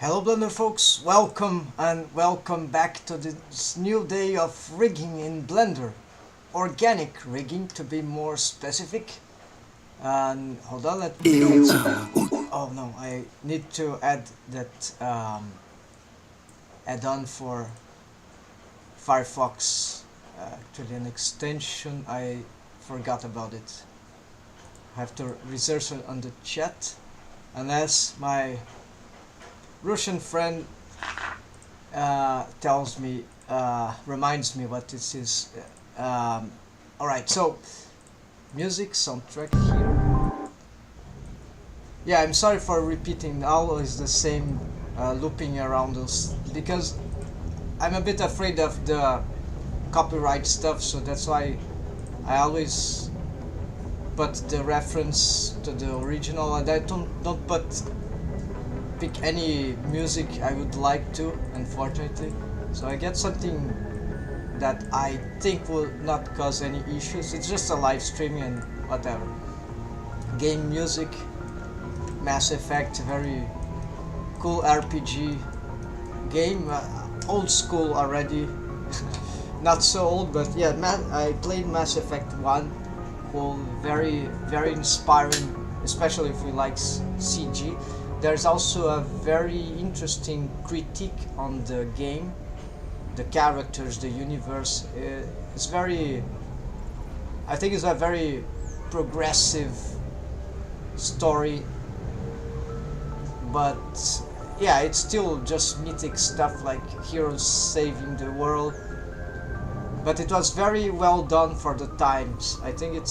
Hello Blender folks, welcome and welcome back to this new day of rigging in Blender. Organic rigging to be more specific. And hold on, let me oh no, I need to add that add-on for Firefox, actually an extension. I forgot about it. I have to research it on the chat, unless my Russian friend tells me, reminds me what this is. Alright, so music soundtrack here. Yeah, I'm sorry for repeating always the same looping around us, because I'm a bit afraid of the copyright stuff, so that's why I always put the reference to the original, and I don't pick any music I would like to, unfortunately. So I get something that I think will not cause any issues. It's just a live streaming and whatever. Game music, Mass Effect, very cool RPG game, old school already. Not so old, but yeah, I played Mass Effect 1, cool, very inspiring, especially if you like CG. There's also a very interesting critique on the game, the characters, the universe. It's very, I think it's a very progressive story, but yeah, it's still just mythic stuff like heroes saving the world. But it was very well done for the times. I think it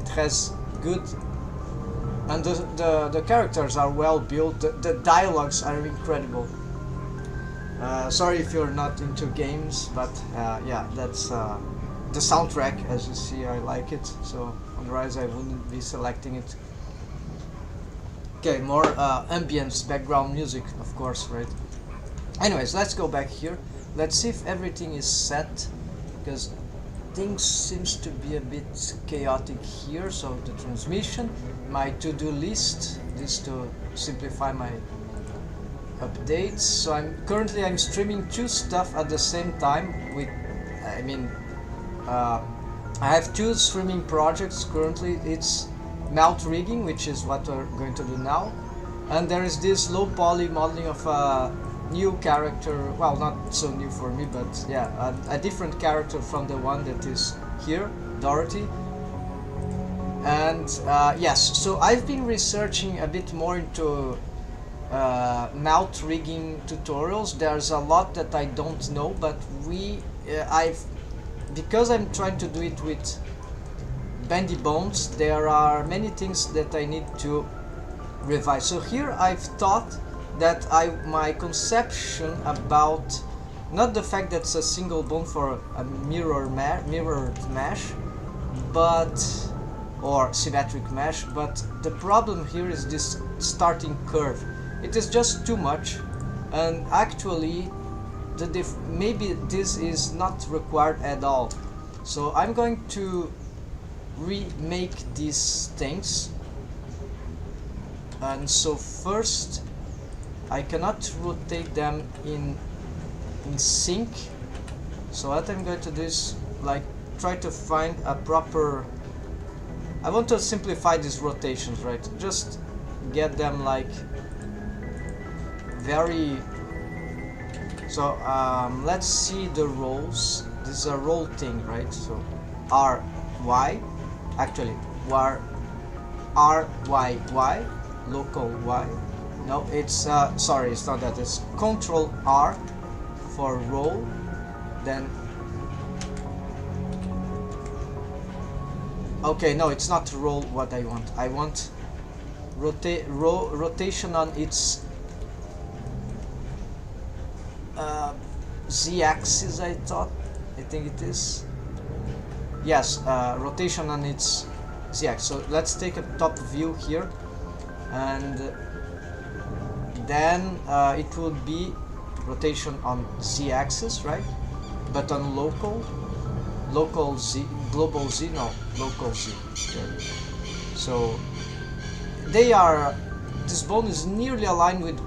has good. And the characters are well built, the dialogues are incredible. Sorry if you're not into games, but yeah, that's the soundtrack. As you see, I like it, so otherwise I wouldn't be selecting it. Okay, more ambience, background music, of course, right? Anyways, let's go back here. Let's see if everything is set, because things seems to be a bit chaotic here. So the transmission, my to-do list, this to simplify my updates. So I'm streaming two stuff at the same time with, I have two streaming projects currently. It's melt rigging, which is what we're going to do now, and there is this low poly modeling of a new character, well, not so new for me, but yeah, a different character from the one that is here, Dorothy. And yes, so I've been researching a bit more into mount rigging tutorials. There's a lot that I don't know, but because I'm trying to do it with bendy bones, there are many things that I need to revise. So here I've thought that my conception about not the fact that it's a single bone for a mirrored mesh, but or symmetric mesh, but the problem here is this starting curve. It is just too much, and actually maybe this is not required at all. So I'm going to remake these things, and so first I cannot rotate them in sync. So what I'm going to do is like try to find a proper, I want to simplify these rotations, right? Just get them like very, so let's see the rolls. This is a roll thing, right? So R, Y, actually R, Y, Y, local Y. No, it's sorry, it's not that. It's Control R for roll. Then okay, no, it's not roll what I want. I want rotation on its z-axis. I think it is. Yes, rotation on its z-axis. So let's take a top view here, and then it will be rotation on z-axis, right? But on local z, global z, no, local z. So they are, this bone is nearly aligned with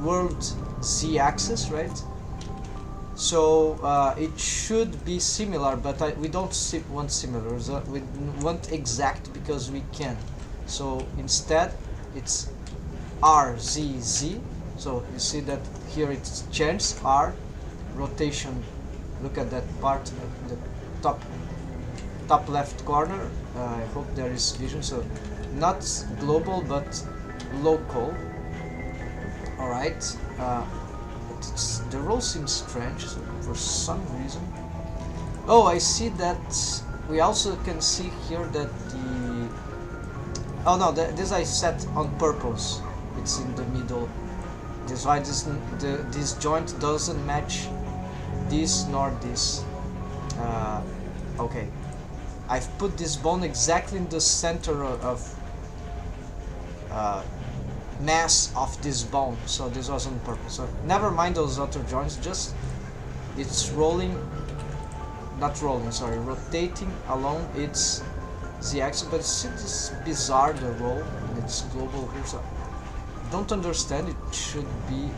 world z-axis, right? So it should be similar, but we don't want similar. So we want exact because we can. So instead, it's R Z Z. So you see that here it's changed R rotation. Look at that part, the top left corner. I hope there is vision. So not global but local. All right. The roll seems strange, so for some reason. Oh, I see that we also can see here that the... Oh no, this I set on purpose. It's in the middle. This is why this joint doesn't match this nor this. Okay. I've put this bone exactly in the center of mass of this bone, so this was on purpose. So never mind those other joints, just it's rolling, not rolling, sorry, rotating along its z-axis, but it's bizarre, the roll, and it's global here, so don't understand. It should be,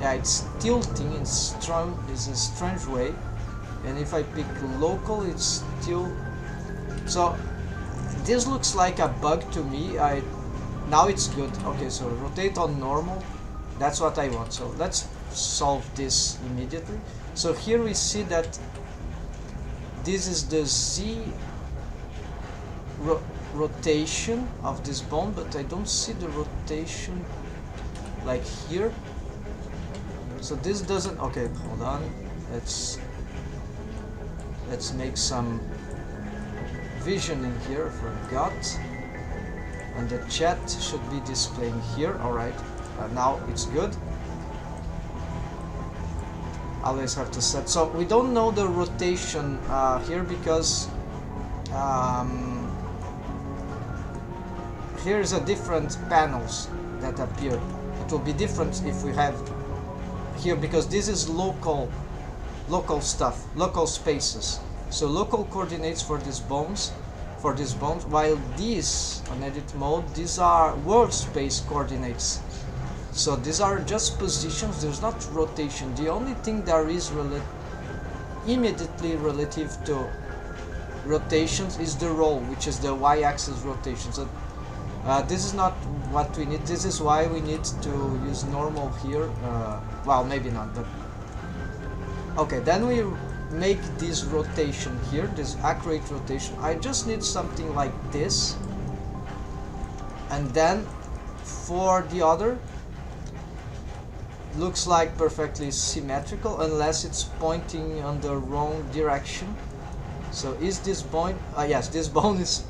yeah, it's tilting in a strange way, and if I pick local, it's still, so this looks like a bug to me. Now it's good. Okay, so rotate on normal. That's what I want. So let's solve this immediately. So here we see that this is the Z rotation of this bone, but I don't see the rotation like here. So this doesn't... Okay, hold on. Let's make some vision in here. Forgot. And the chat should be displaying here. Alright, now it's good. Always have to set. So we don't know the rotation here because here's a different panels that appear. It will be different if we have here, because this is local stuff, local spaces. So local coordinates for these bones. While these on edit mode, these are world space coordinates. So these are just positions, there's not rotation. The only thing there is immediately relative to rotations is the roll, which is the y-axis rotation. So this is not what we need. This is why we need to use normal here. Well, maybe not, but okay, then we make this rotation here, this accurate rotation. I just need something like this, and then for the other, looks like perfectly symmetrical unless it's pointing on the wrong direction. So is this bone... yes, this bone is...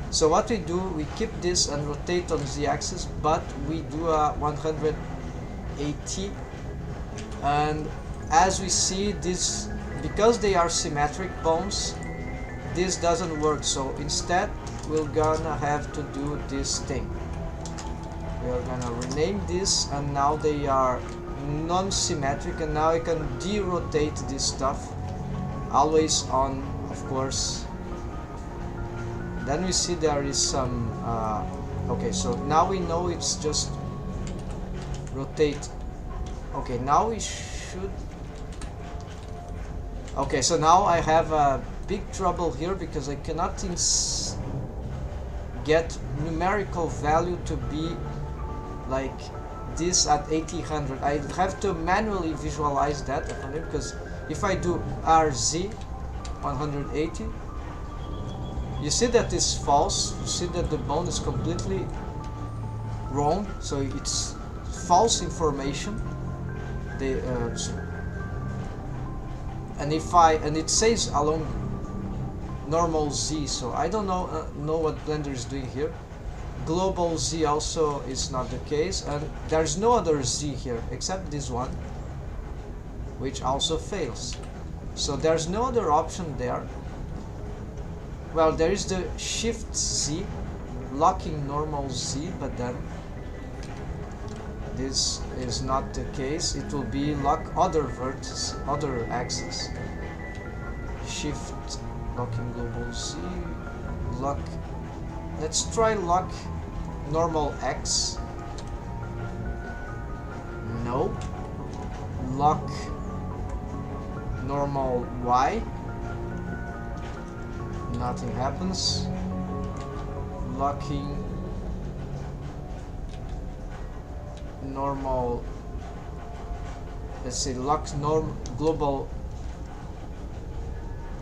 So what we do, we keep this and rotate on the axis, but we do a 180, and as we see, this, because they are symmetric bones, this doesn't work. So instead, we're gonna have to do this thing. We are gonna rename this, and now they are non-symmetric, and now I can de-rotate this stuff, always on, of course. Then we see there is some... okay, so now we know it's just rotate. Okay, now we should... Okay, so now I have a big trouble here because I cannot get numerical value to be like this at 1800. I have to manually visualize that because if I do RZ 180, you see that it's false. You see that the bone is completely wrong, so it's false information. And it says along normal Z, so I don't know what Blender is doing here. Global Z also is not the case, and there's no other Z here except this one, which also fails. So there's no other option there. Well, there is the Shift Z, locking normal Z, but then this is not the case. It will be lock other vertex, other axis. Shift, locking global Z, lock. Let's try lock normal X. no. Lock normal Y, nothing happens. Locking normal, let's say lock norm global,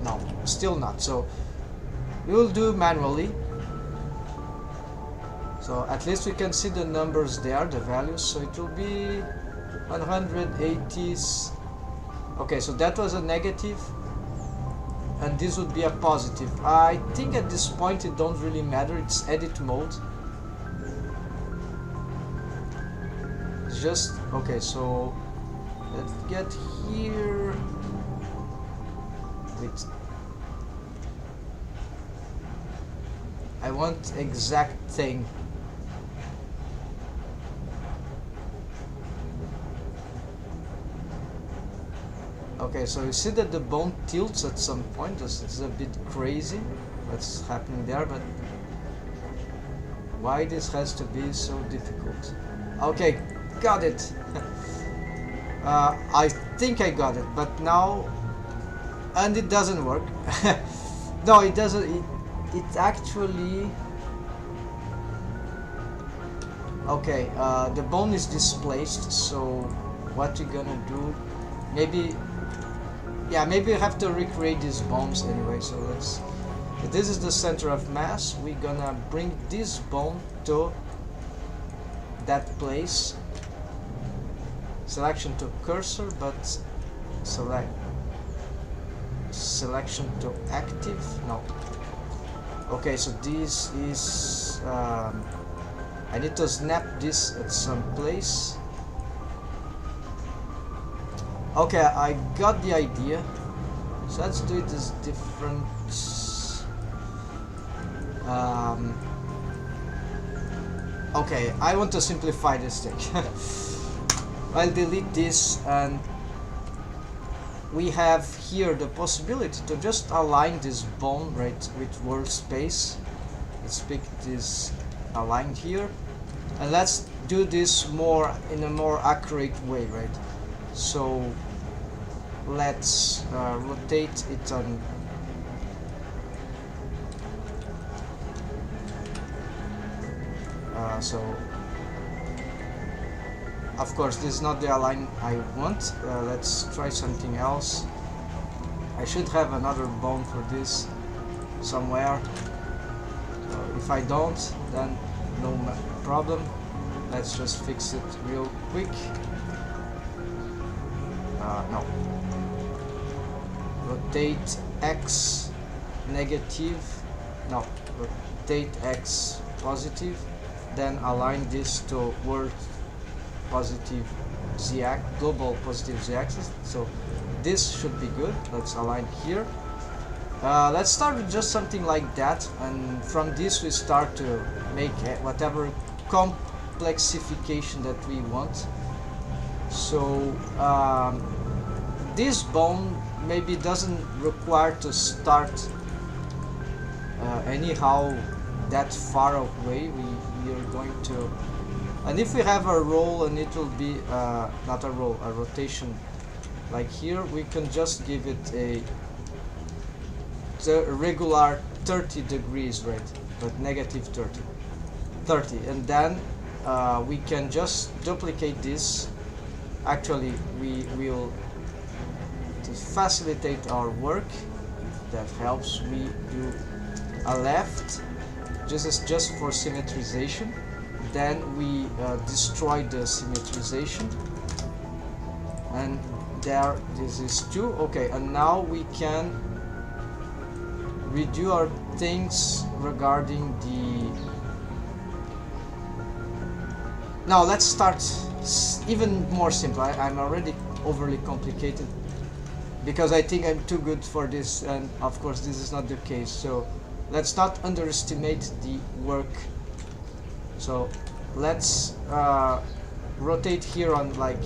no, still not. So we will do manually. So at least we can see the numbers there, the values. So it will be 180s. Okay, so that was a negative, and this would be a positive. I think at this point it don't really matter, it's edit mode. It's just, okay, so let's get here. Wait, I want exact thing. Okay, so you see that the bone tilts at some point. This is a bit crazy what's happening there, but why this has to be so difficult? Okay, got it. I think I got it, but now, and it doesn't work. No, it doesn't. It actually, okay, the bone is displaced, so what we're gonna do, maybe, yeah, maybe we have to recreate these bones anyway. So let's, if this is the center of mass, we're gonna bring this bone to that place. Selection to cursor, but selection to active, no. Okay, so this is, I need to snap this at some place. Okay, I got the idea. So let's do it as different. Okay, I want to simplify this thing. I'll delete this, and we have here the possibility to just align this bone right with world space. Let's pick this aligned here, and let's do this more in a more accurate way, right? So let's rotate it on. So of course this is not the align I want. Let's try something else. I should have another bone for this somewhere. If I don't, then no problem. Let's just fix it real quick. No. Rotate X negative. No. Rotate X positive. Then align this to world positive Z axis, global positive Z axis. So this should be good. Let's align here. Let's start with just something like that, and from this we start to make whatever complexification that we want. So this bone maybe doesn't require to start anyhow that far away. We are going to, and if we have a roll, and it will be not a roll, a rotation like here, we can just give it a regular 30 degrees, right? But negative 30, and then we can just duplicate this. Actually, we will, to facilitate our work, if that helps, we do a left. This is just for symmetrization. Then we destroy the symmetrization, and there, this is 2. Okay, and now we can redo our things regarding the. Now let's start even more simple. I'm already overly complicated because I think I'm too good for this, and of course this is not the case. So let's not underestimate the work. So let's rotate here on like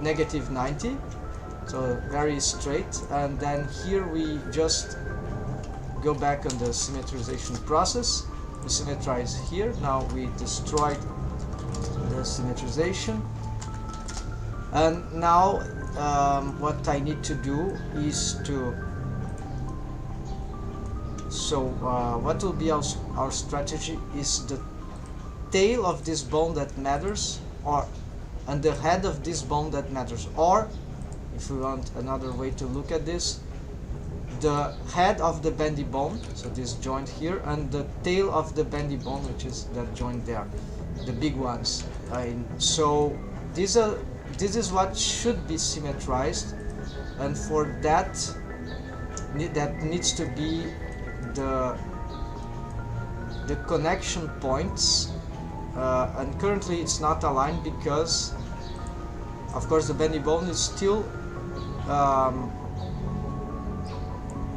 negative 90, so very straight, and then here we just go back on the symmetrization process. We symmetrize here. Now we destroyed the symmetrization. And now what I need to do is to, so what will be our strategy is the tail of this bone that matters, and the head of this bone that matters, or if we want another way to look at this, the head of the bendy bone, so this joint here, and the tail of the bendy bone, which is that joint there, the big ones. So this is what should be symmetrized, and for that needs to be the connection points, and currently it's not aligned because of course the bendy bone is still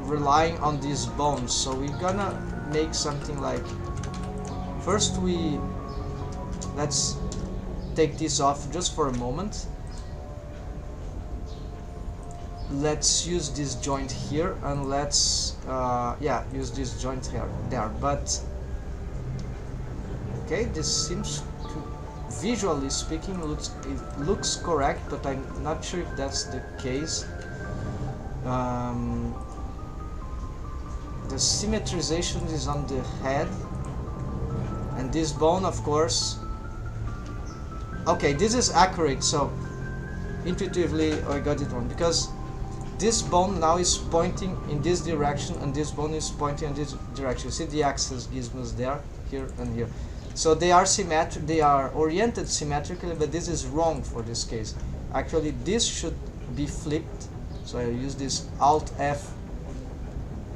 relying on these bones. So we're gonna make something like, first let's take this off just for a moment. Let's use this joint here, and let's use this joint here there. But okay, this seems to, visually speaking, it looks correct, but I'm not sure if that's the case. The symmetrization is on the head, and this bone, of course. Okay, this is accurate, so intuitively I got it wrong, because this bone now is pointing in this direction and this bone is pointing in this direction. You see the axis gizmos there, here and here. So they are symmetric, they are oriented symmetrically, but this is wrong for this case. Actually this should be flipped, so I use this Alt F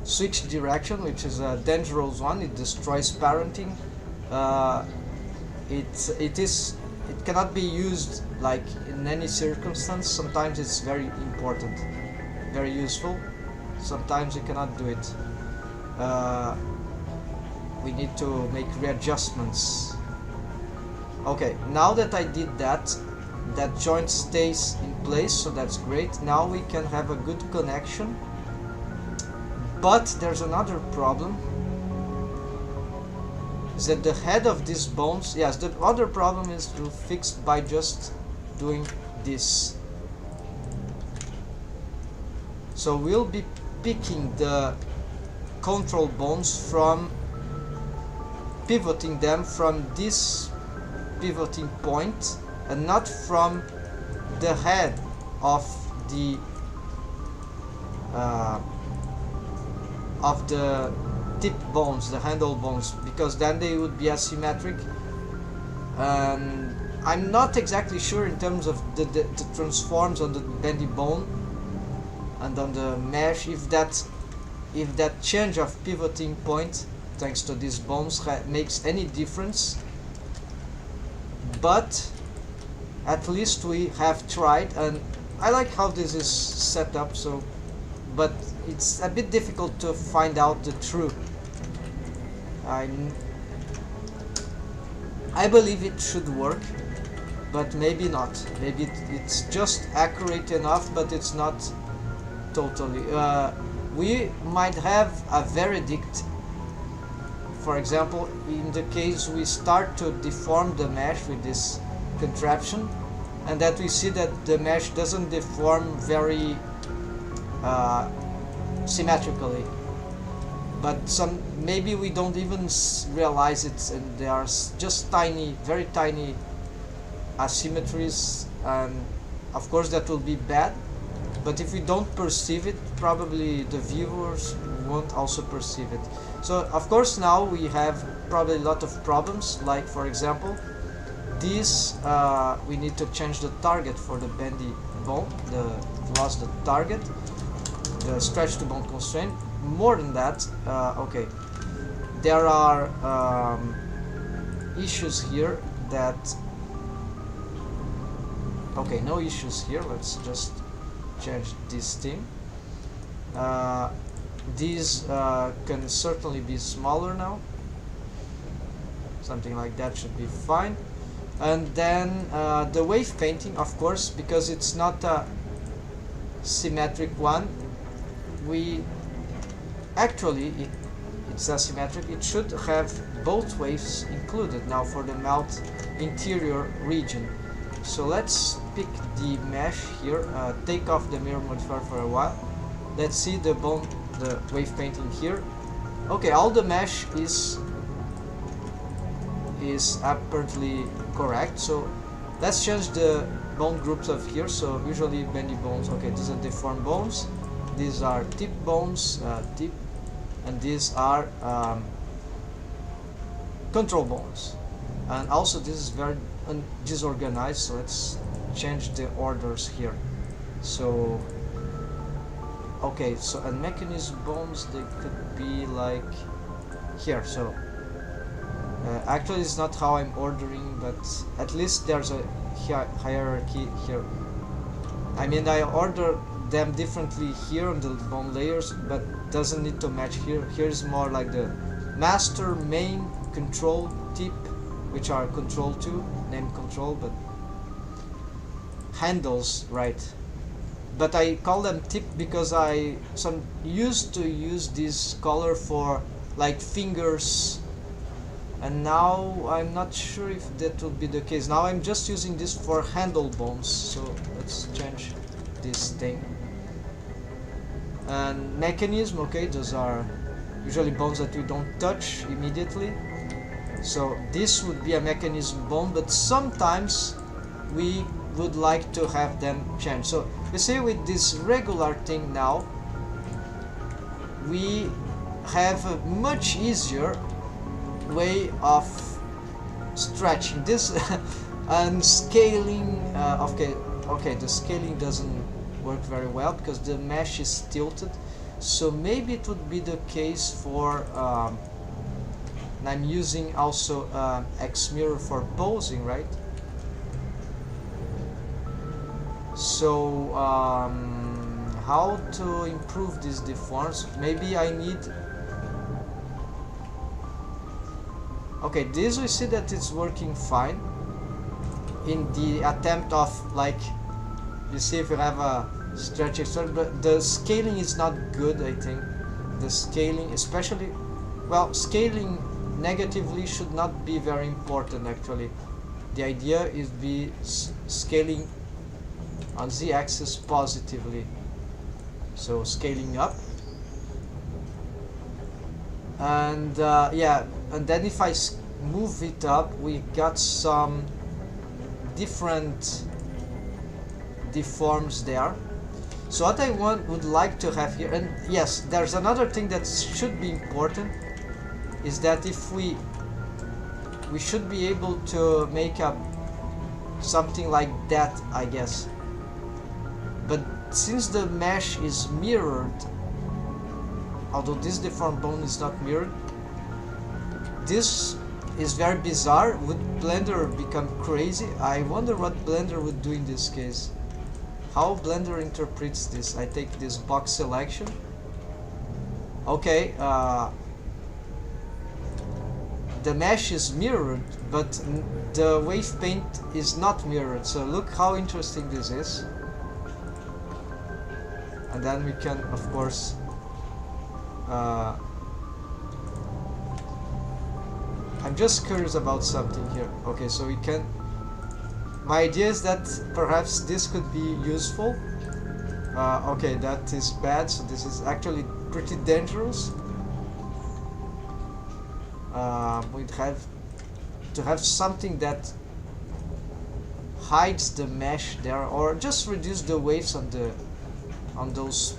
switch direction, which is a dangerous one. It destroys parenting. It cannot be used like in any circumstance. Sometimes it's very important, very useful. Sometimes you cannot do it. We need to make readjustments. Okay, now that I did that, that joint stays in place, so that's great. Now we can have a good connection. But there's another problem, is that the head of these bones, yes, the other problem is to fix by just doing this. So we'll be picking the control bones from, pivoting them from this pivoting point, and not from the head of the tip bones, the handle bones, because then they would be asymmetric. I'm not exactly sure in terms of the transforms on the bendy bone and on the mesh, if that change of pivoting point thanks to these bones makes any difference. But at least we have tried, and I like how this is set up. So, but it's a bit difficult to find out the truth. I believe it should work, but maybe not. Maybe it's just accurate enough, but it's not totally. We might have a verdict. For example, in the case we start to deform the mesh with this contraption, and that we see that the mesh doesn't deform very symmetrically, but maybe we don't even realize it, and there are just tiny, very tiny asymmetries, and of course that will be bad. But if we don't perceive it, probably the viewers won't also perceive it. So of course now we have probably a lot of problems, like for example this, we need to change the target for the bendy bone, lost the target, the stretch to bone constraint. More than that, okay, there are issues here that, okay, no issues here. Let's just change this thing. These can certainly be smaller now. Something like that should be fine. And then the wave painting, of course, because it's not a symmetric one, we actually, it it's asymmetric, it should have both waves included now for the mouth interior region. So let's pick the mesh here, take off the mirror modifier for a while. Let's see the wave painting here. Okay, all the mesh is apparently correct. So let's change the bone groups of here. So usually bendy bones, okay, these are deformed bones, these are tip bones, tip, and these are control bones. And also this is very disorganized, so let's change the orders here. So okay, so and mechanism bones, they could be like here. So actually it's not how I'm ordering, but at least there's a hierarchy here. I mean, I order them differently here on the bone layers, but doesn't need to match here. Here's more like the master, main, control, tip, which are control too, name control, but handles, right? But I call them tip because I used to use this color for like fingers, and now I'm not sure if that would be the case. Now I'm just using this for handle bones, so let's change this thing. And mechanism, okay, those are usually bones that we don't touch immediately. So this would be a mechanism bone, but sometimes we would like to have them change. So you see, with this regular thing now, we have a much easier way of stretching this and scaling. Okay, the scaling doesn't work very well because the mesh is tilted. So maybe it would be the case for and I'm using also X mirror for posing, right? So how to improve these deforms? Maybe I need. Okay, this we see that it's working fine in the attempt of, like, you see if you have a stretch external, but the scaling is not good. I think the scaling, especially, well, scaling negatively should not be very important actually. The idea is be scaling on z-axis positively, so scaling up, and yeah, and then if I move it up, we got some different deforms there. So what I would like to have here, and yes, there's another thing that should be important, is that if we should be able to make up something like that, I guess. But since the mesh is mirrored, although this deformed bone is not mirrored, this is very bizarre. Would Blender become crazy? I wonder what Blender would do in this case. How Blender interprets this. I take this box selection. Okay, the mesh is mirrored, but the wave paint is not mirrored. So look how interesting this is. And then we can, of course, I'm just curious about something here. Okay, so we can, my idea is that perhaps this could be useful. Okay, that is bad, so this is actually pretty dangerous. We'd have to have something that hides the mesh there, or just reduce the waves on those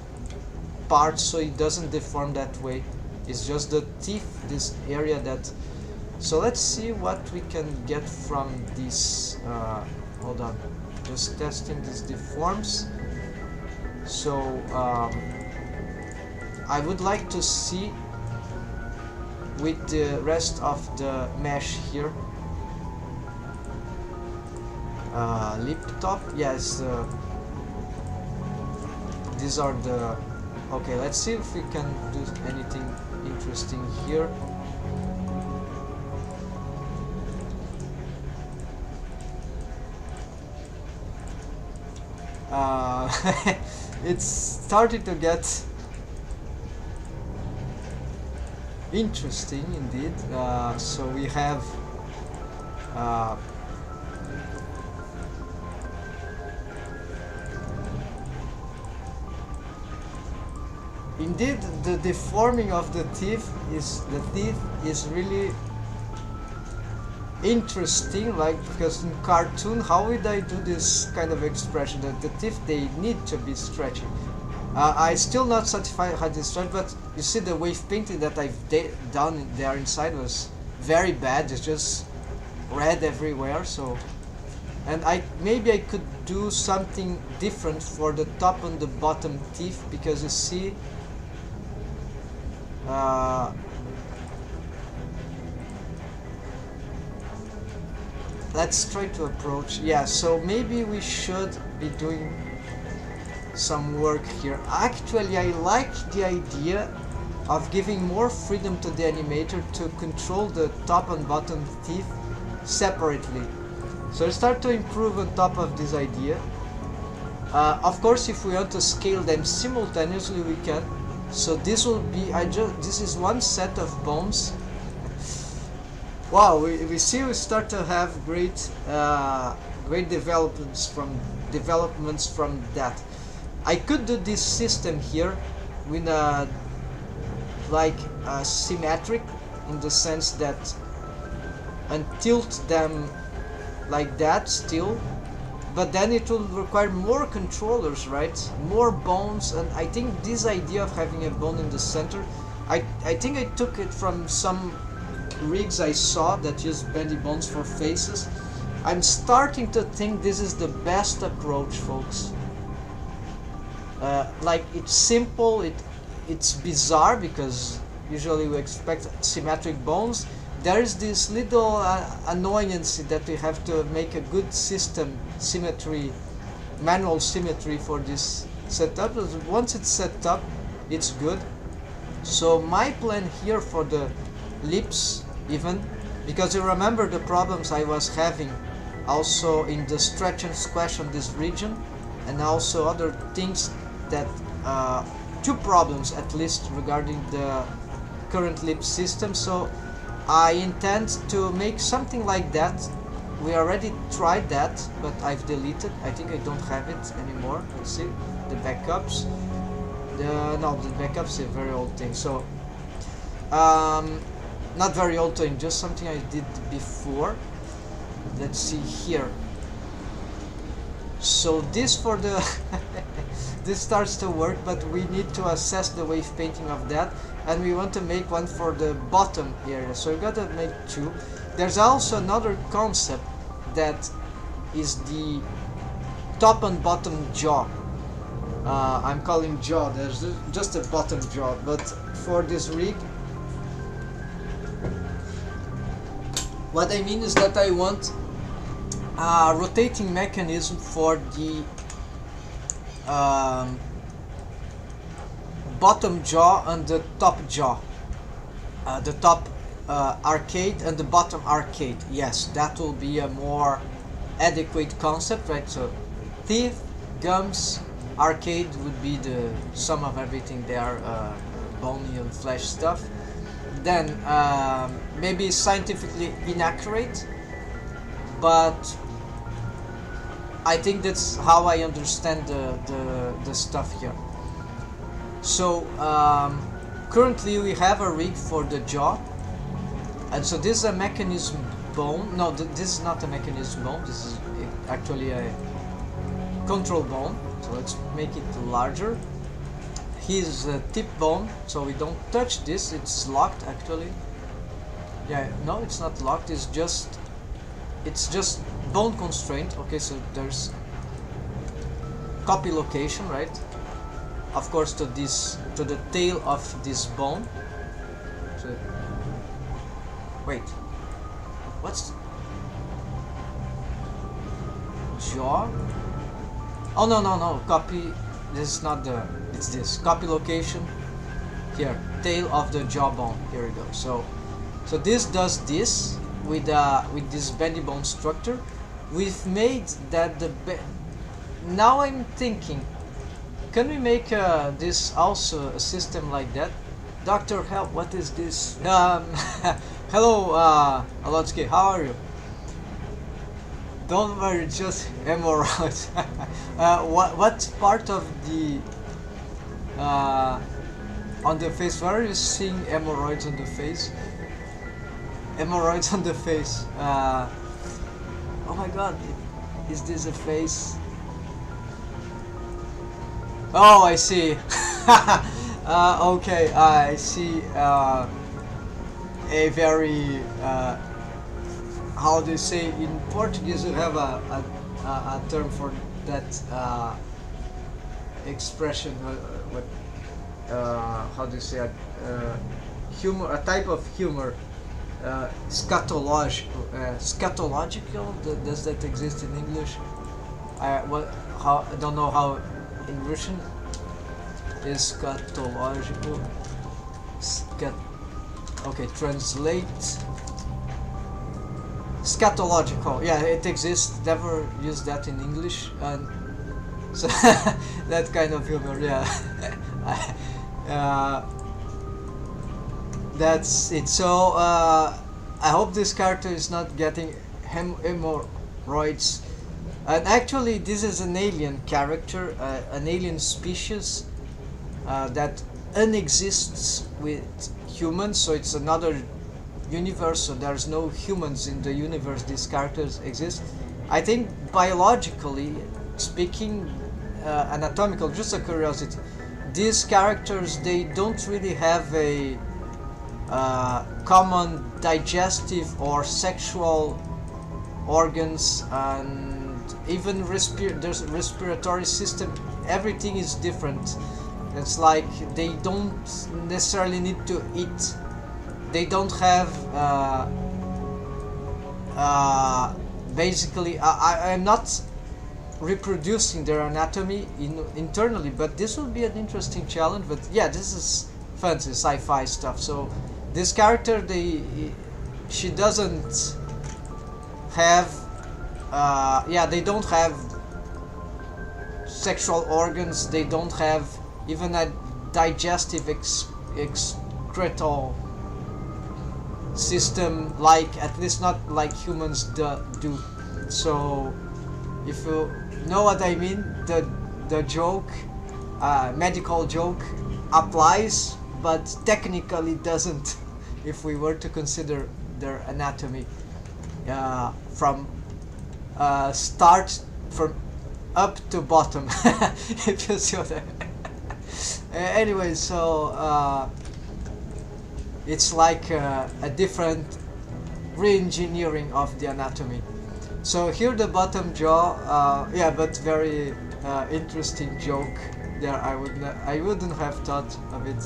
parts so it doesn't deform that way. It's just the teeth, this area that. So let's see what we can get from this. Hold on, just testing these deforms. So I would like to see with the rest of the mesh here. Lip top, yes. These are the. Okay, let's see if we can do anything interesting here. It's starting to get interesting indeed. So we have uh, indeed the deforming of the teeth is really interesting, like, because in cartoon, how would I do this kind of expression that the teeth, they need to be stretchy. I still not satisfied how this stretch, but you see the wave painting that I've done there inside was very bad. It's just red everywhere. So, and maybe I could do something different for the top and the bottom teeth, because you see let's try to approach. Yeah, so maybe we should be doing some work here. Actually, I like the idea of giving more freedom to the animator to control the top and bottom teeth separately. So I start to improve on top of this idea. Of course, if we want to scale them simultaneously, we can. So this will be, this is one set of bones. Wow, we start to have great developments from that. I could do this system here with symmetric, in the sense that, and tilt them like that still, but then it will require more controllers, right? More bones. And I think this idea of having a bone in the center, I think I took it from some rigs I saw that use bendy bones for faces. I'm starting to think this is the best approach, folks. Like, it's simple, it's bizarre, because usually we expect symmetric bones. There is this little annoyance that we have to make a good system symmetry, manual symmetry for this setup. Once it's set up, it's good. So my plan here for the lips, even, because you remember the problems I was having also in the stretch and squash on this region, and also other things that two problems at least regarding the current lip system. So I intend to make something like that. We already tried that, but I've deleted. I think I don't have it anymore. Let's see the backups. No, the backups is a very old thing. So not very old thing, just something I did before. Let's see here. So this for the this starts to work, but we need to assess the wave painting of that, and we want to make one for the bottom area. So we gotta make two. There's also another concept that is the top and bottom jaw. I'm calling jaw. There's just a bottom jaw, but for this rig, what I mean is that I want a rotating mechanism for the bottom jaw and the top jaw, the top arcade and the bottom arcade. Yes, that will be a more adequate concept, right? So teeth, gums, arcade would be the sum of everything there, bony and flesh stuff. Then maybe scientifically inaccurate, but I think that's how I understand the stuff here. So currently we have a rig for the jaw, and so this is a mechanism bone. No, this is not a mechanism bone. This is actually a control bone. So let's make it larger. Here's a tip bone, so we don't touch this. It's locked actually. Yeah, no, it's not locked. It's just bone constraint. Okay, so there's copy location, right? Of course, to the tail of this bone. So, wait, what's jaw? Oh no, copy. This is not the. It's this copy location here. Tail of the jawbone. Here we go. So this does this with this bendy bone structure. We've made that now I'm thinking, can we make this also a system like that Doctor, help! What is this? Hello, Alotsky. How are you? Don't worry, just hemorrhoids. What part of the on the face? Where are you seeing hemorrhoids on the face? Hemorrhoids on the face. Oh my God, is this a face? Oh, I see. Okay, I see. A very how do you say in Portuguese? You have a term for that expression. What? How do you say? Humor, a type of humor. Scatological. Scatological. Does that exist in English? I don't know how in Russian. Is scatological. Okay, translate. Scatological. Yeah, it exists. Never use that in English, and so that kind of humor. Yeah. That's it. So I hope this character is not getting hemorrhoids. And actually, this is an alien character, an alien species that unexists with humans. So it's another universe. So there's no humans in the universe these characters exist. I think biologically speaking, anatomical, just a curiosity, these characters, they don't really have a common digestive or sexual organs, and even there's a respiratory system. Everything is different. It's like they don't necessarily need to eat. They don't have basically I'm not reproducing their anatomy internally, but this would be an interesting challenge. But yeah, this is fancy sci-fi stuff. So this character, she doesn't have they don't have sexual organs. They don't have even a digestive excretal system, like, at least not like humans do. So if you know what I mean, the joke, medical joke, applies, but technically doesn't if we were to consider their anatomy from start, from up to bottom. If you see what I mean. Anyway, so it's like a different re-engineering of the anatomy. So here the bottom jaw, yeah, but very interesting joke there. I wouldn't have thought of it.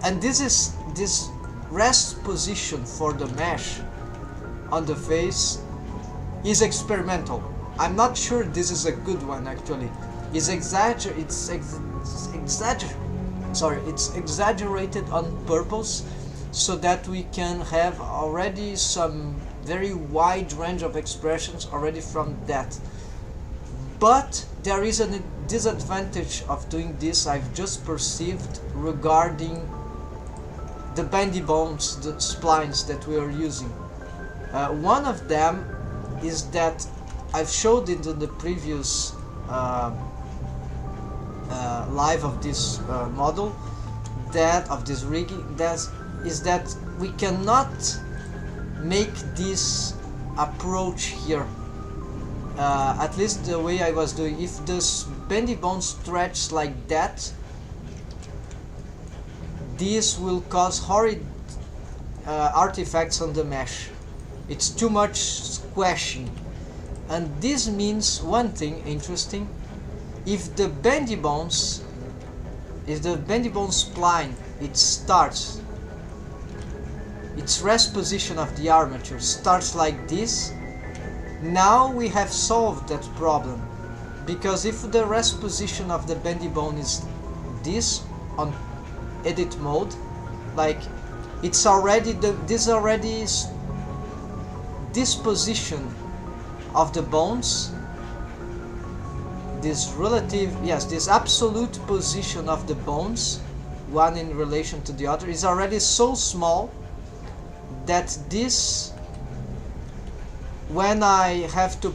And this rest position for the mesh on the face is experimental. I'm not sure this is a good one actually. It's exaggerated on purpose, so that we can have already some very wide range of expressions already from that. But there is a disadvantage of doing this, I've just perceived, regarding the bendy bones, the splines that we are using. One of them is that I've showed it in the previous live of this model, that of this rigging, is that we cannot make this approach here, at least the way I was doing. If this bendy bone stretch like that, this will cause horrid artifacts on the mesh. It's too much squashing, and this means one thing interesting. If the bendy bone spline, it starts, its rest position of the armature starts like this, now we have solved that problem. Because if the rest position of the bendy bone is this on edit mode, like it's already this position of the bones this relative, yes, this absolute position of the bones, one in relation to the other, is already so small that this, when I have to,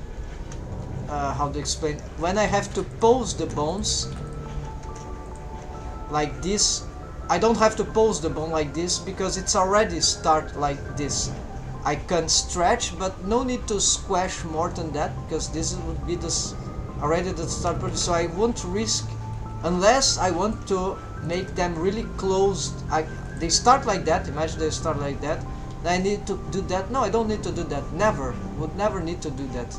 how to explain, when I have to pose the bones like this, I don't have to pose the bone like this because it's already start like this. I can stretch, but no need to squash more than that, because this would be this already the start point. So I won't risk, unless I want to make them really closed. They start like that. Imagine they start like that. I need to do that. No, I don't need to do that. Never. Would never need to do that.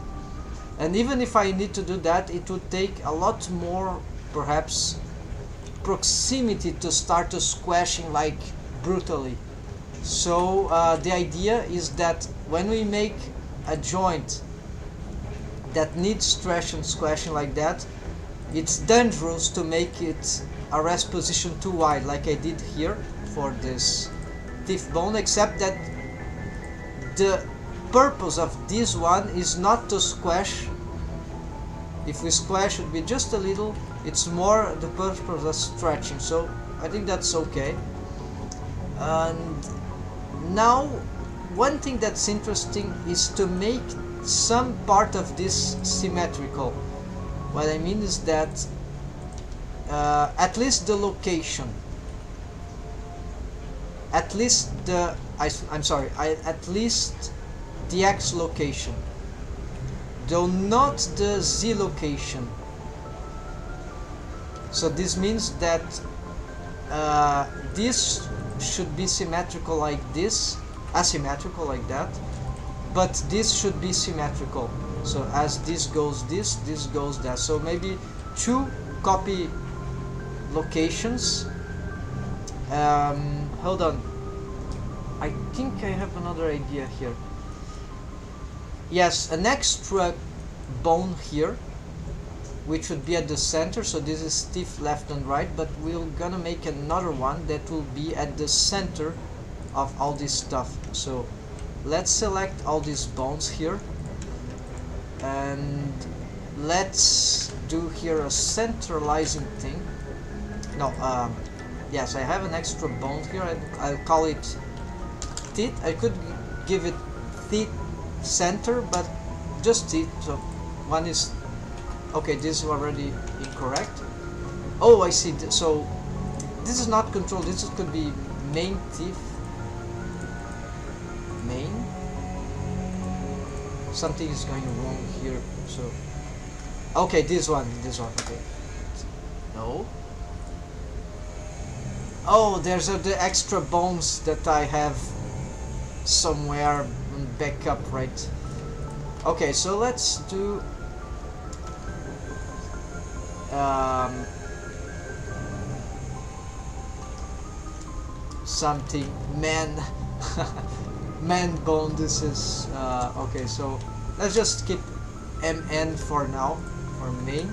And even if I need to do that, it would take a lot more, perhaps, proximity to start to squashing like brutally. So the idea is that when we make a joint that needs stretch and squashing like that, it's dangerous to make it a rest position too wide, like I did here for this teeth bone, except that the purpose of this one is not to squash. If we squash, it would be just a little. It's more the purpose of stretching, so I think that's okay. And now, one thing that's interesting is to make some part of this symmetrical. What I mean is that at least the location, at least the at least the X location, though not the Z location. So this means that this should be symmetrical like this, asymmetrical like that, but this should be symmetrical. So as this goes this goes that. So maybe two copy locations. Hold on, I think I have another idea here. Yes, an extra bone here, which would be at the center. So this is stiff left and right, but we're gonna make another one that will be at the center of all this stuff. So let's select all these bones here, and let's do here a centralizing thing. No, yes, I have an extra bone here. I'll call it teeth. I could give it teeth center, but just teeth. So one is okay. This is already incorrect. Oh, I see. So this is not control. This could be main teeth. Main. Something is going wrong here. So okay, this one. Okay. No. Oh, there's the extra bones that I have somewhere back up, right? Okay, so let's do something man man bone. This is okay, so let's just keep MN for now, for main,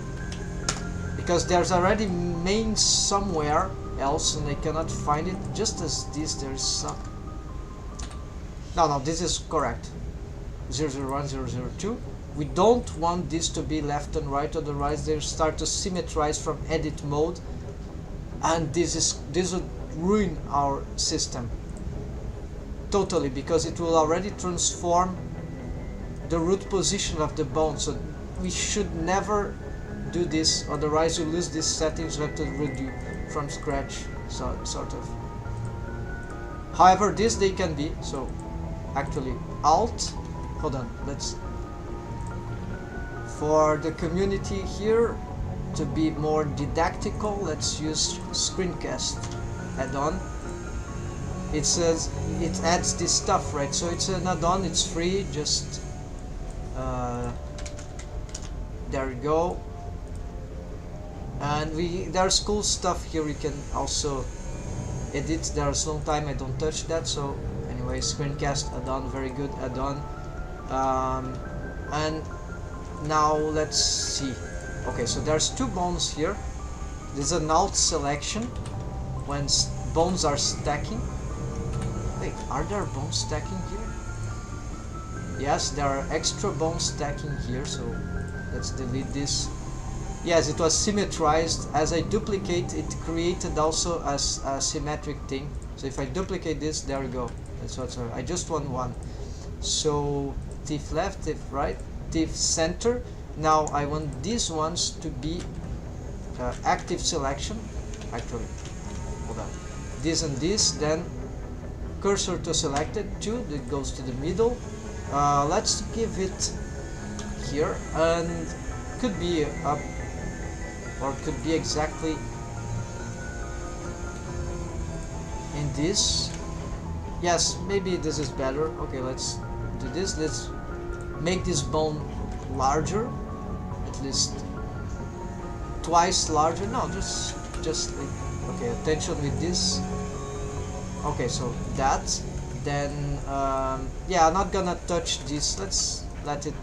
because there's already main somewhere else and I cannot find it. Just as this, there's some. No, this is correct. 001, 002. We don't want this to be left and right, otherwise they start to symmetrize from edit mode, and this would ruin our system totally, because it will already transform the root position of the bone. So we should never do this, otherwise you lose these settings. You have to redo from scratch, so sort of. However, this they can be. So actually Alt, hold on, let's, for the community here to be more didactical, let's use screencast add-on. It says it adds this stuff, right? So it's an add-on, it's free, just there we go. And there's cool stuff here. You can also edit. There's long time I don't touch that. So anyway, screencast add-on, very good add-on. And now let's see. Okay, so there's two bones here. There's an alt selection when bones are stacking. Wait, are there bones stacking here? Yes, there are extra bones stacking here. So let's delete this. Yes, it was symmetrized. As I duplicate, it created also as a symmetric thing. So if I duplicate this, there we go. That's what's I just want one. So thief left, thief right, thief center. Now I want these ones to be active selection. Actually, hold on. This and this, then cursor to selected 2, that goes to the middle. Let's give it here, and could be up, or could be exactly in this. Yes, maybe this is better. Okay, let's do this. Let's make this bone larger, at least twice larger. No, just like, okay, attention with this. Okay, so that, then yeah, I'm not gonna touch this. Let's let it.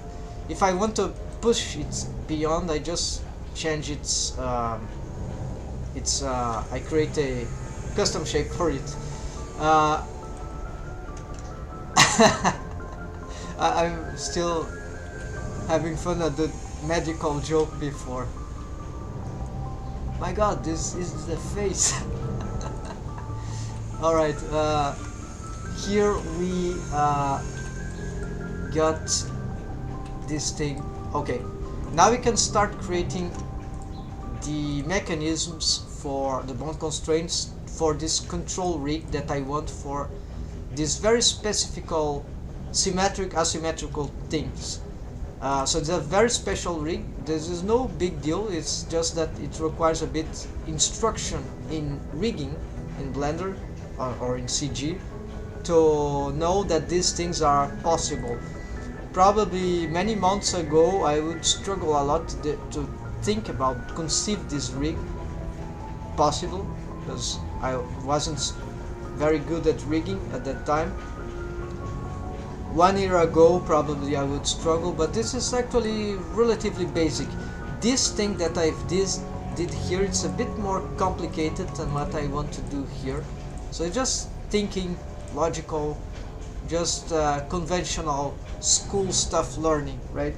If I want to push it beyond, I just change its I create a custom shape for it. I'm still having fun at the medical joke before. My god, this is the face. Alright, here we got this thing. Okay, now we can start creating the mechanisms for the bond constraints for this control rig that I want for these very specific symmetric asymmetrical things. So it's a very special rig. This is no big deal, it's just that it requires a bit instruction in rigging in Blender or in CG to know that these things are possible. Probably many months ago I would struggle a lot to think about, conceive this rig possible, because I wasn't very good at rigging at that time. 1 year ago probably I would struggle, but this is actually relatively basic. This thing that I did here, it's a bit more complicated than what I want to do here. So just thinking, logical, just conventional school stuff learning, right?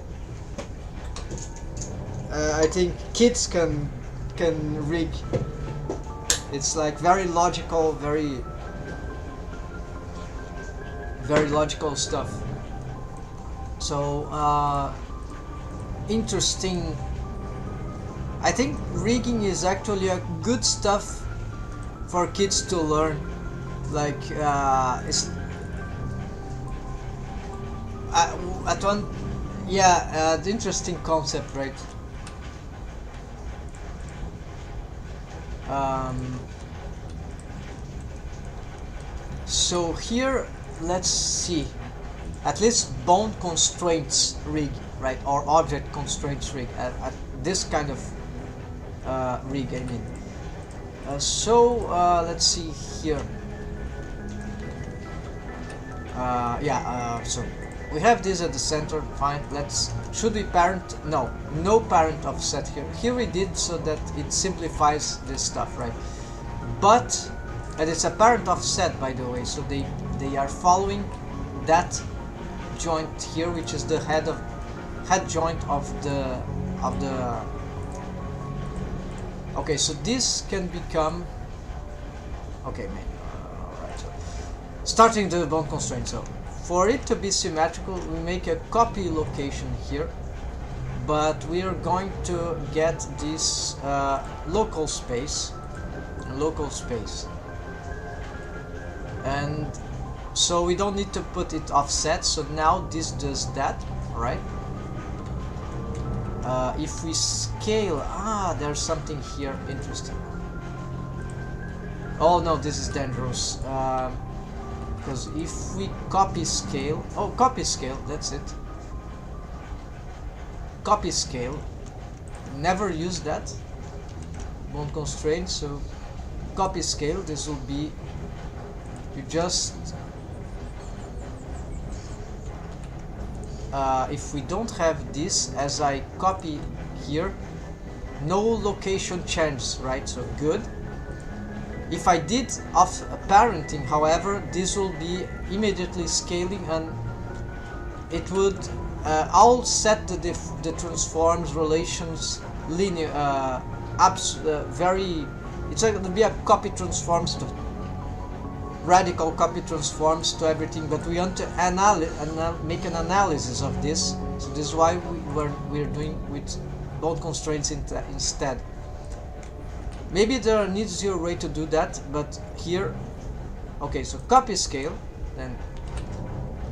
I think kids can rig. It's like very logical, very logical stuff. So interesting. I think rigging is actually a good stuff for kids to learn. Like it's at one, yeah, the interesting concept, right? So here, let's see, at least bond constraints rig, right, or object constraints rig, at this kind of rig, I mean. Let's see here. So we have this at the center, fine. Should we parent? No parent offset here. Here we did so that it simplifies this stuff, right? And it's a parent offset, by the way, so they are following that joint here, which is the head joint of the okay, so this can become okay, man. Alright, so starting the bond constraint. So for it to be symmetrical, we make a copy location here, but we are going to get this local space, and so we don't need to put it offset. So now this does that, right? If we scale, there's something here interesting. Oh no, this is dangerous, because if we copy scale, that's it. Copy scale, never use that bond constraint. So copy scale, this will be, you just if we don't have this, as I copy here, no location changes, right? So good. If I did off parenting, however, this will be immediately scaling, and it would I'll set the transforms relations linear, very. It's going to be a copy transforms to radical copy transforms to everything, but we want to make an analysis of this. So this is why we're doing with bound constraints instead. Maybe there an easier way to do that, but here, okay, so copy scale, then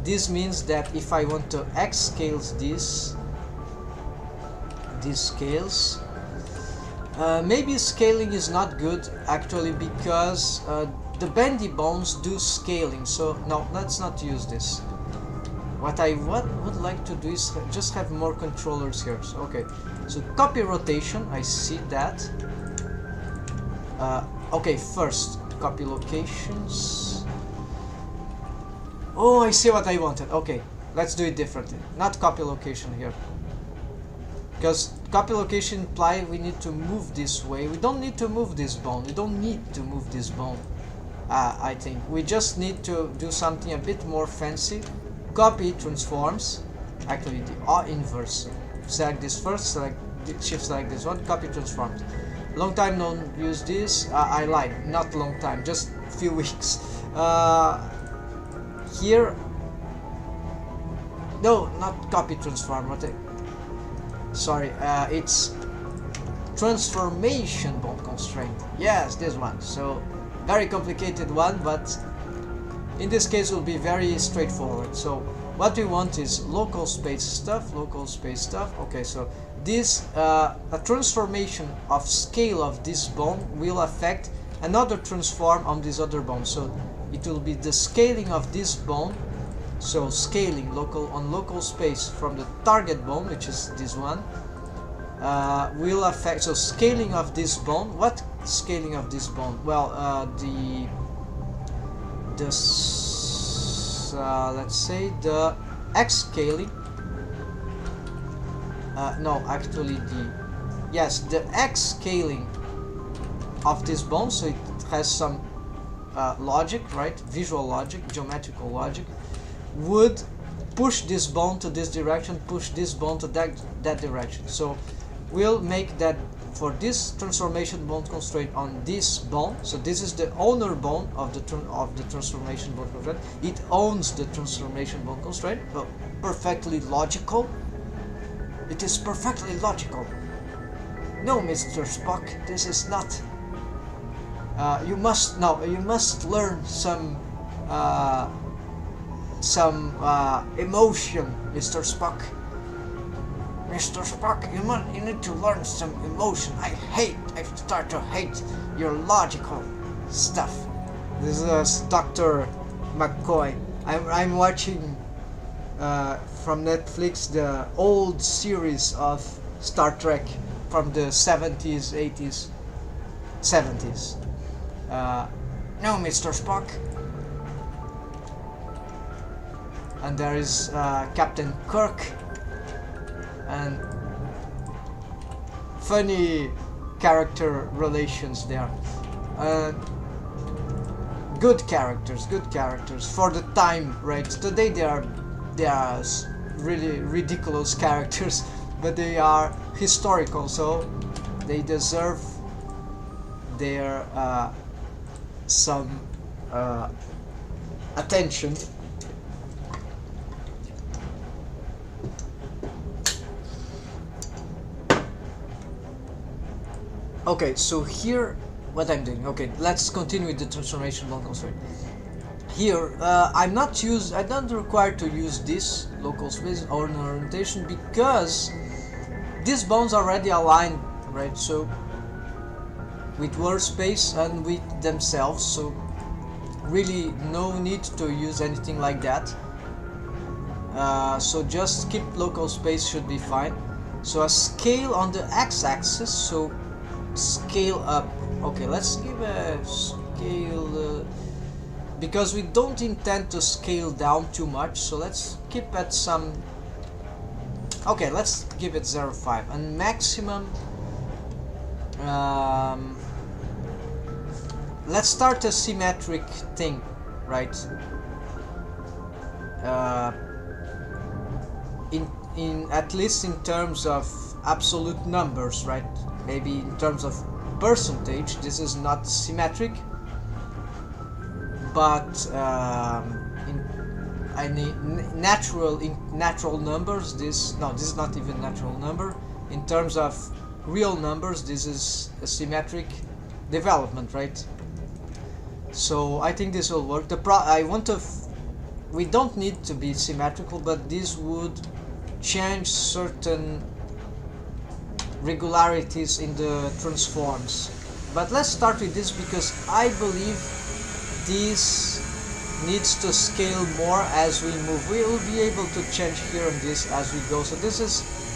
this means that if I want to X scales these scales, maybe scaling is not good actually, because the bendy bones do scaling, so no, let's not use this. What I would like to do is just have more controllers here. So, okay, so copy rotation, I see that. Okay, first copy locations. Oh, I see what I wanted. Okay, let's do it differently. Not copy location here, because copy location imply we need to move this way. We don't need to move this bone. We don't need to move this bone. I think we just need to do something a bit more fancy. Copy transforms, actually the inverse. Select this first, shift select this one, copy transforms. Long time don't use this. I lied, not long time, just few weeks. Here, no, not copy transform. Sorry, it's transformation bond constraint. Yes, this one. So very complicated one, but in this case will be very straightforward. So what we want is local space stuff. Okay, so this a transformation of scale of this bone will affect another transform on this other bone. So it will be the scaling of this bone. So scaling local space from the target bone, which is this one, will affect. So scaling of this bone. What scaling of this bone? Well, let's say the X scaling. No, actually the X scaling of this bone. So it has some logic, right? Visual logic, geometrical logic, would push this bone to this direction, push this bone to that direction. So we'll make that for this transformation bone constraint on this bone. So this is the owner bone of the transformation bone constraint. It owns the transformation bone constraint. Well, perfectly logical. It is perfectly logical. No, Mr. Spock, this is not. You must learn some emotion, Mr. Spock. Mr. Spock, you need to learn some emotion. I start to hate your logical stuff. This is Dr. McCoy. I'm watching from Netflix the old series of Star Trek from the 70s, 80s, 70s. No, Mr. Spock. And there is Captain Kirk, and funny character relations there. Good characters for the time, right? Today they are really ridiculous characters, but they are historical, so they deserve their some attention. Okay, so here what I'm doing. Okay, let's continue with the transformation bone constraint. Here I'm not required to use this local space or orientation, because these bones are already aligned, right? So with world space and with themselves, so really no need to use anything like that. So just keep local space should be fine. So a scale on the x-axis, so scale up. Okay, let's give a scale because we don't intend to scale down too much, so let's keep at some. Okay, let's give it 0.5 and maximum. Let's start a symmetric thing, right? In at least in terms of absolute numbers, right? Maybe in terms of percentage, this is not symmetric, but in natural numbers, this is not even natural number. In terms of real numbers, this is a symmetric development, right? So I think this will work. We don't need to be symmetrical, but this would change certain regularities in the transforms. But let's start with this because I believe this needs to scale more as we move. We will be able to change here and this as we go. So this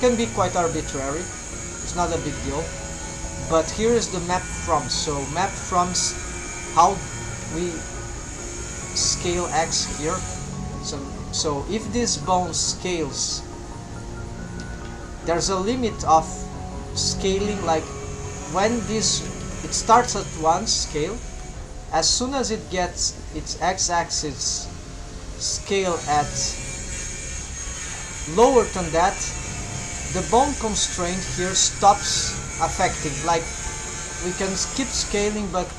can be quite arbitrary. It's not a big deal. But here is the map from. So map from's how we scale x here. So if this bone scales, there's a limit of scaling, like when it starts at 1 scale, as soon as it gets its x-axis scale at lower than that, the bone constraint here stops affecting. Like we can keep scaling, but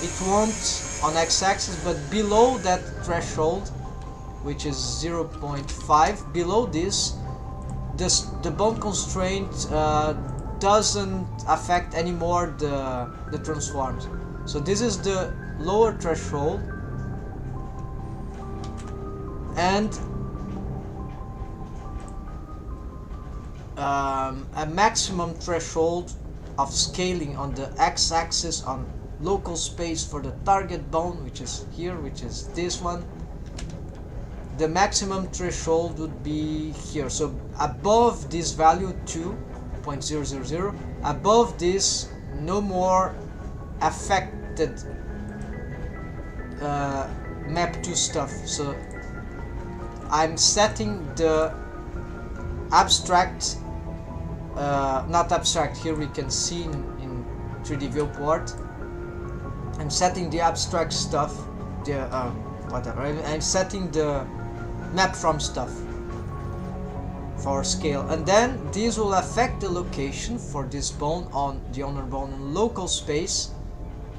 it won't on x-axis, but below that threshold, which is 0.5, below this, the bone constraint doesn't affect anymore the transforms. So this is the lower threshold, and a maximum threshold of scaling on the x-axis on local space for the target bone, which is here, which is this one. The maximum threshold would be here. So above this value 2.000, above this, no more affected map 2 stuff. So I'm setting the abstract, not abstract, here we can see in 3D viewport. I'm setting the abstract stuff, the whatever. I'm setting the map from stuff for scale, and then this will affect the location for this bone on the owner bone in local space.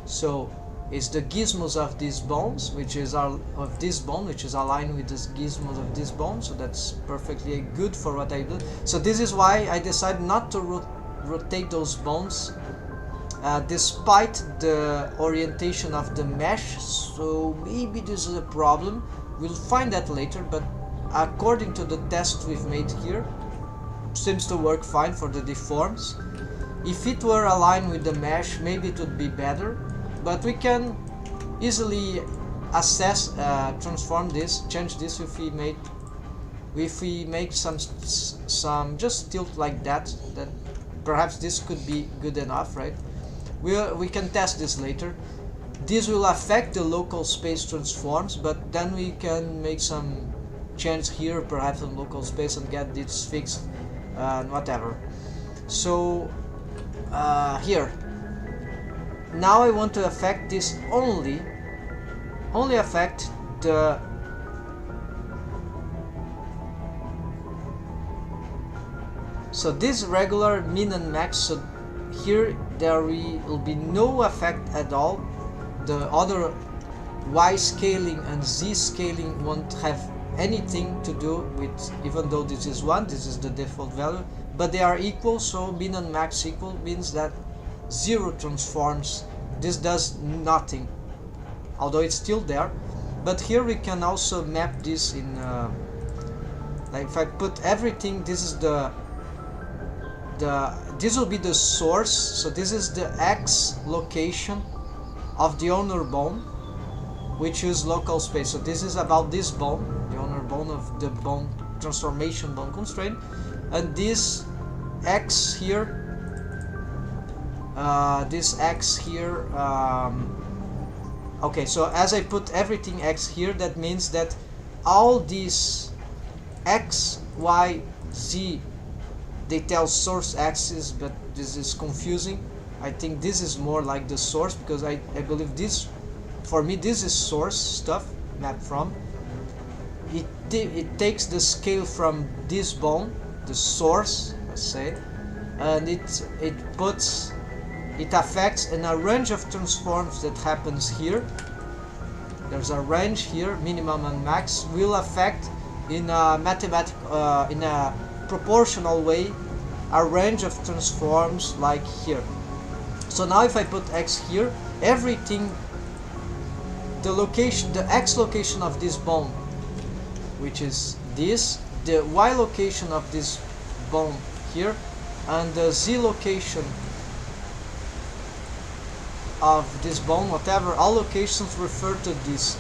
So it's the gizmos of these bones, which is aligned with the gizmos of this bone. So that's perfectly good for what I do. So this is why I decided not to rotate those bones, despite the orientation of the mesh. So maybe this is a problem. We'll find that later, but according to the test we've made here, seems to work fine for the deforms. If it were aligned with the mesh, maybe it would be better, but we can easily assess, transform this, change this if we make some just tilt like that, then perhaps this could be good enough, right? We can test this later. This will affect the local space transforms, but then we can make some change here, perhaps on local space, and get this fixed, whatever. So here, now I want to affect this only affect the so this regular min and max. So here there will be no effect at all. The other y scaling and z scaling won't have anything to do with, even though this is 1, this is the default value, but they are equal. So min and max equal means that 0 transforms. This does nothing, although it's still there. But here we can also map this in like if I put everything, this is this will be the source. So this is the x location of the owner bone, which is local space. So this is about this bone, the owner bone of the bone transformation bone constraint, and this x here, okay, so as I put everything x here, that means that all these x, y, z, they tell source axis, but this is confusing. I think this is more like the source, because I believe this, for me, this is source stuff, map from. It takes the scale from this bone, the source, let's say, and it affects in a range of transforms that happens here. There's a range here, minimum and max, will affect in a in a proportional way a range of transforms like here. So now if I put x here, everything, the location, the x location of this bone, which is this, the y location of this bone here, and the z location of this bone, whatever, all locations refer to this,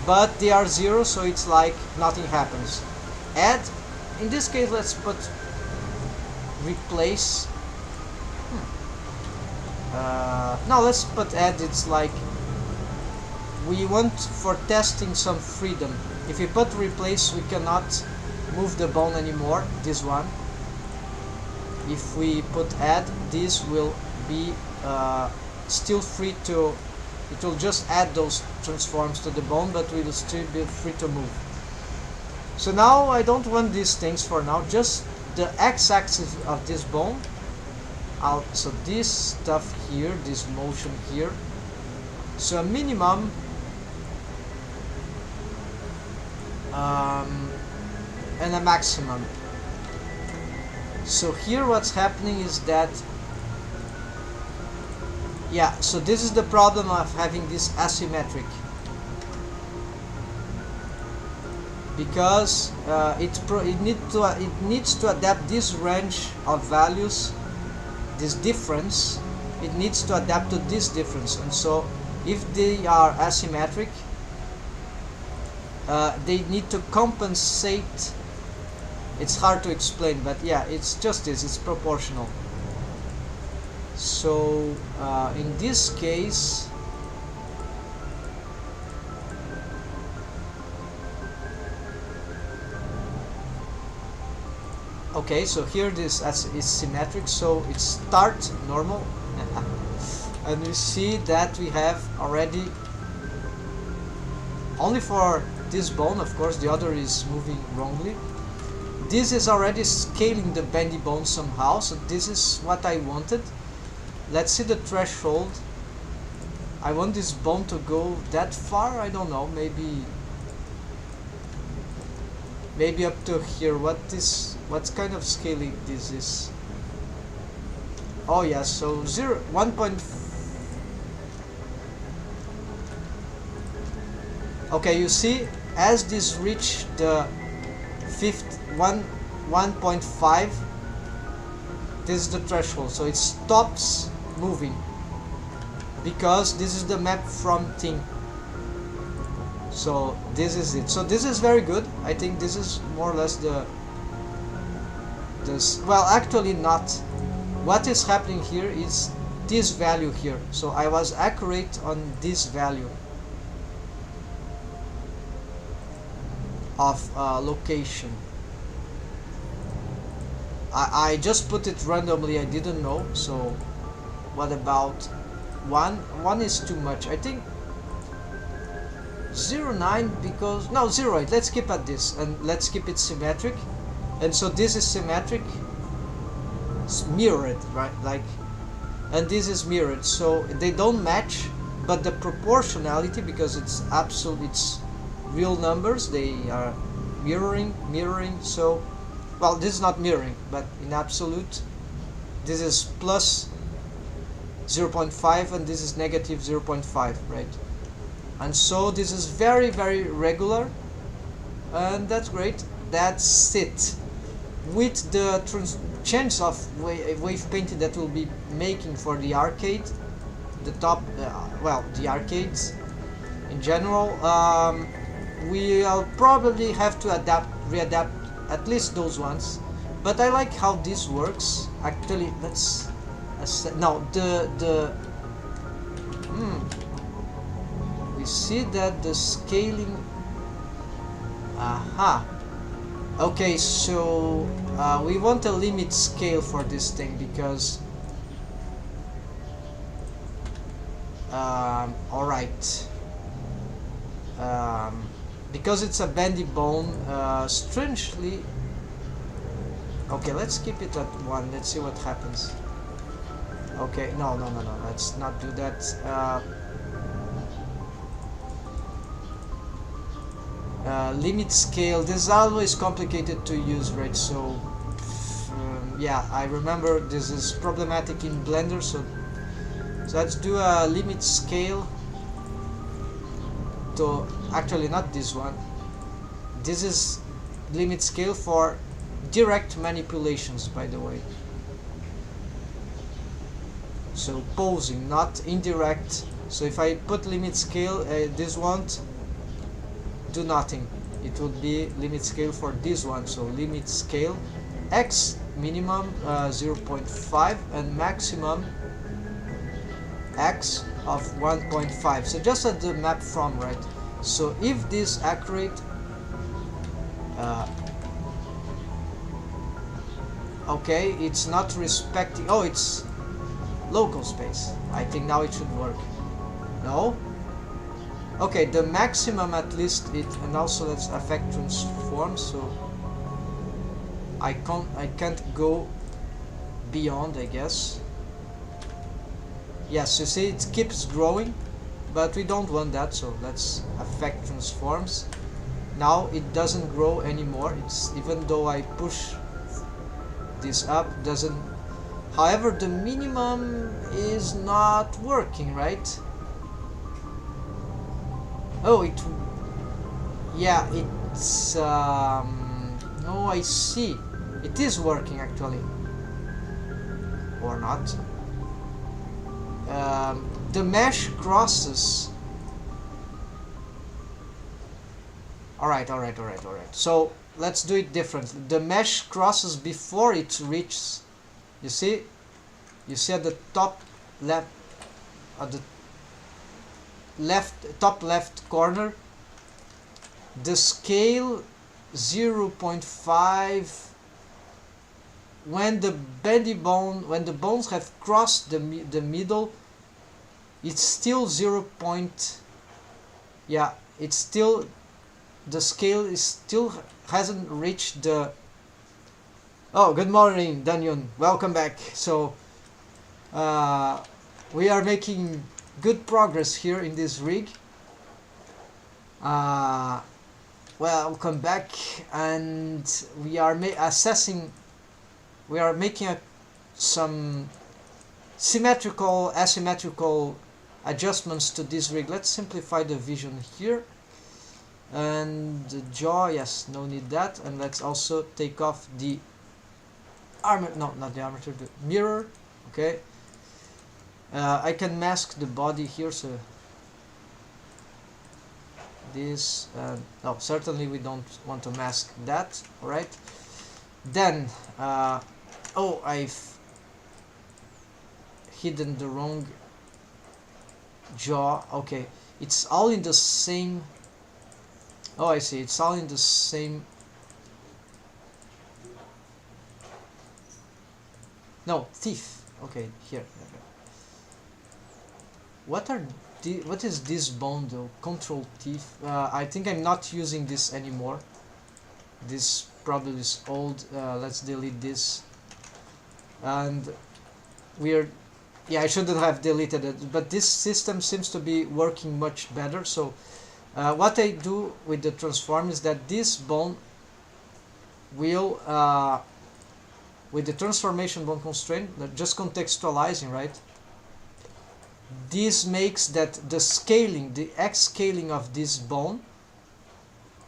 but they are zero, so it's like nothing happens. Add, in this case, let's put replace. No, let's put add. It's like we want for testing some freedom. If we put replace, we cannot move the bone anymore, this one. If we put add, this will be still free to, it will just add those transforms to the bone, but we will still be free to move. So now I don't want these things for now, just the x-axis of this bone. So this stuff here, this motion here, so a minimum and a maximum. So here what's happening is that, yeah, so this is the problem of having this asymmetric, because it needs to adapt this range of values, this difference, it needs to adapt to this difference. And so if they are asymmetric, they need to compensate. It's hard to explain, but yeah, it's just this, it's proportional. So in this case, okay, so here this is symmetric, so it starts normal, and we see that we have already, only for this bone, of course, the other is moving wrongly. This is already scaling the bendy bone somehow, so this is what I wanted. Let's see the threshold. I want this bone to go that far, I don't know, maybe up to here. What kind of scaling this is? Oh yeah, so 1. Okay, you see, as this reach the 1.5, this is the threshold, so it stops moving, because this is the map from thing. So this is it. So this is very good. I think this is more or less well, actually not. What is happening here is this value here. So I was accurate on this value of location. I just put it randomly, I didn't know. So what about 1? 1 is too much. I think 0.9, because no, 0.8. Let's keep at this, and let's keep it symmetric. And so this is symmetric, it's mirrored, right? Like, and this is mirrored, so they don't match, but the proportionality, because it's absolute, it's real numbers, they are mirroring. So, well, this is not mirroring, but in absolute, this is plus 0.5 and this is negative 0.5, right? And so this is very, very regular, and that's great. That's it. With the change of wave painting that we'll be making for the arcade, the top, well, the arcades in general, we'll probably have to readapt at least those ones. But I like how this works. Actually, let's now we see that the scaling. Aha. Okay, so we want a limit scale for this thing, because all right, because it's a bendy bone, strangely Okay, let's keep it at 1. Let's see what happens. Okay, no, let's not do that. Limit scale, this is always complicated to use, right? So yeah, I remember this is problematic in Blender, so let's do a limit scale to, actually not this one, this is limit scale for direct manipulations, by the way. So posing, not indirect. So if I put limit scale, this won't do nothing. It would be limit scale for this one. So limit scale x minimum 0.5 and maximum x of 1.5. So just at the map from, right? So if this accurate, okay, it's not respecting, oh, it's local space. I think now it should work. No? Okay, the maximum at least it, and also let's affect transform, so I can't go beyond, I guess. Yes, you see it keeps growing, but we don't want that, so let's affect transforms. Now it doesn't grow anymore. It's, even though I push this up, doesn't. However, the minimum is not working, right? Oh, it, yeah, it's no, I see, it is working actually, or not. The mesh crosses. Alright. So let's do it differently. The mesh crosses before it reaches. You see at the top left, at the top left corner, the scale 0.5. When the when the bones have crossed the middle, it's still 0. Yeah, it's still, the scale is still hasn't reached the. Oh, good morning, Danyon. Welcome back. So we are making good progress here in this rig. Welcome back, and we are assessing. We are making some symmetrical, asymmetrical adjustments to this rig. Let's simplify the vision here. And the jaw, yes, no need that. And let's also take off the armor, no, not the armature, the mirror. Okay. I can mask the body here, so this, no, certainly we don't want to mask that. Alright. Then, oh, I've hidden the wrong jaw. Okay, it's all in the same. Oh, I see, it's all in the same. No, teeth. Okay, here. What is this bone though? Control teeth. I think I'm not using this anymore. This probably is old. Let's delete this. And we're, yeah, I shouldn't have deleted it, but this system seems to be working much better. So what I do with the transform is that this bone will, with the transformation bone constraint, just contextualizing, right? This makes that the scaling, the X scaling of this bone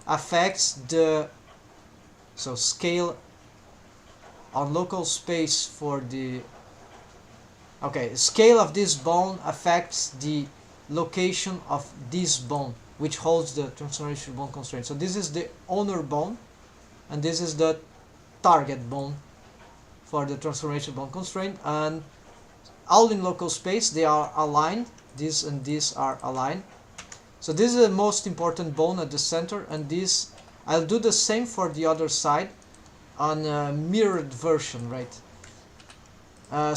affects the, so scale on local space for the, okay, scale of this bone affects the location of this bone, which holds the transformation bone constraint. So this is the owner bone, and this is the target bone for the transformation bone constraint, and all in local space they are aligned. This and this are aligned. So this is the most important bone at the center, and this I'll do the same for the other side on a mirrored version, right?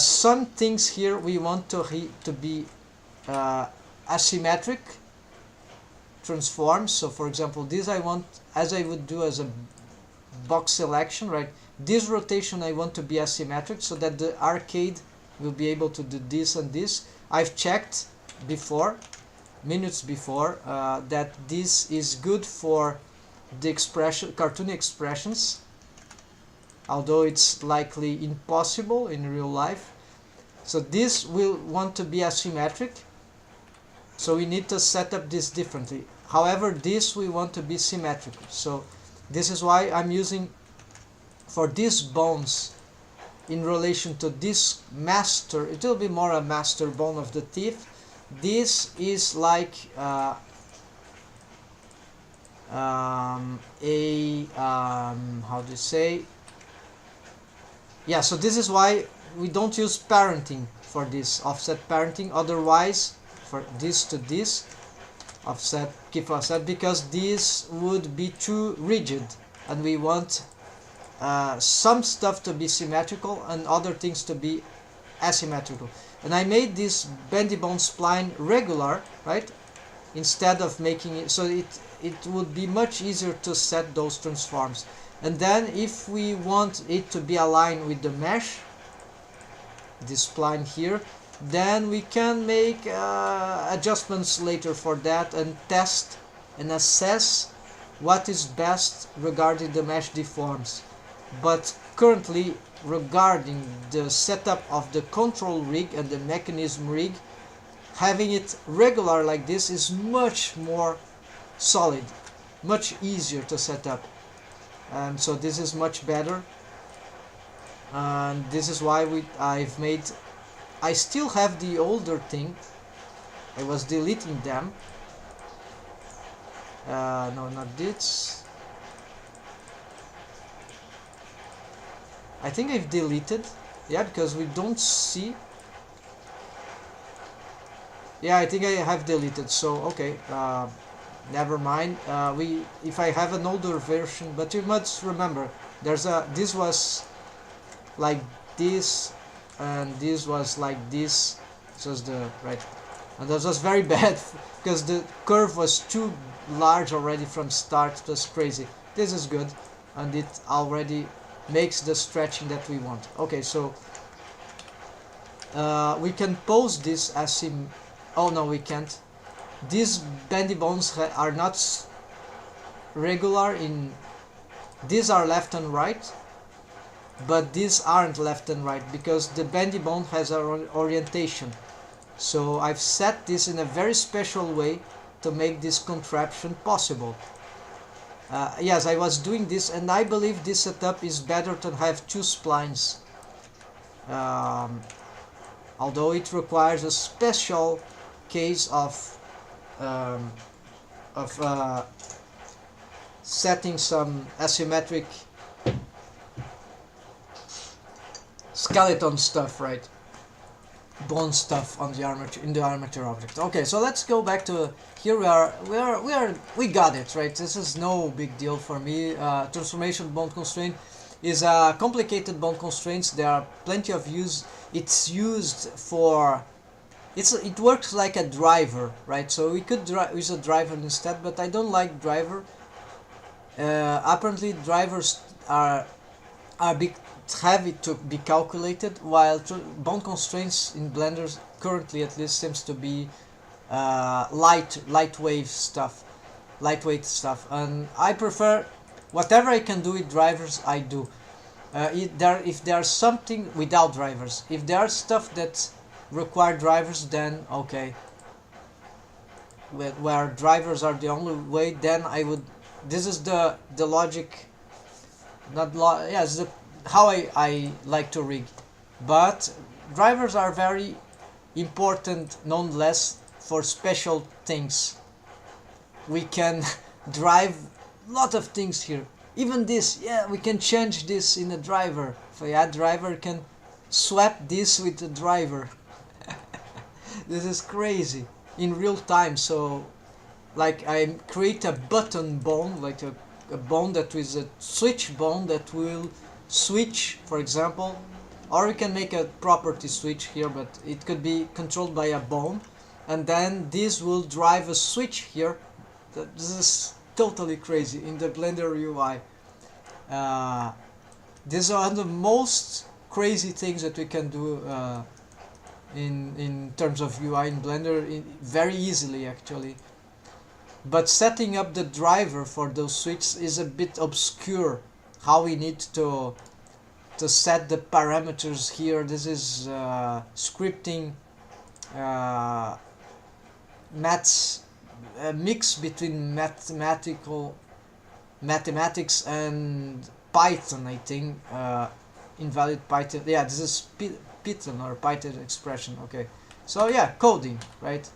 Some things here we want to be asymmetric transforms. So for example, this I want, as I would do as a box selection, right? This rotation I want to be asymmetric so that the arcade will be able to do this and this. I've checked before, minutes before, that this is good for the cartoon expressions, although it's likely impossible in real life. So this will want to be asymmetric, so we need to set up this differently. However, this we want to be symmetrical, so this is why I'm using for these bones in relation to this master. It will be more a master bone of the teeth. This is like how do you say, yeah, so this is why we don't use parenting for this, offset parenting. Otherwise, for this to this, offset, keep offset, because this would be too rigid, and we want some stuff to be symmetrical and other things to be asymmetrical. And I made this bendy bone spline regular, right, instead of making it so it would be much easier to set those transforms. And then if we want it to be aligned with the mesh, this spline here, then we can make adjustments later for that and test and assess what is best regarding the mesh deforms. But currently, regarding the setup of the control rig and the mechanism rig, having it regular like this is much more solid, much easier to set up, and so this is much better. And this is why I've made, I still have the older thing, I was deleting them, no, not this, I think I've deleted, yeah, because we don't see, yeah, I think I have deleted, so okay, never mind. If I have an older version, but you must remember, this was like this, and this was like this, just the right, and that was very bad because the curve was too large already from start. It was crazy. This is good, and it already makes the stretching that we want. Okay, so we can pose this as oh no, we can't. These bendy bones are not regular in, these are left and right, but these aren't left and right because the bendy bone has an orientation. So I've set this in a very special way to make this contraption possible. Yes, I was doing this, and I believe this setup is better to have two splines, although it requires a special case of setting some asymmetric skeleton stuff, right? Bone stuff on the armature, in the armature object. Okay, so let's go back to here. We got it, right? This is no big deal for me. Transformation bone constraint is a complicated bone constraints. There are plenty of use. It's used for, it works like a driver, right? So we could use a driver instead, but I don't like driver. Apparently drivers are big heavy to be calculated, while bone constraints in blenders currently at least seems to be lightweight stuff, and I prefer whatever I can do with drivers I do. If there's something without drivers, if there are stuff that require drivers, then okay, where drivers are the only way, then I would, this is the logic, yes, how I like to rig. But drivers are very important nonetheless for special things. We can drive a lot of things here. Even this, yeah, we can change this in a driver. If I add driver, can swap this with the driver. This is crazy in real time. So like I create a button bone, like a bone that is a switch bone that will switch, for example, or we can make a property switch here, but it could be controlled by a bone, and then this will drive a switch here. This is totally crazy in the Blender UI. These are the most crazy things that we can do in terms of UI in Blender, very easily actually. But setting up the driver for those switches is a bit obscure. How we need to set the parameters here. This is scripting maths, a mix between mathematics and Python, I think. Invalid Python. Yeah, this is Python or Python expression. Okay, so yeah, coding, right?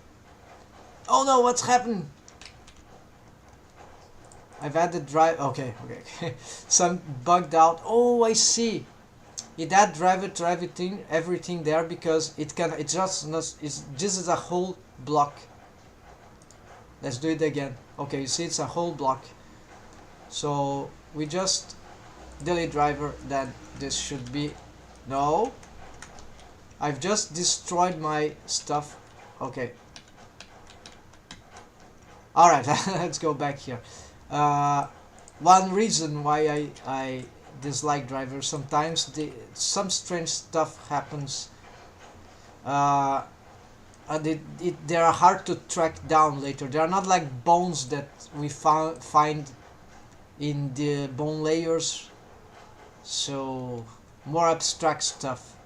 Oh no, what's happened? I've added drive. Okay. Some bugged out. Oh, I see. It add driver to everything there because it can. It's just not. This is a whole block. Let's do it again. Okay, you see, it's a whole block. So we just delete driver. Then this should be no. I've just destroyed my stuff. Okay. All right. Let's go back here. One reason why I dislike drivers, sometimes some strange stuff happens, and they are hard to track down later. They are not like bones that we find in the bone layers, so more abstract stuff.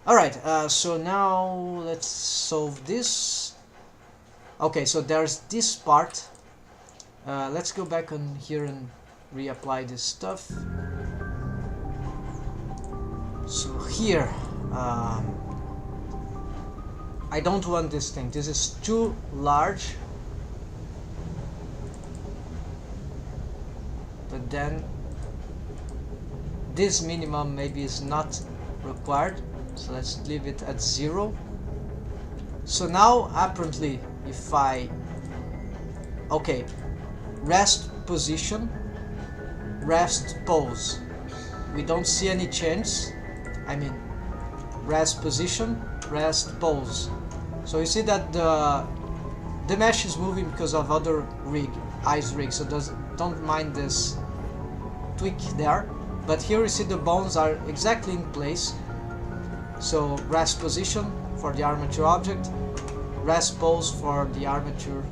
Alright, so now let's solve this. Okay, so there's this part. Let's go back on here and reapply this stuff. So here, I don't want this thing. This is too large. But then this minimum maybe is not required. So let's leave it at 0. So now apparently if I... Okay. Rest position, rest pose. We don't see any change. I mean, rest position, rest pose. So you see that the mesh is moving because of other eyes rig. So don't mind this tweak there. But here you see the bones are exactly in place. So rest position for the armature object, rest pose for the armature.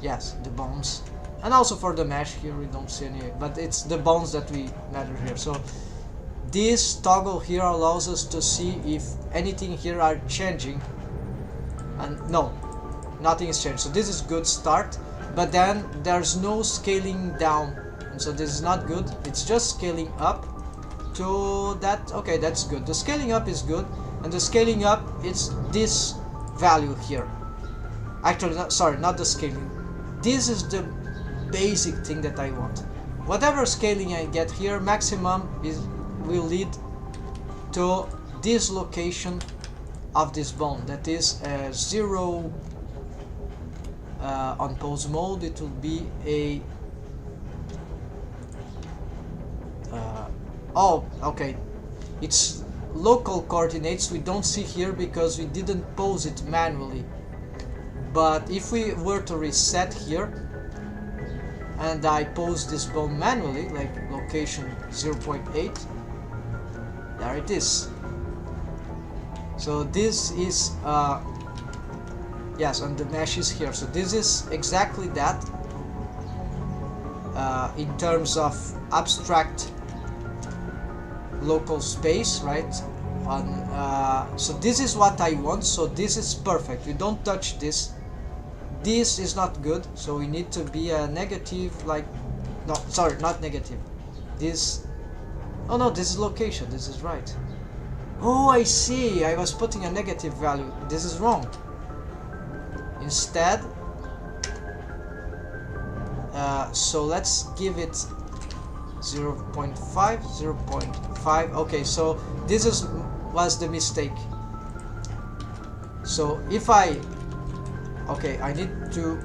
Yes, the bones. And also for the mesh here we don't see any, but it's the bones that we matter here. So this toggle here allows us to see if anything here are changing, and no, nothing is changed. So this is good start, but then there's no scaling down, and so this is not good. It's just scaling up to that. Okay, that's good. The scaling up is good, and the scaling up it's this value here. Actually, sorry, not the scaling. This is the basic thing that I want. Whatever scaling I get here, maximum will lead to this location of this bone. That is 0 on pose mode. It will be a oh, okay. It's local coordinates we don't see here because we didn't pose it manually. But if we were to reset here and I pose this bone manually, like location 0.8, there it is. So this is yes, and the mesh is here. So this is exactly that in terms of abstract local space, right? So this is what I want. So this is perfect. We don't touch this. This is not good, so we need to be a negative, like, no, sorry, not negative. This, oh no, this is location, this is right. Oh, I see, I was putting a negative value. This is wrong. Instead, so let's give it 0.5, 0.5. Okay, so this was the mistake. So if I... Okay, I need to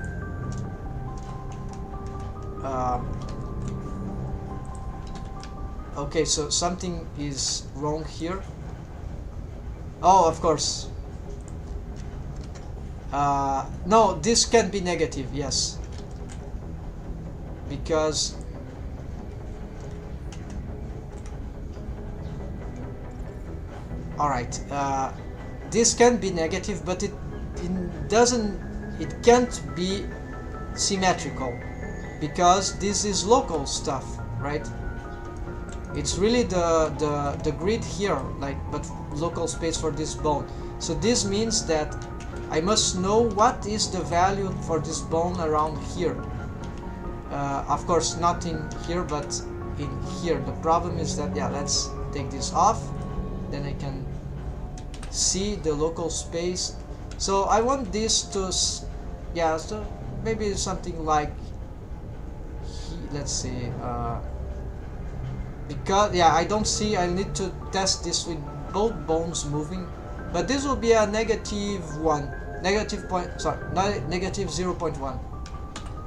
okay, so something is wrong here. Oh, of course. No, this can be negative, yes. Because Alright, this can be negative, but it can't be symmetrical, because this is local stuff, right? It's really the grid here, like, but local space for this bone. So this means that I must know what is the value for this bone around here. Of course not in here, but in here. The problem is that, yeah, let's take this off, then I can see the local space. So I want this to, yeah, so maybe something like, let's see, because, yeah, I don't see, I need to test this with both bones moving, but this will be a -1, negative 0.1.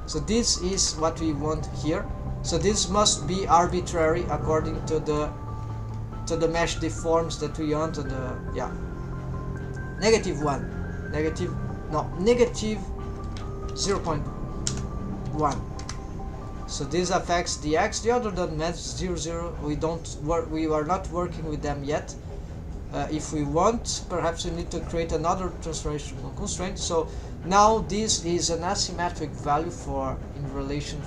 So this is what we want here. So this must be arbitrary according to the mesh deforms that we want, to the, yeah, -1, negative 0.1. So this affects the x. The other than match 0, 0. We are not working with them yet. If we want, perhaps we need to create another transformational constraint. So now this is an asymmetric value in relation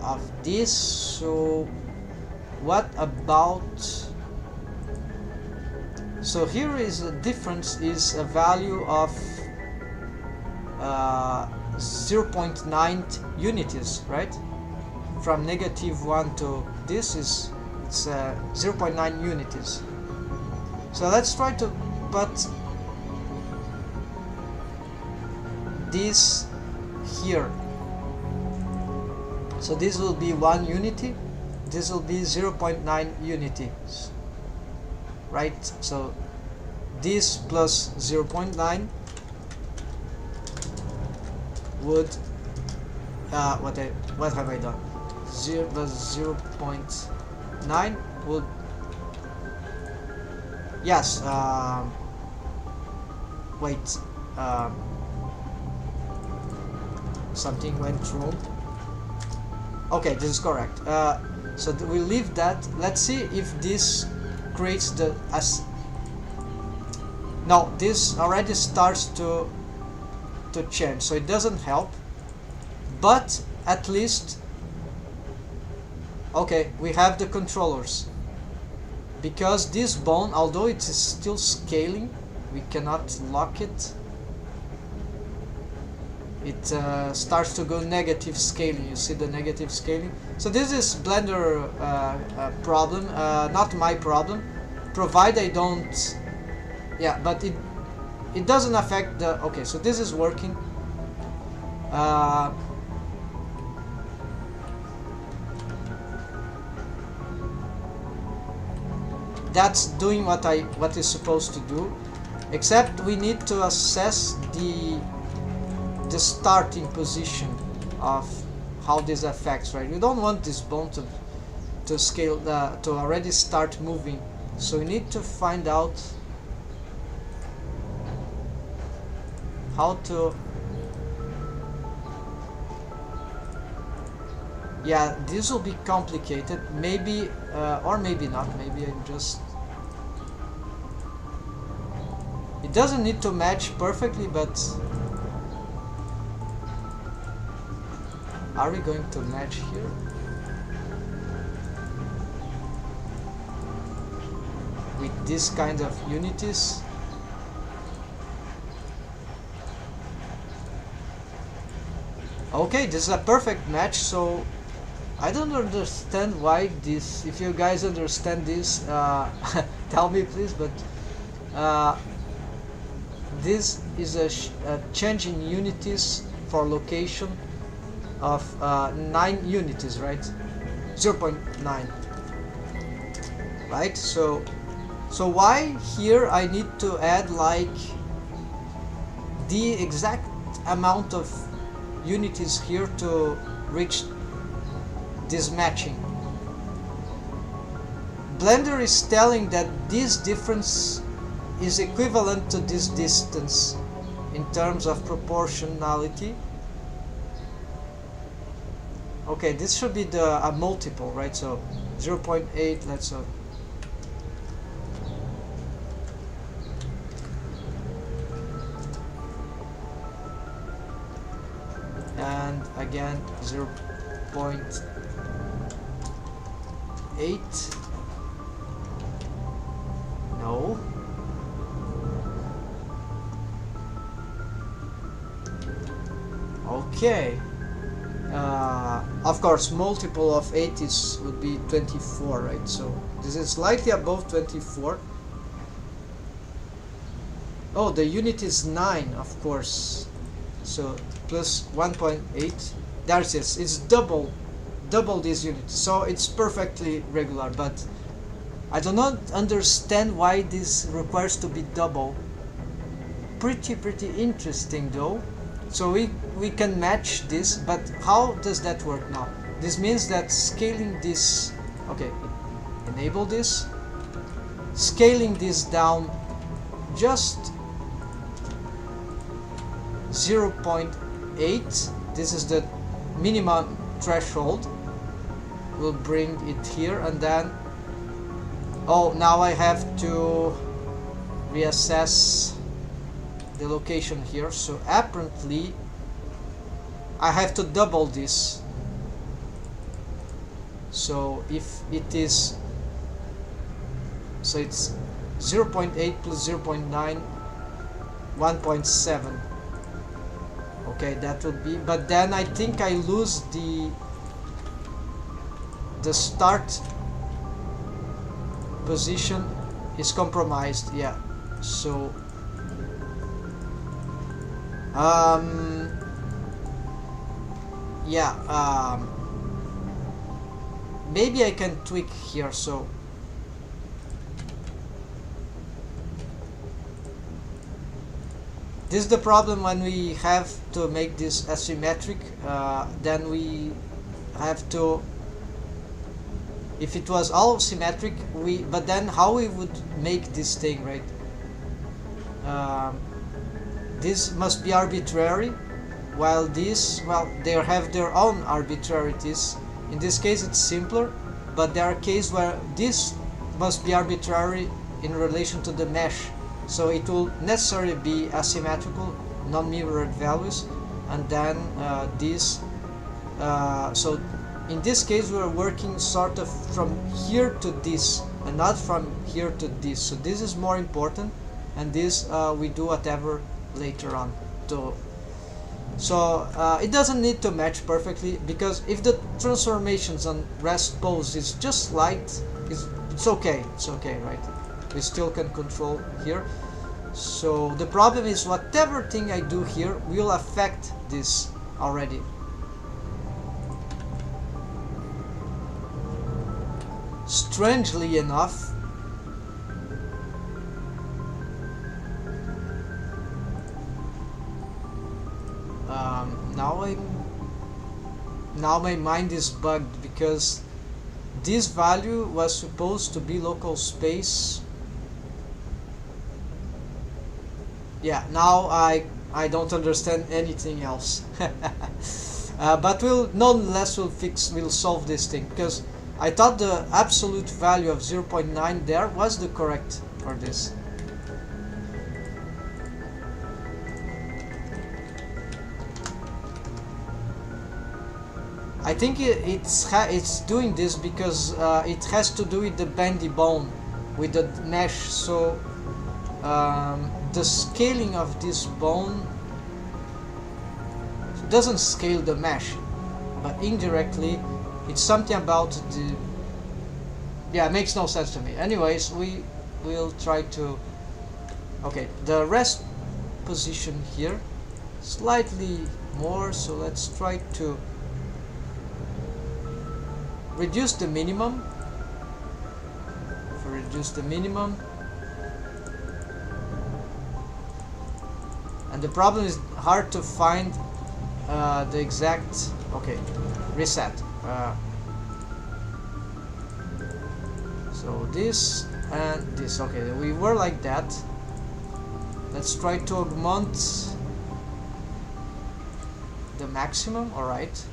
of this. So what about? So here is a difference, is a value of 0.9 unities, right? From -1 to this is, it's 0.9 unities. So let's try to put this here. So this will be 1 unity, this will be 0.9 unities, right? So this plus 0.9 would, what have I done? 0 plus 0.9 would, yes, wait, something went wrong. Okay, this is correct. So we leave that. Let's see if this creates the, no, this already starts to change, so it doesn't help, but at least, okay, we have the controllers, because this bone, although it is still scaling, we cannot lock it. It starts to go negative scaling. You see the negative scaling. So this is Blender problem, not my problem, provided I don't, yeah, but it doesn't affect the, okay, so this is working. That's doing what is supposed to do, except we need to assess the starting position of how this affects, right? We don't want this bone to scale, to already start moving, so we need to find out how to, yeah, this will be complicated, maybe, or maybe not, maybe I'm just, it doesn't need to match perfectly, but are we going to match here? With this kind of unities? Okay, this is a perfect match, so I don't understand why this, if you guys understand this, tell me please, but this is a change in unities for location of 9 unities, right? 0.9, right? So why here I need to add like the exact amount of unities here to reach this matching? Blender is telling that this difference is equivalent to this distance in terms of proportionality. Okay, this should be a multiple, right? So 0.8, let's and again 0.8. No. Okay. Of course, multiple of 8 would be 24, right? So this is slightly above 24. Oh, the unit is 9, of course. So plus 1.8. There it is. It's double this unit. So it's perfectly regular, but I do not understand why this requires to be double. Pretty interesting though. So we can match this, but how does that work now? This means that scaling this, okay, enable this, scaling this down just 0.8, this is the minimum threshold, we'll bring it here, and then, oh, now I have to reassess the location here, so apparently I have to double this. So if it is, so it's 0.8 plus 0.9, 1.7. Okay, that would be, but then I think I lose the start position is compromised. Yeah, so yeah, maybe I can tweak here. So this is the problem when we have to make this asymmetric. Then we have to, if it was all symmetric, but then how we would make this thing, right? This must be arbitrary, while this, well, they have their own arbitrarities. In this case it's simpler, but there are cases where this must be arbitrary in relation to the mesh, so it will necessarily be asymmetrical, non-mirrored values, and then this, so in this case we are working sort of from here to this and not from here to this, so this is more important, and this we do whatever later on. So it doesn't need to match perfectly, because if the transformations on rest pose is just slight, it's okay, right? We still can control here. So the problem is whatever thing I do here will affect this already. Strangely enough, now my mind is bugged, because this value was supposed to be local space. Yeah, now I don't understand anything else. But nonetheless we'll solve this thing, because I thought the absolute value of 0.9 there was the correct for this. I think it's doing this because it has to do with the bendy bone, with the mesh. So the scaling of this bone doesn't scale the mesh, but indirectly it's something about the, yeah, it makes no sense to me. Anyways, we will try to, okay, the rest position here slightly more, so let's try to reduce the minimum. If we reduce the minimum, and the problem is hard to find the exact, okay, reset. So this and this, okay, we were like that. Let's try to augment the maximum. All right.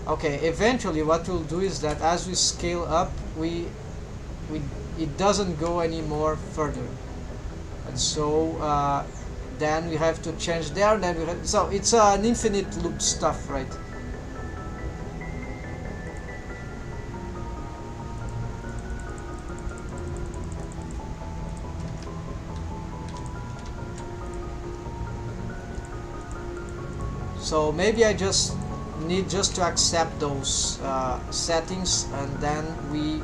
Okay, eventually what we'll do is that as we scale up, we it doesn't go any more further, and so then we have to change there, then we have, so it's an infinite loop stuff, right? So maybe I just need to accept those settings, and then we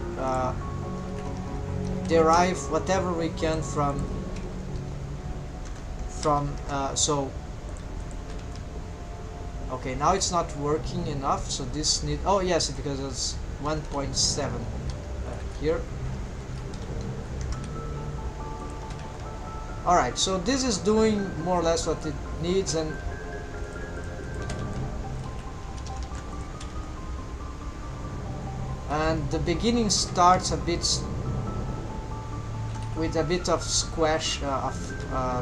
derive whatever we can from so okay, now it's not working enough, so this need, oh yes, because it's 1.7 here. Alright, so this is doing more or less what it needs, and the beginning starts a bit with a bit of squash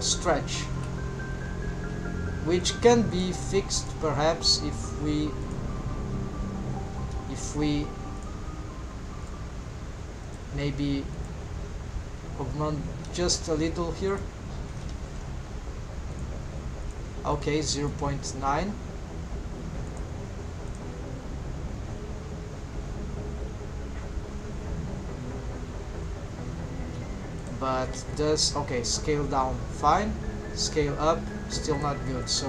stretch, which can be fixed perhaps if we maybe augment just a little here. Okay, 0.9. But does, okay, scale down fine, scale up still not good, so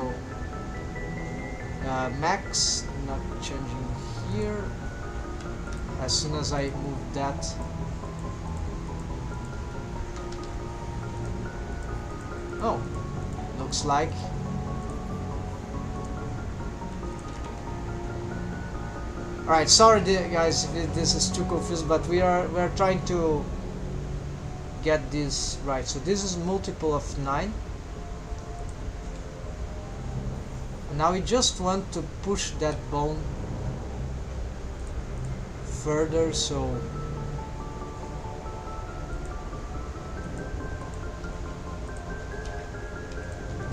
max not changing here. As soon as I move that, oh, looks like alright, sorry guys if this is too confused, but we're trying to get this right. So this is multiple of 9. Now we just want to push that bone further, so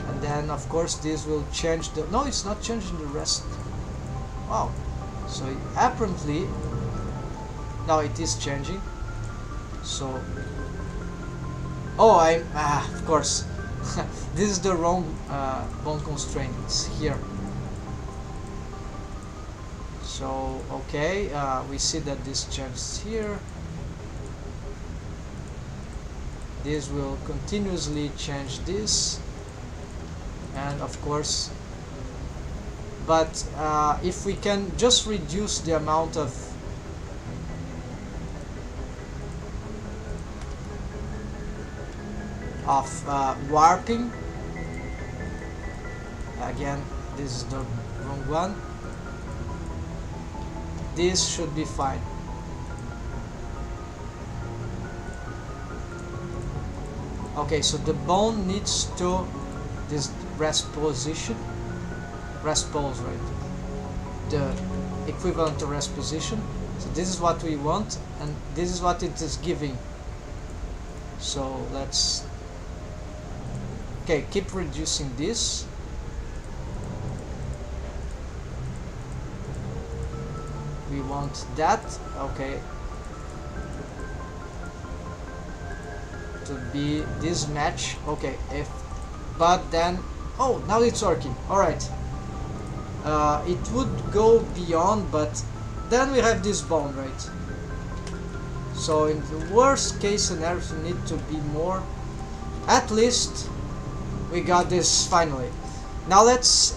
and then of course this will change the, no, it's not changing the rest. Wow, so apparently now it is changing. So oh, of course, this is the wrong bone constraint, it's here. So, okay, we see that this changes here. This will continuously change this, and of course, but if we can just reduce the amount of warping, again this is the wrong one, this should be fine. Okay, so the bone needs to this rest position, rest pose, right, the equivalent to rest position. So this is what we want, and this is what it is giving. So let's, okay, keep reducing this. We want that, okay, to be this match, okay, if, but then, oh, now it's working, alright. It would go beyond, but then we have this bone, right? So in the worst case scenario, we need to be more, at least we got this finally. Now let's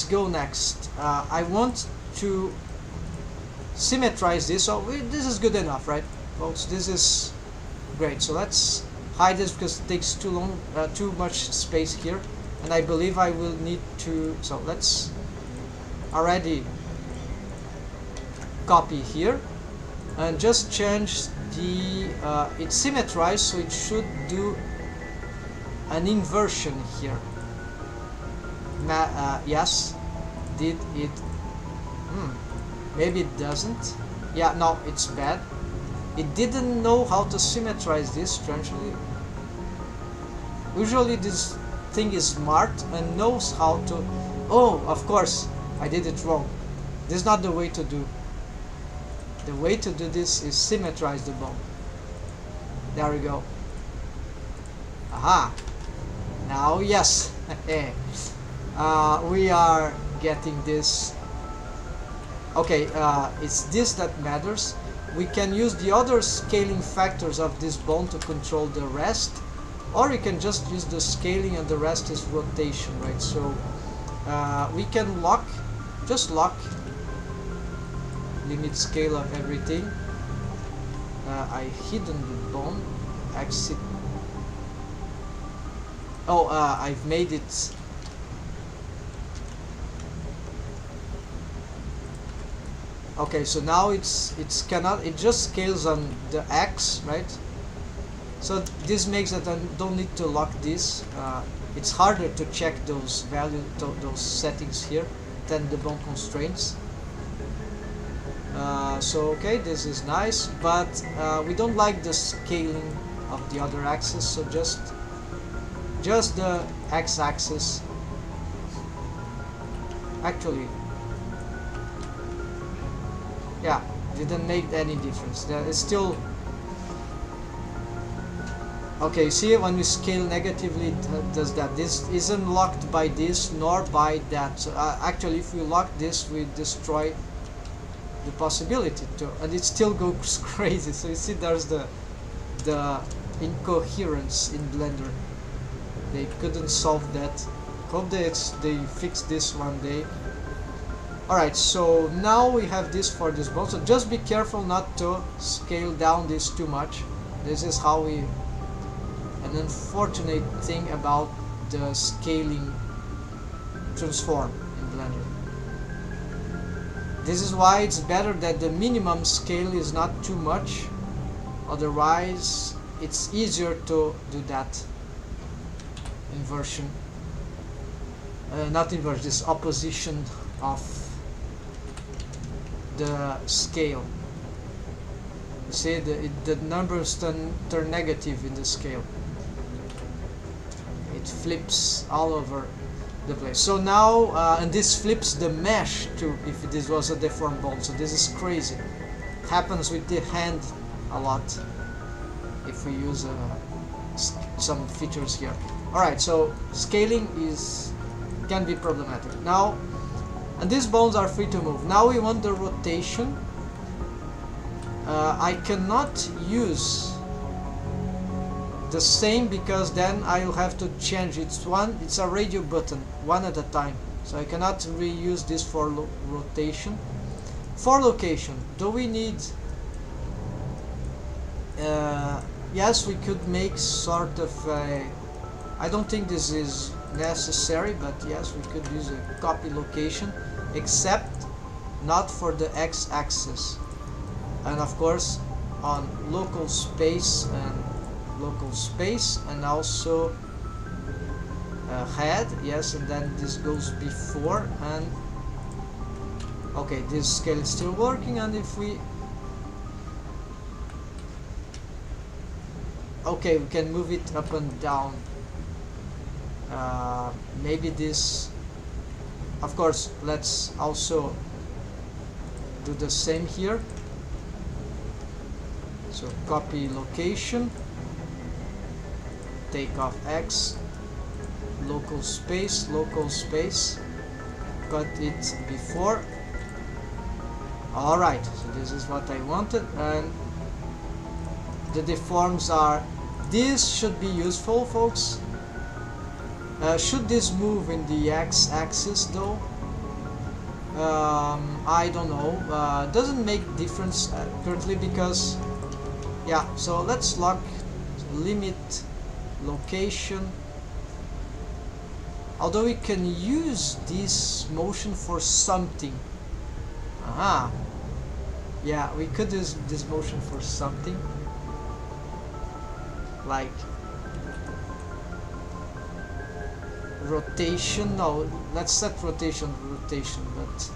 go next. I want to symmetrize this, so this is good enough, right folks? This is great. So let's hide this because it takes too much space here, and I believe I will need to, so let's already copy here and just change the it's symmetrized, so it should do an inversion here. Yes, did it? Maybe it doesn't. Yeah, no, it's bad. It didn't know how to symmetrize this, strangely. Usually this thing is smart and knows how to, oh, of course I did it wrong. This is not the way to do. The way to do this is symmetrize the bone. There we go. Aha. Now, yes. We are getting this. Okay, it's this that matters. We can use the other scaling factors of this bone to control the rest, or we can just use the scaling and the rest is rotation, right? So we can lock, just lock limit scale of everything. I hidden the bone, exit. Oh, I've made it. Okay, so now it just scales on the X, right? So this makes that I don't need to lock this. It's harder to check those values, those settings here than the bone constraints. So okay, this is nice, but we don't like the scaling of the other axis. So just the X-axis. Actually, yeah, didn't make any difference. It's still okay. See, when we scale negatively, it does that. This isn't locked by this nor by that. So, actually, if we lock this, we destroy the possibility to, and it still goes crazy. So you see, there's the incoherence in Blender. They couldn't solve that. Hope they fix this one day. Alright, so now we have this for this bone. So just be careful not to scale down this too much. This is how we... An unfortunate thing about the scaling transform in Blender. This is why it's better that the minimum scale is not too much. Otherwise, it's easier to do that inversion. Not inversion, this opposition of the scale. You see, the numbers turn negative in the scale. It flips all over the place. So now, and this flips the mesh too, if this was a deformed bone. So this is crazy. Happens with the hand a lot if we use some features here. Alright, so scaling can be problematic. Now, and these bones are free to move. Now we want the rotation. I cannot use the same because then I'll have to change. It's a radio button, one at a time. So I cannot reuse this for rotation. For location, do we need... yes, we could make sort of a... I don't think this is necessary, but yes, we could use a copy location, except not for the X-axis, and of course on local space and also head, yes, and then this goes before, and okay, this scale is still working. And if we okay, we can move it up and down. Maybe this, of course, let's also do the same here. So copy location, take off X, local space, cut it before. Alright, so this is what I wanted, and the deforms are, this should be useful, folks. Should this move in the X-axis though? I don't know. Doesn't make difference currently because, yeah. So let's lock limit location. Although we can use this motion for something. Aha. Yeah, we could use this motion for something. Like rotation. No, let's set rotation, but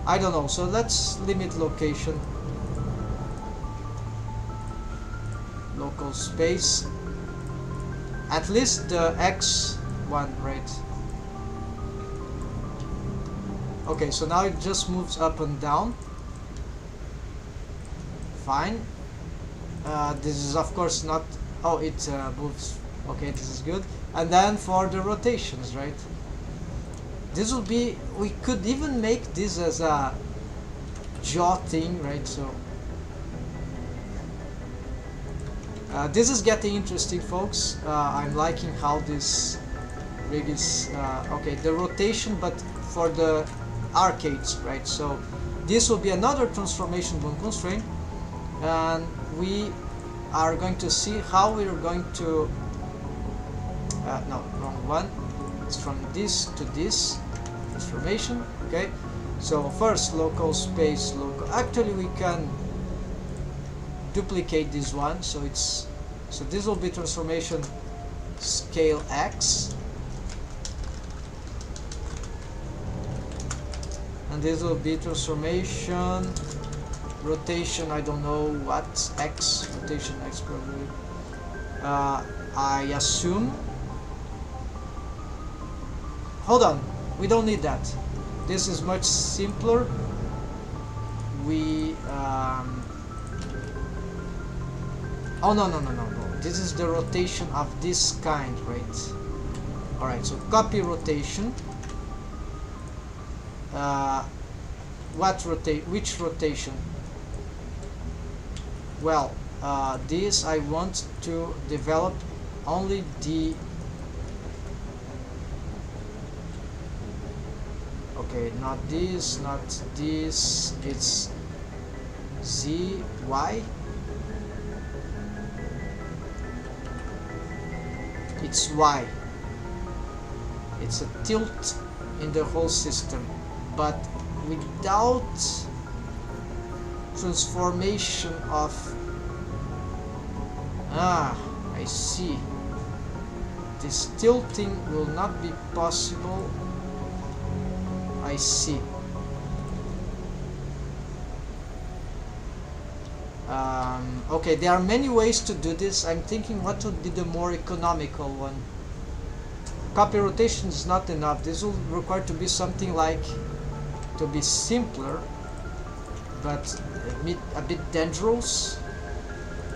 I don't know. So let's limit location, local space, at least the X one, right? Okay, so now it just moves up and down. Fine. this is of course not, oh, it moves, okay, this is good. And then for the rotations, right, this will be, we could even make this as a jaw thing, right? So this is getting interesting, folks. I'm liking how this rig is, okay, the rotation, but for the arcades, right? So this will be another transformation bone constraint, and we are going to see how we are going to, no, wrong one, it's from this to this transformation, okay? So first local space, local, actually we can duplicate this one, so it's, so this will be transformation scale X, and this will be transformation rotation, I don't know what, X, rotation X probably, I assume, hold on, we don't need that, this is much simpler, we oh no, this is the rotation of this kind, right? Alright, so copy rotation, what rotate, which rotation? Well, this I want to develop only the, okay, not this, it's Z, Y, it's Y, it's a tilt in the whole system, but without transformation of, I see, this tilting will not be possible, I see. Okay, there are many ways to do this. I'm thinking what would be the more economical one. Copy rotation is not enough. This will require to be something like, to be simpler, but a bit dangerous.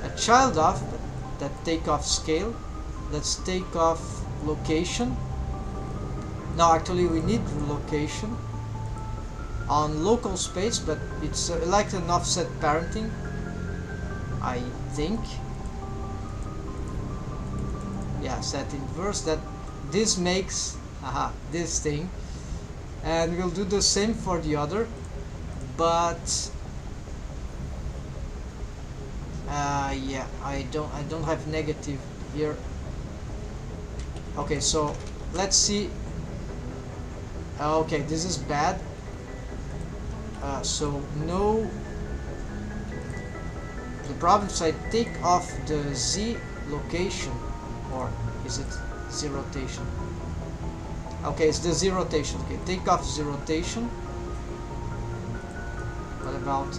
A child of that takeoff scale. Let's take off location. Now actually we need location on local space, but it's like an offset parenting, I think. Yeah, set inverse, that this makes this thing, and we'll do the same for the other, but yeah, I don't have negative here. Okay, so let's see. Okay, this is bad. So no. The problem is I take off the Z location, or is it Z rotation? Okay, it's the Z rotation. Okay, take off Z rotation. What about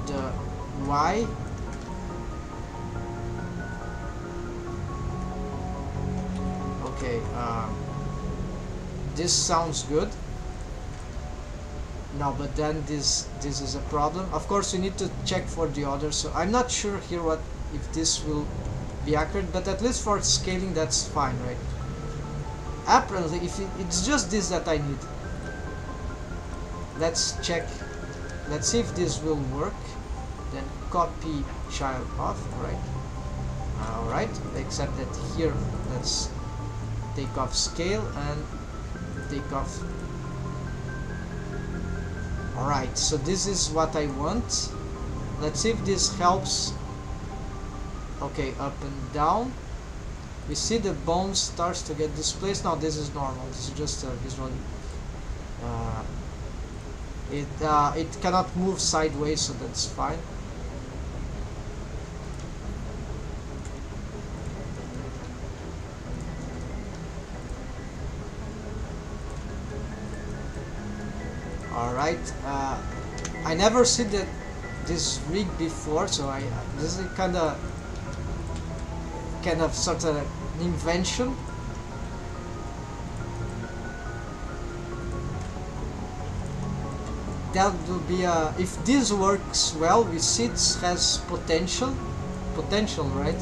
the Y? Okay, this sounds good. No, but then this is a problem. Of course, we need to check for the others. So I'm not sure here what if this will be accurate, but at least for scaling, that's fine, right? Apparently, if it's just this that I need. Let's check. Let's see if this will work. Then copy child off. All right. Except that here, let's take off scale and take off. Alright, so this is what I want. Let's see if this helps. Okay, up and down. We see the bone starts to get displaced. Now this is normal. This is just visual. It cannot move sideways, so that's fine. Alright, I never seen this rig before, so this is kind of sort of an invention. that will be a, if this works well, we see it has potential, right?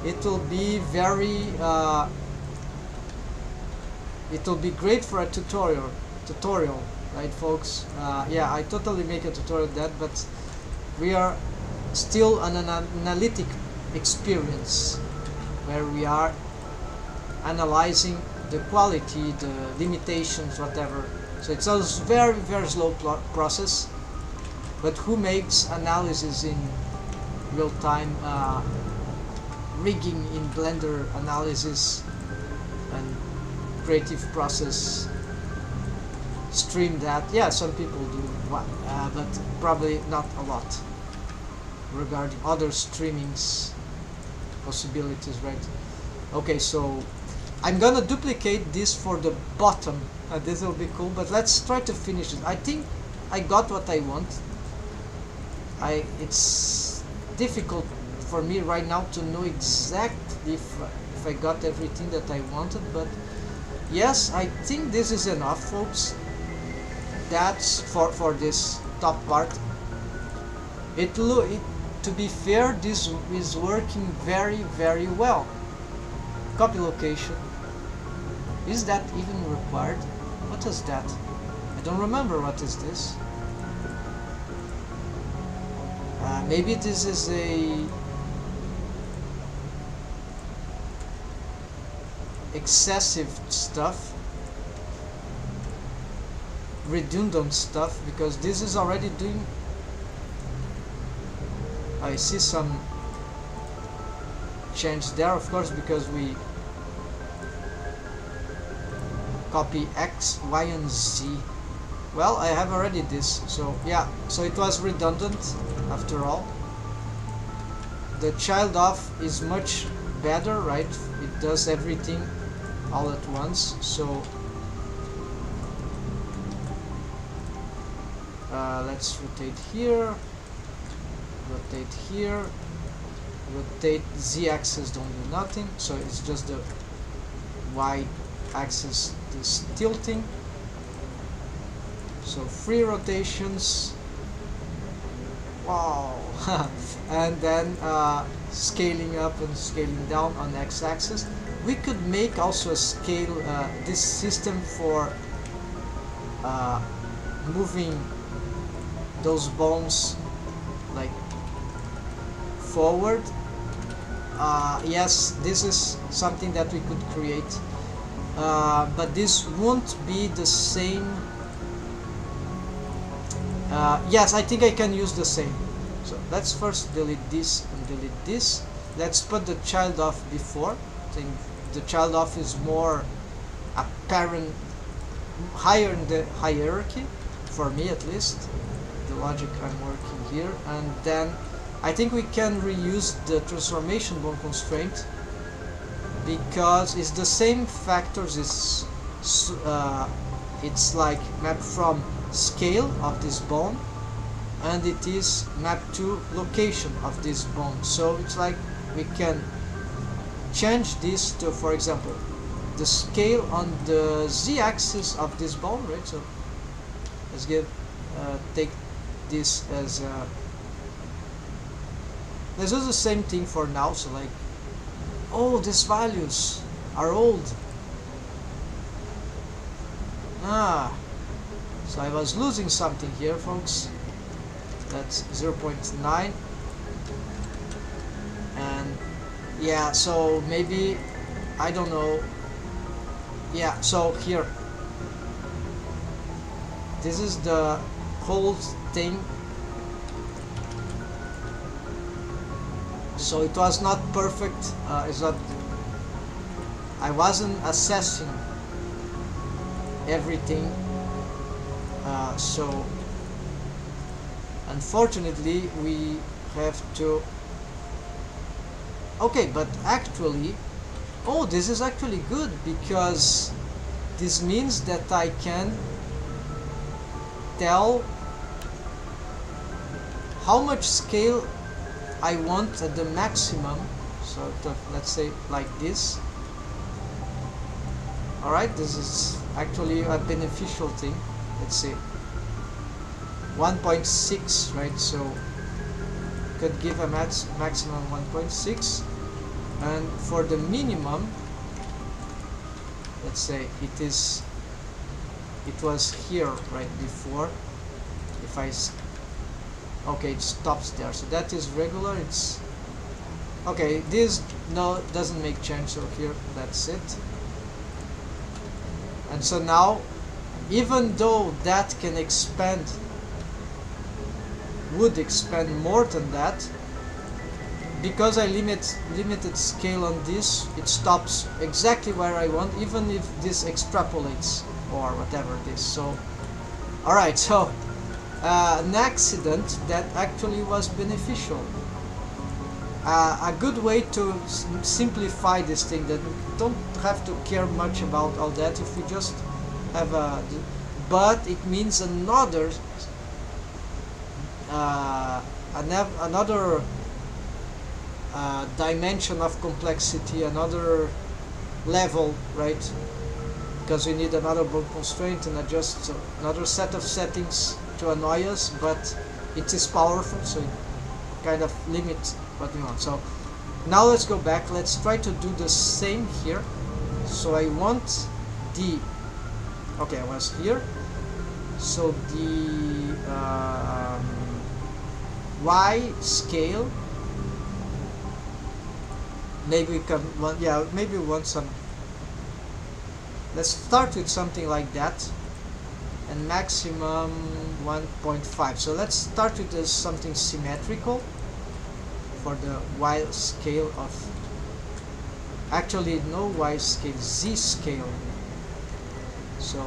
It will be very it will be great for a tutorial, right, folks? Yeah, I totally make a tutorial of that, but we are still on an analytic experience where we are analyzing the quality, the limitations, whatever. So it's a very, very slow process, but who makes analysis in real time, rigging in Blender analysis and creative process, stream that? Yeah, some people do, but probably not a lot regarding other streamings possibilities, right? Okay, so I'm gonna duplicate this for the bottom. This will be cool, but let's try to finish it. I think I got what I want. It's difficult for me right now to know exactly if I got everything that I wanted, but yes, I think this is enough, folks. That's for this top part. To be fair, this is working very, very well. Copy location. Is that even required? What is that? I don't remember what is this. Maybe this is a excessive stuff, redundant stuff, because this is already doing. I see some change there, of course, because we copy X, Y, and Z. Well, I have already this, so yeah, so it was redundant after all. The child of is much better, right? It does everything all at once, so let's rotate here, rotate here, rotate Z-axis, don't do nothing, so it's just the Y-axis, this tilting. So 3 rotations, wow. And then scaling up and scaling down on X-axis. We could make also a scale, this system for moving those bones like forward. Yes, this is something that we could create, but this won't be the same. Yes, I think I can use the same. So let's first delete this and delete this. Let's put the child of before. I think the child of is more apparent, higher in the hierarchy, for me at least, the logic I'm working here. And then I think we can reuse the transformation bone constraint, because it's the same factors. It's like mapped from scale of this bone, and it is mapped to location of this bone. So it's like we can change this to, for example, the scale on the Z-axis of this bone, right? So let's take this as let's do the same thing for now. So like, oh, these values are old. So I was losing something here, folks. That's 0.9. And yeah, so maybe, I don't know. Yeah, so here, this is the whole thing. So it was not perfect. It's not. I wasn't assessing everything. So unfortunately we have to. Okay, but actually, oh, this is actually good, because this means that I can tell how much scale I want at the maximum. So let's say like this. Alright, this is actually a beneficial thing. Let's see. 1.6, right? So could give a maximum 1.6, and for the minimum, let's say it was here right before. If I okay, it stops there, so that is regular. It's okay. This no doesn't make change, so here that's it. And so now, even though that can expand, would expand more than that, because I limited scale on this, it stops exactly where I want, even if this extrapolates or whatever it is. So, alright, so an accident that actually was beneficial. A good way to simplify this thing, that we don't have to care much about all that if we just have a, but it means another dimension of complexity, another level, right? Because we need another bone constraint and adjust another set of settings to annoy us, but it is powerful, so it kind of limits what we want. So now let's go back. Let's try to do the same here. So I want the, okay, I was here. So the Y scale, maybe we can, yeah, maybe we want some, let's start with something like that, and maximum 1.5. So let's start with something symmetrical for the Y scale of, actually no Y scale, Z scale. So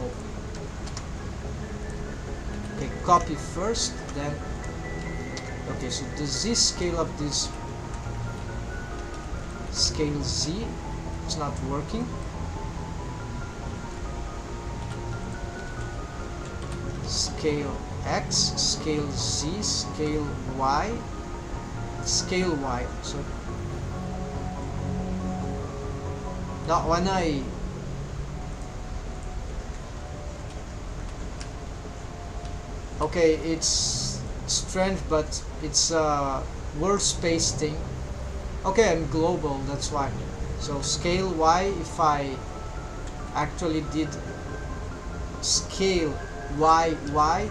okay, copy first, then okay, so the Z scale of this scale Z is not working. Scale X, scale Z, scale Y, scale Y. So now when I okay, it's strange, but it's a world space thing. Okay, I'm global, that's why. So scale Y, if I actually did scale Y,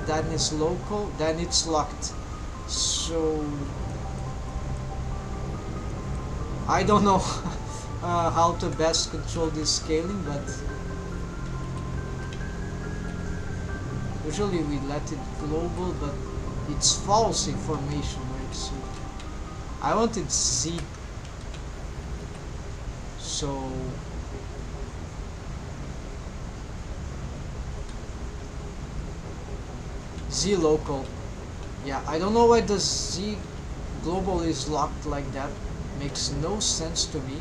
then it's local, then it's locked. So I don't know how to best control this scaling, but usually we let it global, but it's false information, right? So I wanted Z, so Z local. Yeah, I don't know why the Z global is locked like that. Makes no sense to me.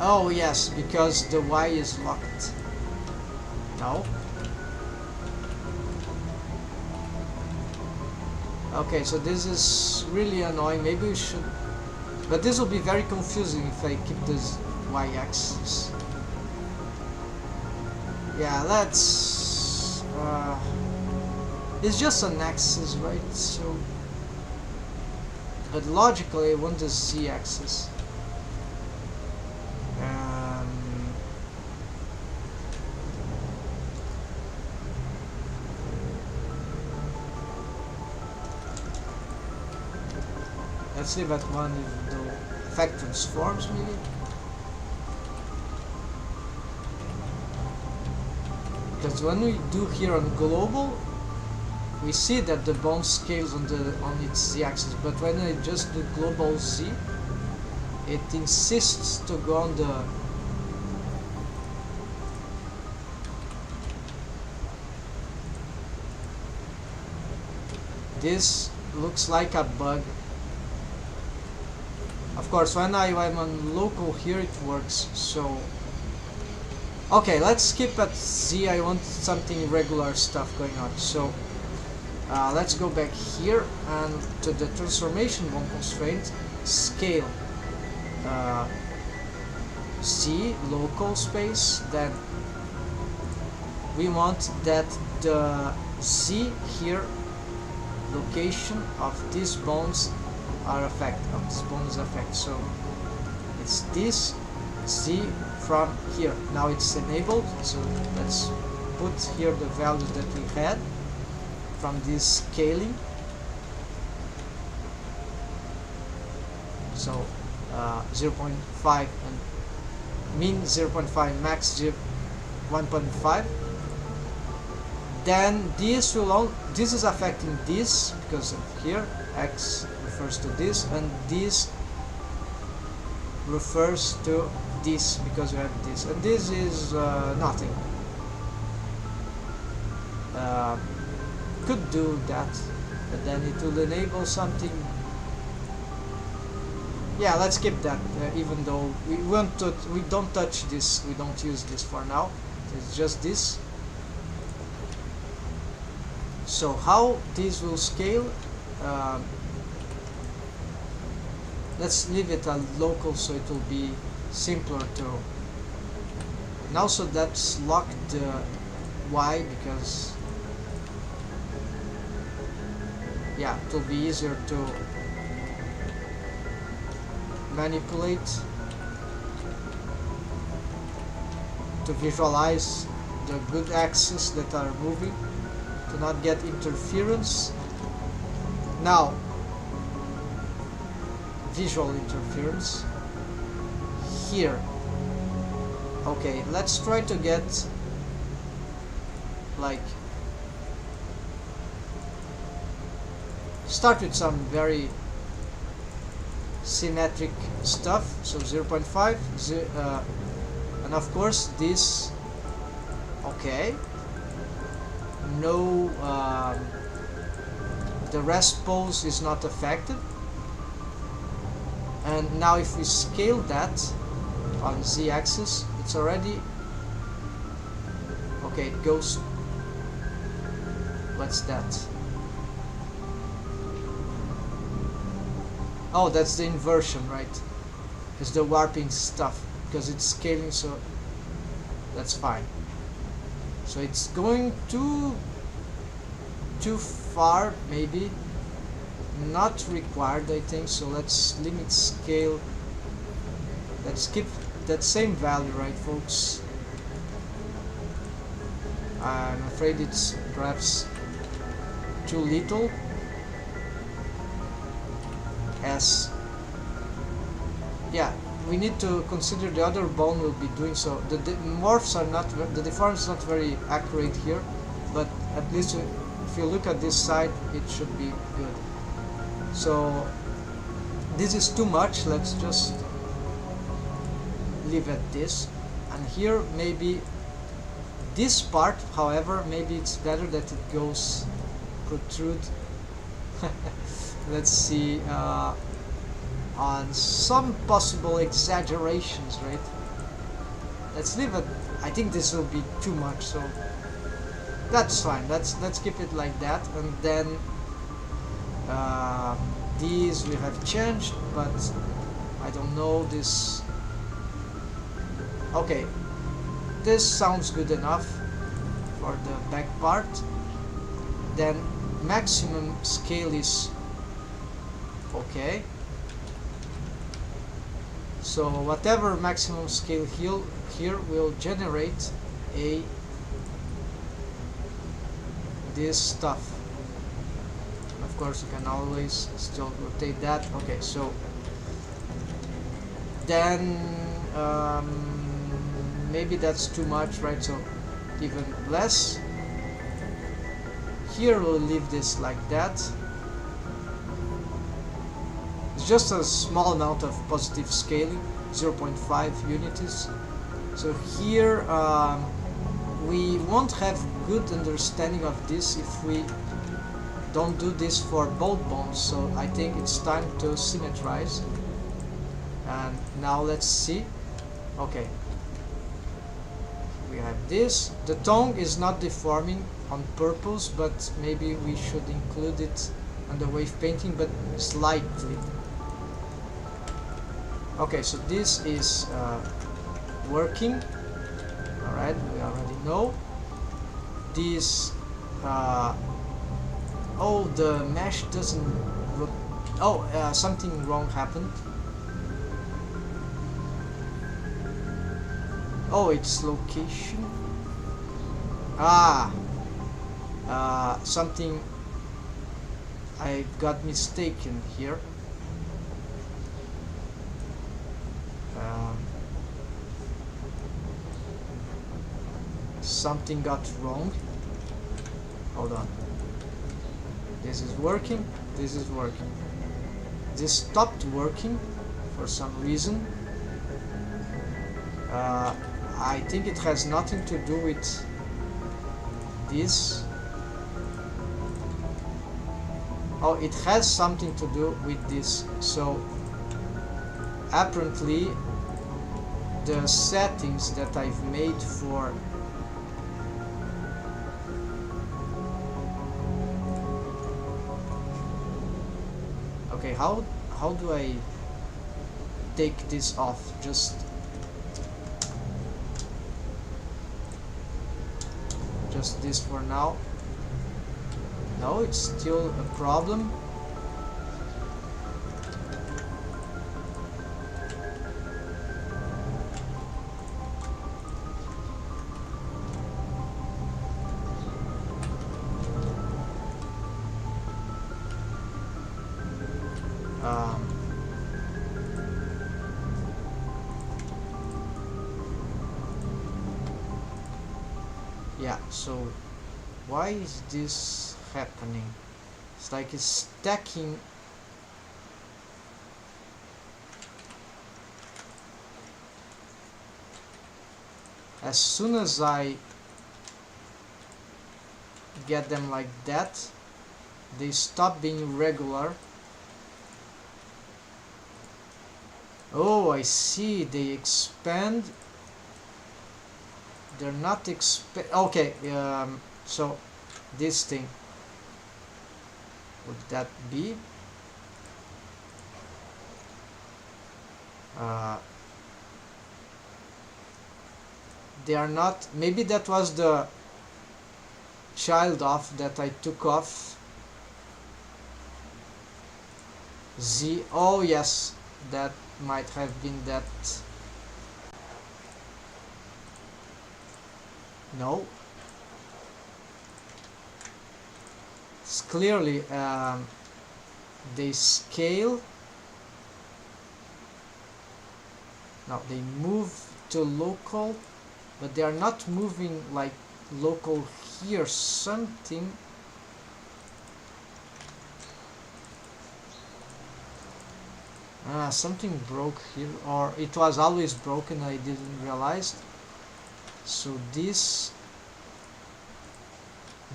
Oh yes, because the Y is locked. No. Okay, so this is really annoying. Maybe we should, but this will be very confusing if I keep this Y-axis. Yeah, let's it's just an axis, right? So but logically I want the Z-axis. Let's leave at 1 even though effect transforms maybe. Because when we do here on global, we see that the bone scales on its Z-axis, but when I just do global Z, it insists to go on the this looks like a bug. Of course, when I'm on local here, it works. So, okay, let's skip at Z. I want something regular stuff going on. So, let's go back here and to the transformation bone constraint scale. Z local space, then we want that the Z here location of these bones are affected, so it's this Z from here. Now it's enabled, so let's put here the values that we had from this scaling. So 0.5 and min 0.5, max 1.5. Then this is affecting this because of here x refers to this, and this refers to this because we have this, and this is nothing. Could do that, but then it will enable something. Yeah, let's keep that, even though we don't touch this, we don't use this for now. It's just this. So how this will scale? Let's leave it a local so it will be simpler to. And also let's lock the Y because yeah, it will be easier to manipulate, to visualize the good axes that are moving, to not get interference. Now, visual interference here. Okay, let's try to get like start with some very symmetric stuff. So 0.5 and of course this. Okay, no, the rest pose is not affected. And now if we scale that on z-axis, it's already okay. It goes, what's that? Oh, that's the inversion, right? It's the warping stuff because it's scaling, so that's fine. So it's going too far, maybe not required, I think. So let's limit scale. Let's keep that same value, right, folks? I'm afraid it's perhaps too little. As yeah, we need to consider the other bone will be doing so. The morphs are not, the deform is not very accurate here, but at least if you look at this side, it should be good. So this is too much. Let's just leave at this, and here maybe this part, however, maybe it's better that it goes protrude. Let's see, on some possible exaggerations, right? Let's leave it. I think this will be too much, so that's fine. Let's keep it like that. And then these we have changed, but I don't know this. Okay, this sounds good enough for the back part. Then maximum scale is okay. So whatever maximum scale here will generate this stuff. Of course, you can always still rotate that. Okay, so then maybe that's too much, right? So even less. Here we'll leave this like that. It's just a small amount of positive scaling, 0.5 units. So here we won't have good understanding of this if we don't do this for both bones. So I think it's time to symmetrize. And now let's see. Okay, we have this. The tongue is not deforming on purpose, but maybe we should include it on the wave painting, but slightly. Okay, so this is working. Alright, we already know. This oh, the mesh doesn't something wrong happened. Oh, it's location. Something I got mistaken here. Something got wrong. Hold on. This is working. This is working. This stopped working for some reason. I think it has nothing to do with this. Oh, it has something to do with this. So apparently the settings that I've made for okay, how do I take this off? Just this for now. No, it's still a problem. Yeah, so why is this happening? It's like it's stacking. As soon as I get them like that, they stop being regular. Oh, I see, they expand. They're not okay, so this thing, would that be they are not, maybe that was the child off that I took off. Z, oh yes, that might have been that. No, it's clearly they scale. Now they move to local, but they are not moving like local here. Something something broke here, or it was always broken, I didn't realize. So this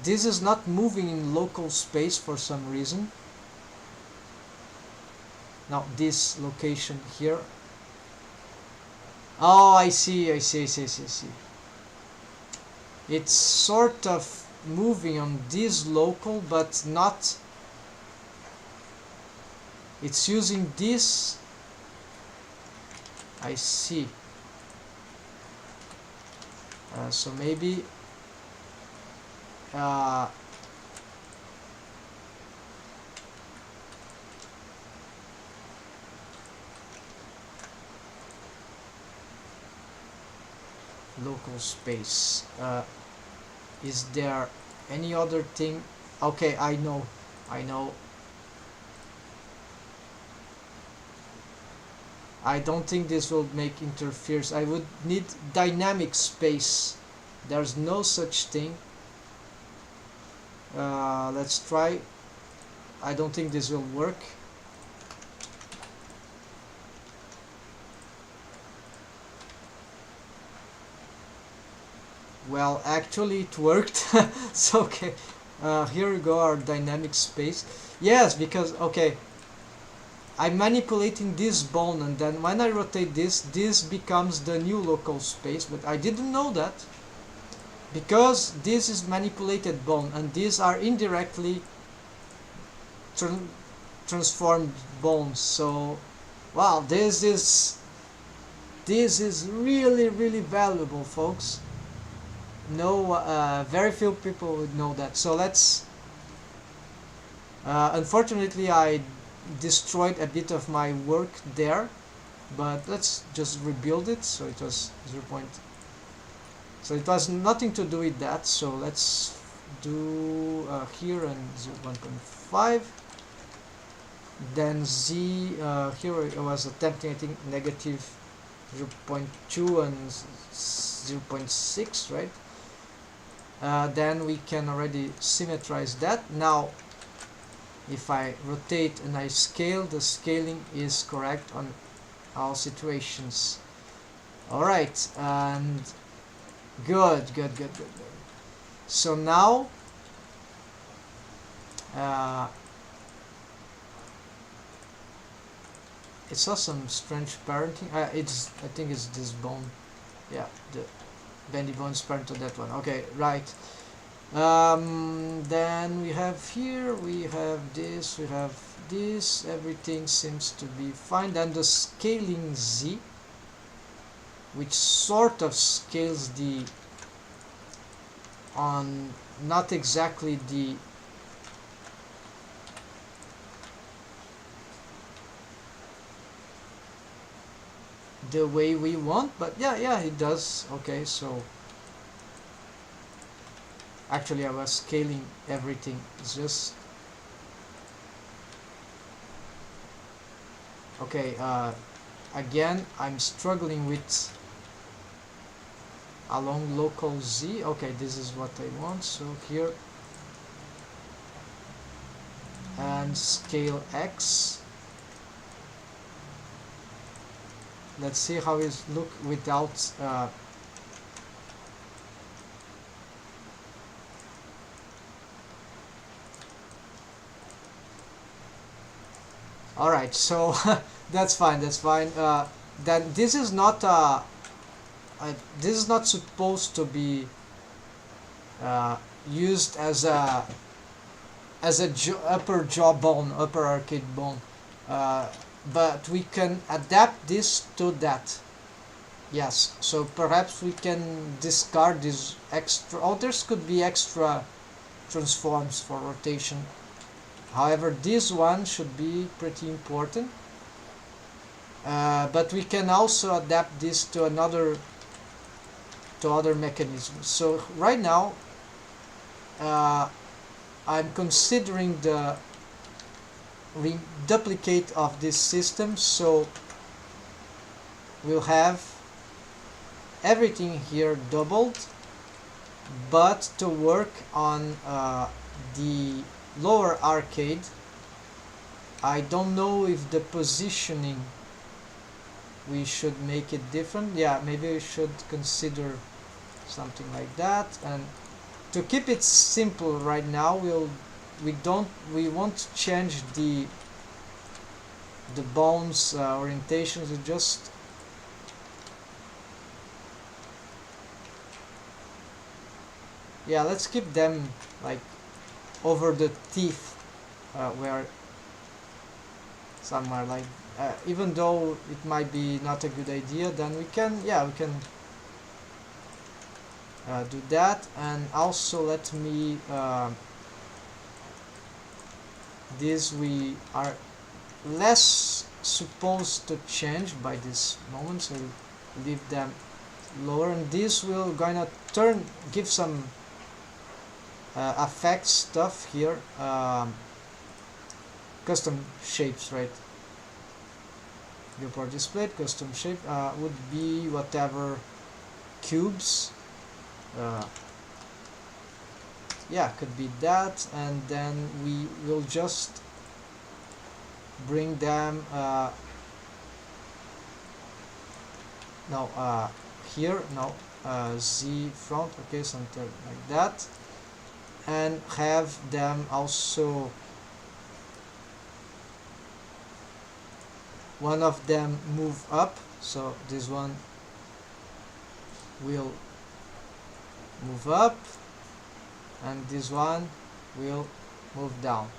is not moving in local space for some reason. Now this location here. Oh, I see. It's sort of moving on this local, but not. It's using this. I see. So maybe local space. Is there any other thing? Okay, I know. I don't think this will make interference. I would need dynamic space. There's no such thing. Let's try. I don't think this will work. Well, actually it worked. So okay, here we go, our dynamic space. Yes, because okay, I'm manipulating this bone, and then when I rotate this becomes the new local space, but I didn't know that, because this is manipulated bone and these are indirectly transformed bones. So wow, this is This is really, really valuable, folks. No, very few people would know that. So let's. Unfortunately, I destroyed a bit of my work there, but let's just rebuild it. So it was 0. So it was nothing to do with that. So let's do here and 1.5. Then z here I was attempting, I think, negative 0.2 and 0.6, right? Then we can already symmetrize that. Now if I rotate and I scale, the scaling is correct on all situations. Alright, and good. So now it saw some strange parenting. I think it's this bone. Yeah, the bendy bones parent to that one. Okay, right. Then we have here, we have this, everything seems to be fine. Then the scaling Z, which sort of scales on not exactly the way we want, but yeah, it does. Okay, so actually I was scaling everything. It's just okay. Again, I'm struggling with along local Z. Okay, this is what I want. So here and scale X. Let's see how it look without Alright, so that's fine. Then this is not supposed to be used as a upper jawbone, upper arcade bone, but we can adapt this to that. Yes, so perhaps we can discard this extra. Oh, there could be extra transforms for rotation. However, this one should be pretty important. But we can also adapt this to other mechanisms. So right now, I'm considering the duplicate of this system. So we'll have everything here doubled, but to work on the lower arcade, I don't know if the positioning we should make it different. Yeah, maybe we should consider something like that. And to keep it simple right now, we won't change the bones orientations. We just let's keep them like over the teeth, where somewhere like even though it might be not a good idea, then we can do that. And also let me this we are less supposed to change by this moment, so we'll leave them lower, and this will gonna give some effect stuff here, custom shapes, right? Viewport displayed custom shape would be whatever cubes, could be that, and then we will just bring them Z front, okay, something like that, and have them also one of them move up, so this one will move up and this one will move down.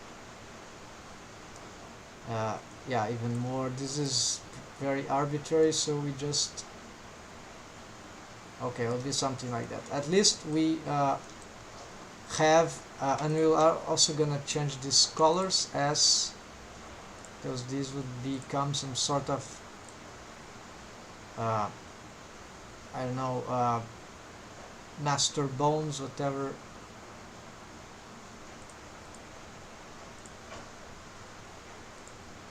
Even more. This is very arbitrary, so we just Okay, it'll be something like that. At least we have, and we are also gonna change these colors as, because these would become some sort of I don't know, master bones, whatever.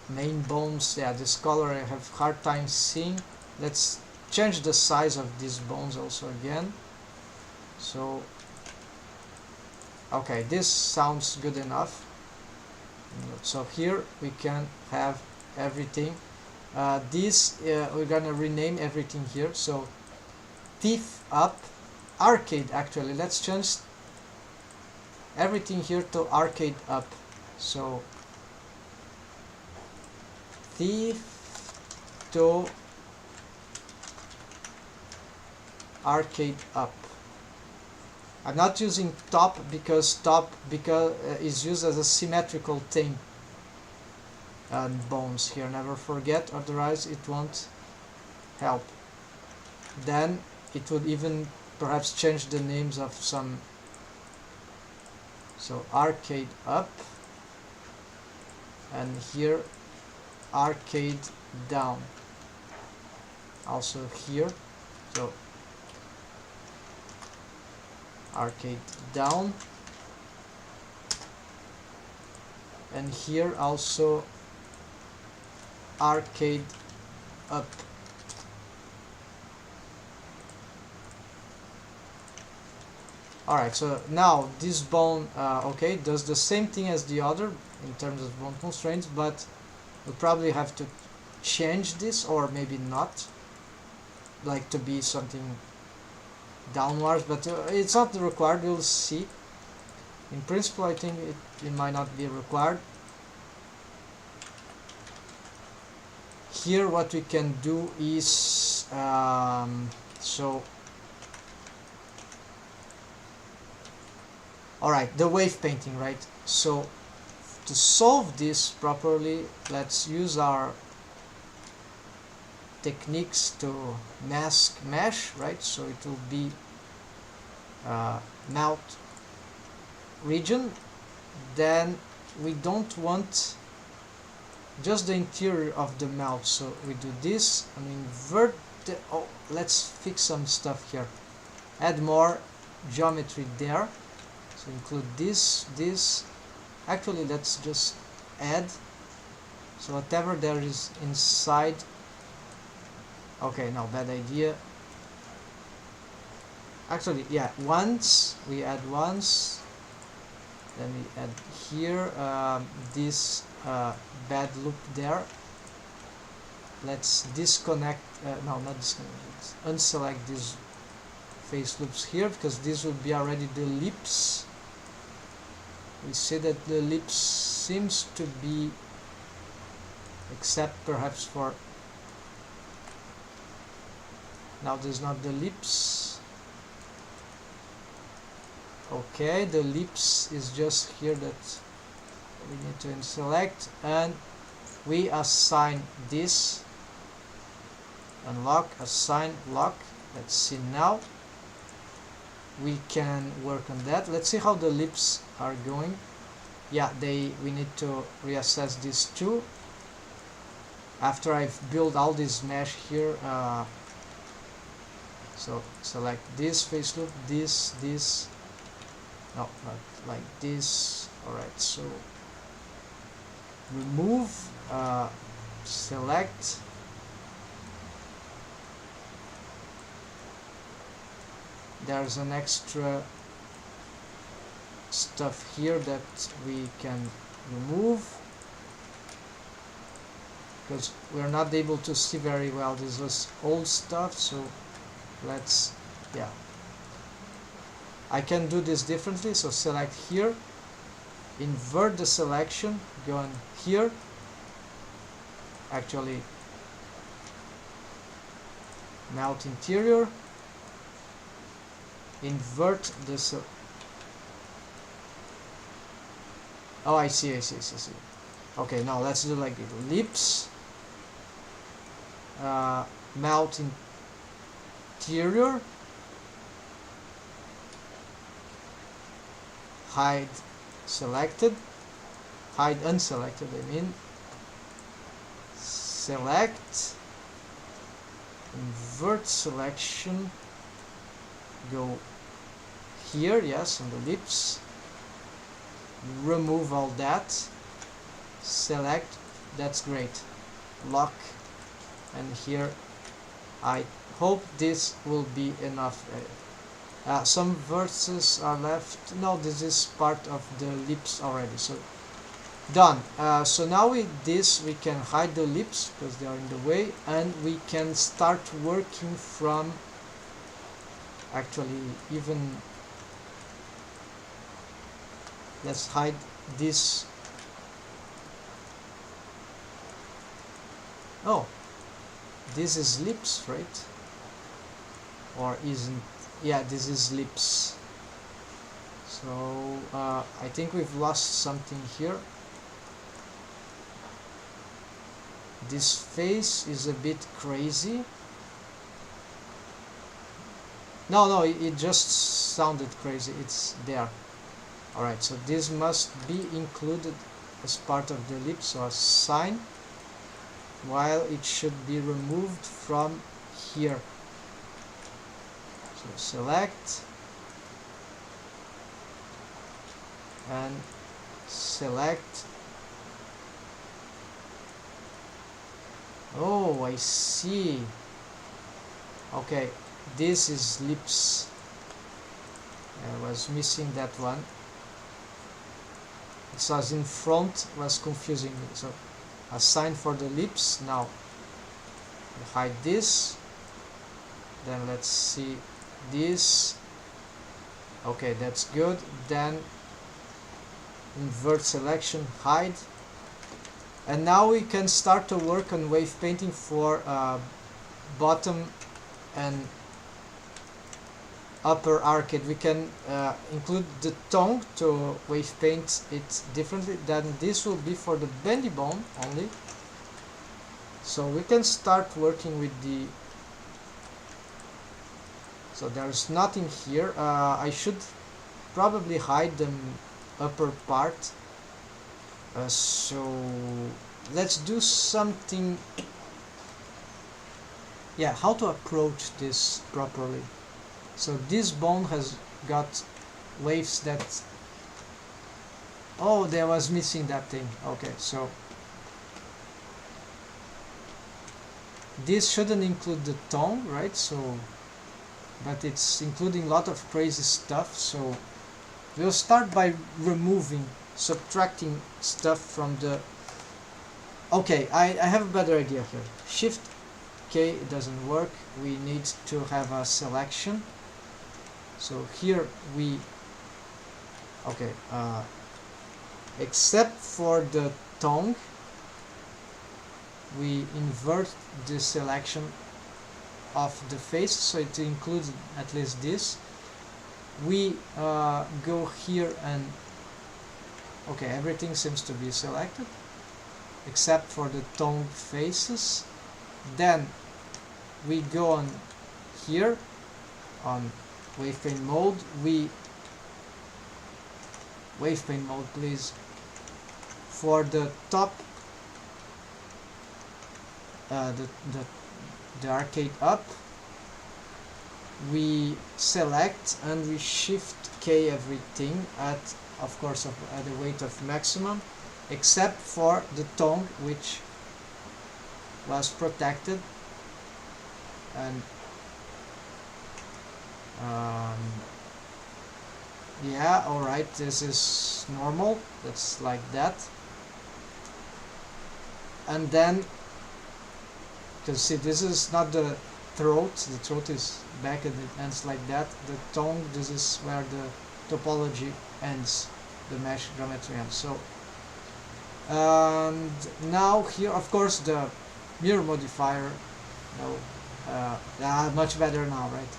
Main bones, yeah, this color I have hard time seeing. Let's change the size of these bones also again. So, okay, this sounds good enough. So here we can have everything. We're gonna rename everything here. So teeth up, arcade actually. Let's change everything here to arcade up. So teeth to arcade up. I'm not using top because is used as a symmetrical thing. And bones here, never forget, otherwise it won't help. Then it would even perhaps change the names of some. So arcade up, and here arcade down. Also here, so arcade down, and here also arcade up. Alright, so now this bone, okay, does the same thing as the other in terms of bone constraints, but we'll probably have to change this, or maybe not, like to be something downwards, but it's not required, we'll see. In principle, I think it might not be required. Here what we can do is, so alright, the wave painting, right? So to solve this properly, let's use our techniques to mask mesh, right? So it will be mouth region. Then we don't want just the interior of the mouth, so we do this and invert the, oh, let's fix some stuff here, add more geometry there. So include this, actually let's just add, so whatever there is inside. Okay, no, bad idea. Actually, yeah, once we add once, then we add here this bad loop there. Let's disconnect, no, not disconnect, let's unselect these face loops here, because this will be already the lips. We see that the lips seems to be, except perhaps for, now there's not the lips. Okay, the lips is just here that we need to select, and we assign this, unlock, assign, lock. Let's see now. We can work on that. Let's see how the lips are going. Yeah, we need to reassess these two. After I've built all this mesh here, so select this face loop, this, no, not like this. Alright, so remove, select, there's an extra stuff here that we can remove because we're not able to see very well. This was old stuff, so let's, yeah, I can do this differently. So select here, invert the selection, go on here, actually mouth interior, invert this. Oh, I see. Okay, now let's do like this. Lips, mouth interior, hide selected, hide unselected I mean, select, invert selection, go here, yes, on the lips, remove all that, select, that's great, lock, and here I hope this will be enough. Some verses are left. No, this is part of the lips already, so done. So now with this we can hide the lips because they are in the way, and we can start working from, actually even, let's hide this. Oh, this is lips, right? Or isn't? Yeah, this is lips. So I think we've lost something here. This face is a bit crazy. No, it just sounded crazy. It's there. Alright, so this must be included as part of the lips, so a sign, while it should be removed from here. So select and select. Oh, I see. Okay, this is lips. I was missing that one. It was in front, was confusing me. So a sign for the lips. Now hide this. Then let's see this. Okay, that's good. Then invert selection, hide. And now we can start to work on wave painting for bottom and upper arcade. We can include the tongue to wave paint it differently. Then this will be for the bendy bone only. So we can start working with the. So there's nothing here. I should probably hide the upper part. So let's do something. Yeah, how to approach this properly. So this bone has got waves that. Oh, there was missing that thing. Okay, so this shouldn't include the tongue, right? So, but it's including a lot of crazy stuff. So we'll start by removing, subtracting stuff from the. Okay, I have a better idea here. Shift K, it doesn't work. We need to have a selection. So here we, okay, except for the tongue, we invert the selection of the face, so it includes at least this. We go here and, okay, everything seems to be selected except for the tongue faces. Then we go on here on wave paint mode. Wave paint mode, please. For the top, the arcade up, we select and we shift K everything at, of course, at the weight of maximum, except for the tongue, which was protected. And yeah, alright, this is normal, that's like that. And then, because see, this is not the throat is back and it ends like that. The tongue, this is where the topology ends, the mesh geometry ends. So, and now here, of course, the mirror modifier, much better now, right?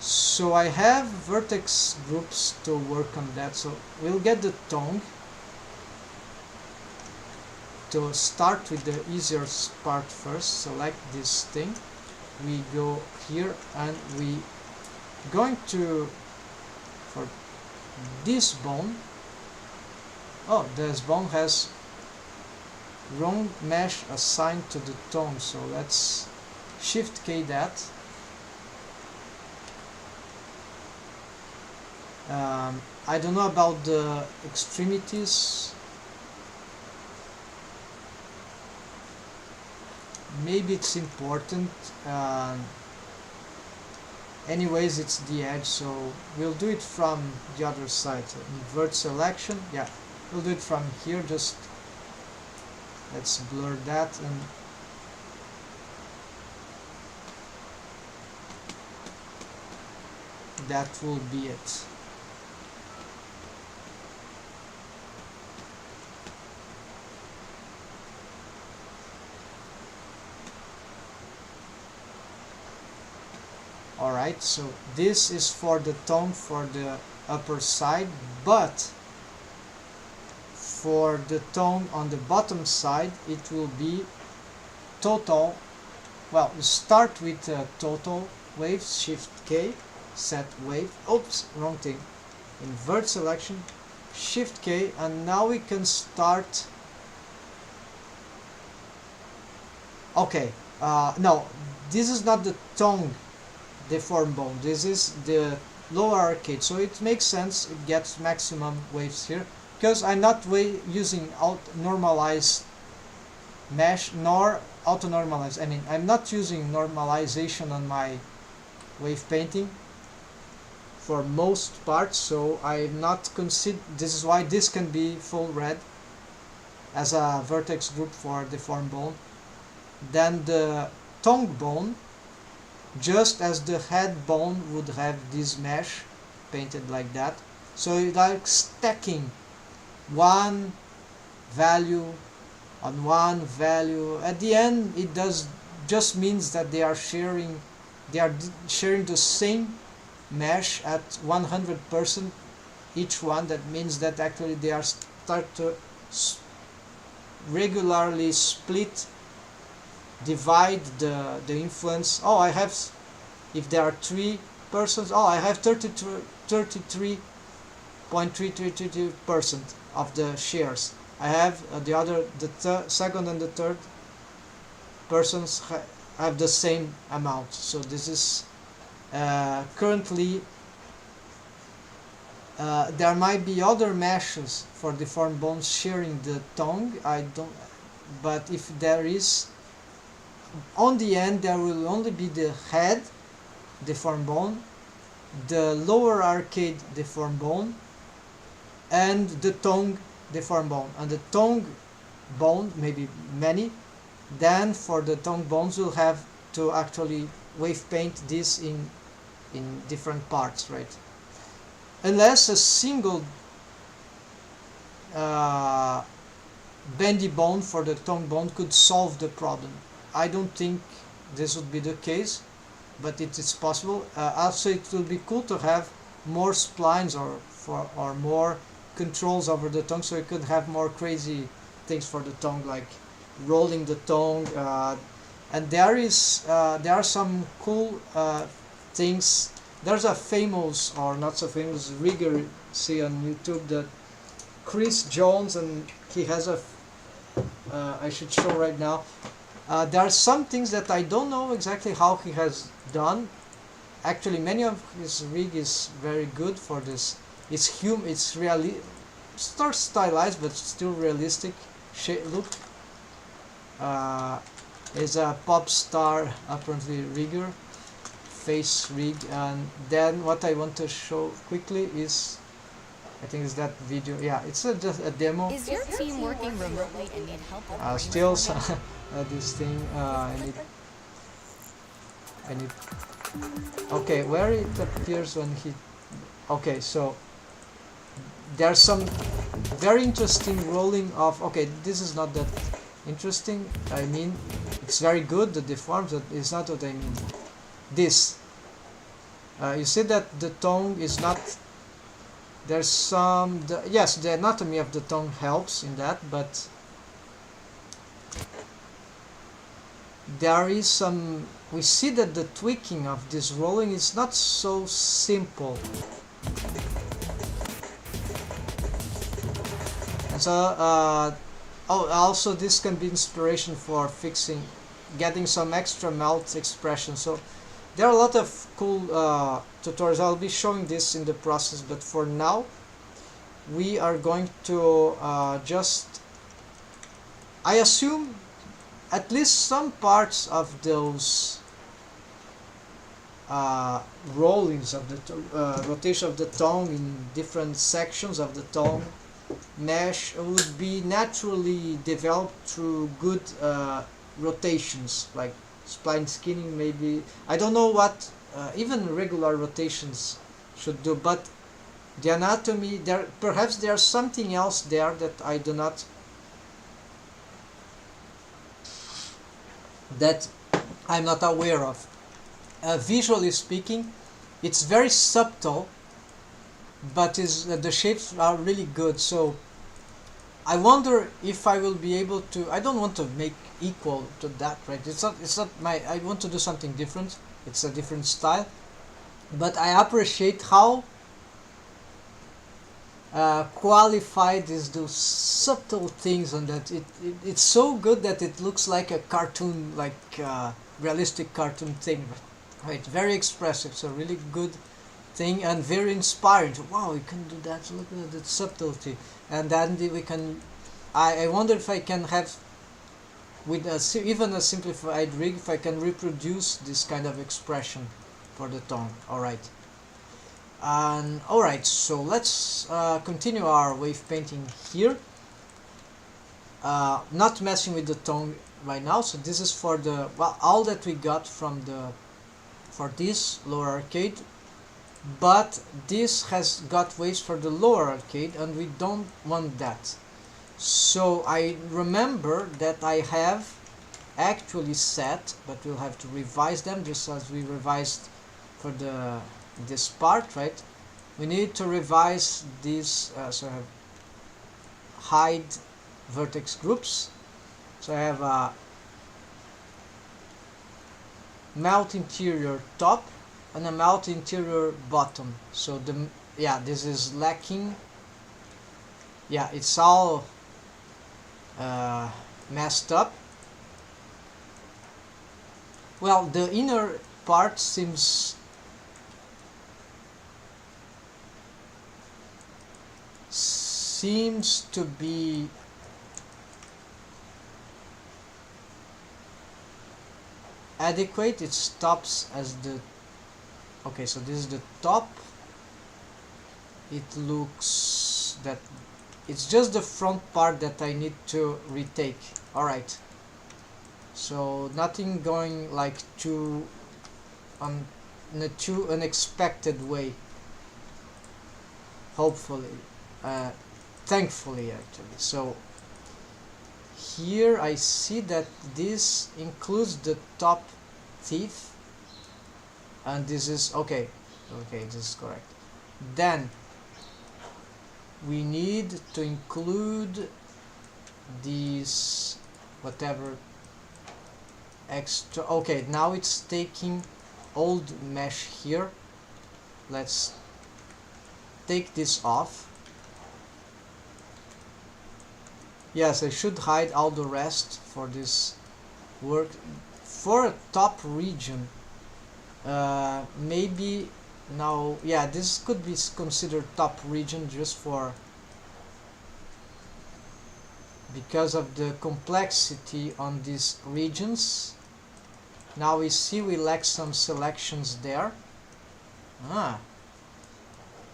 So I have vertex groups to work on that, so we'll get the tongue. To start with the easier part first, select this thing. We go here and we going to, for this bone. Oh, this bone has wrong mesh assigned to the tongue, so let's Shift K that. I don't know about the extremities. Maybe it's important. Anyways, it's the edge, so we'll do it from the other side. So invert selection. Yeah, we'll do it from here. Just let's blur that, and that will be it. Alright, so this is for the tongue for the upper side, but for the tongue on the bottom side it will be total. Well, you start with total wave, Shift K, set wave, oops, wrong thing, invert selection, Shift K, and now we can start. Okay, no, this is not the tongue deformed bone, this is the lower arcade, so it makes sense it gets maximum waves here, because I'm not using normalized mesh nor auto-normalize. I mean, I'm not using normalization on my wave painting for most parts, so I'm not consider. This is why this can be full red as a vertex group for deformed bone. Then the tongue bone, just as the head bone would have this mesh painted like that, so it's like stacking one value on one value. At the end, it just means that they are sharing the same mesh at 100% each one. That means that actually they are start to regularly split, divide the influence. Oh, I have, if there are 3 persons, oh, I have 33.332% of the shares. I have the second and the third persons have the same amount. So this is currently there might be other meshes for deformed bones sharing the tongue. I don't, but if there is, on the end there will only be the head deformed bone, the lower arcade deformed bone, and the tongue deformed bone. And the tongue bone, maybe many, then for the tongue bones we'll have to actually wave paint this in different parts, right? Unless a single bendy bone for the tongue bone could solve the problem. I don't think this would be the case, but it is possible. Also, it will be cool to have more splines or more controls over the tongue, so you could have more crazy things for the tongue, like rolling the tongue. And there are some cool things. There's a famous, or not so famous, rigger, see on YouTube, that Chris Jones, and he has a I should show right now. There are some things that I don't know exactly how he has done. Actually, many of his rig is very good for this. It's really stylized, but still realistic look. Is a pop star apparently rigger, face rig. And then what I want to show quickly is, I think it's that video. Yeah, it's just a demo. Is your team working remotely and need help with Still this thing. I need. Okay, where it appears when he. Okay, so there's some very interesting rolling of. Okay, this is not that interesting. I mean, it's very good. The deforms, but it's not what I mean. This. You see that the tongue is not. There's some. Yes, the anatomy of the tongue helps in that, but there is some. We see that the tweaking of this rolling is not so simple. So oh, also this can be inspiration for getting some extra melt expression. So there are a lot of cool tutorials. I'll be showing this in the process, but for now we are going to just, I assume, at least some parts of those rollings of the rotation of the tongue in different sections of the tongue mesh would be naturally developed through good rotations, like spline skinning maybe. I don't know what even regular rotations should do, but the anatomy, perhaps there's something else there that I do not, that I'm not aware of. Visually speaking, it's very subtle, but the shapes are really good. So I wonder if I will be able to. I don't want to make equal to that, right? It's not my. I want to do something different. It's a different style, but I appreciate how qualified is those subtle things on that. It's so good that it looks like a cartoon, like realistic cartoon thing, right? Very expressive. So really good thing and very inspiring. Wow, you can do that. Look at that subtlety. And then we can. I wonder if I can have, with even a simplified rig, if I can reproduce this kind of expression for the tongue. All right. And all right, so let's continue our wave painting here. Not messing with the tongue right now. So this is for the, well, all that we got from for this lower arcade, but this has got waves for the lower arcade, and we don't want that. So I remember that I have actually set, but we'll have to revise them just as we revised for this part, right? We need to revise these. So I have hide vertex groups. So I have a melt interior top and a melt interior bottom. So this is lacking. Yeah, it's all messed up. Well, the inner part seems to be adequate. It stops as the, okay, so this is the top. It looks that it's just the front part that I need to retake. Alright, so nothing going like too in a too unexpected way, hopefully, thankfully actually. So here I see that this includes the top teeth, and this is okay, this is correct. Then we need to include these whatever extra. Okay, now it's taking old mesh here. Let's take this off. Yes, I should hide all the rest for this work. For a top region, maybe now, yeah, this could be considered top region just for, because of the complexity on these regions. Now we see we lack some selections there.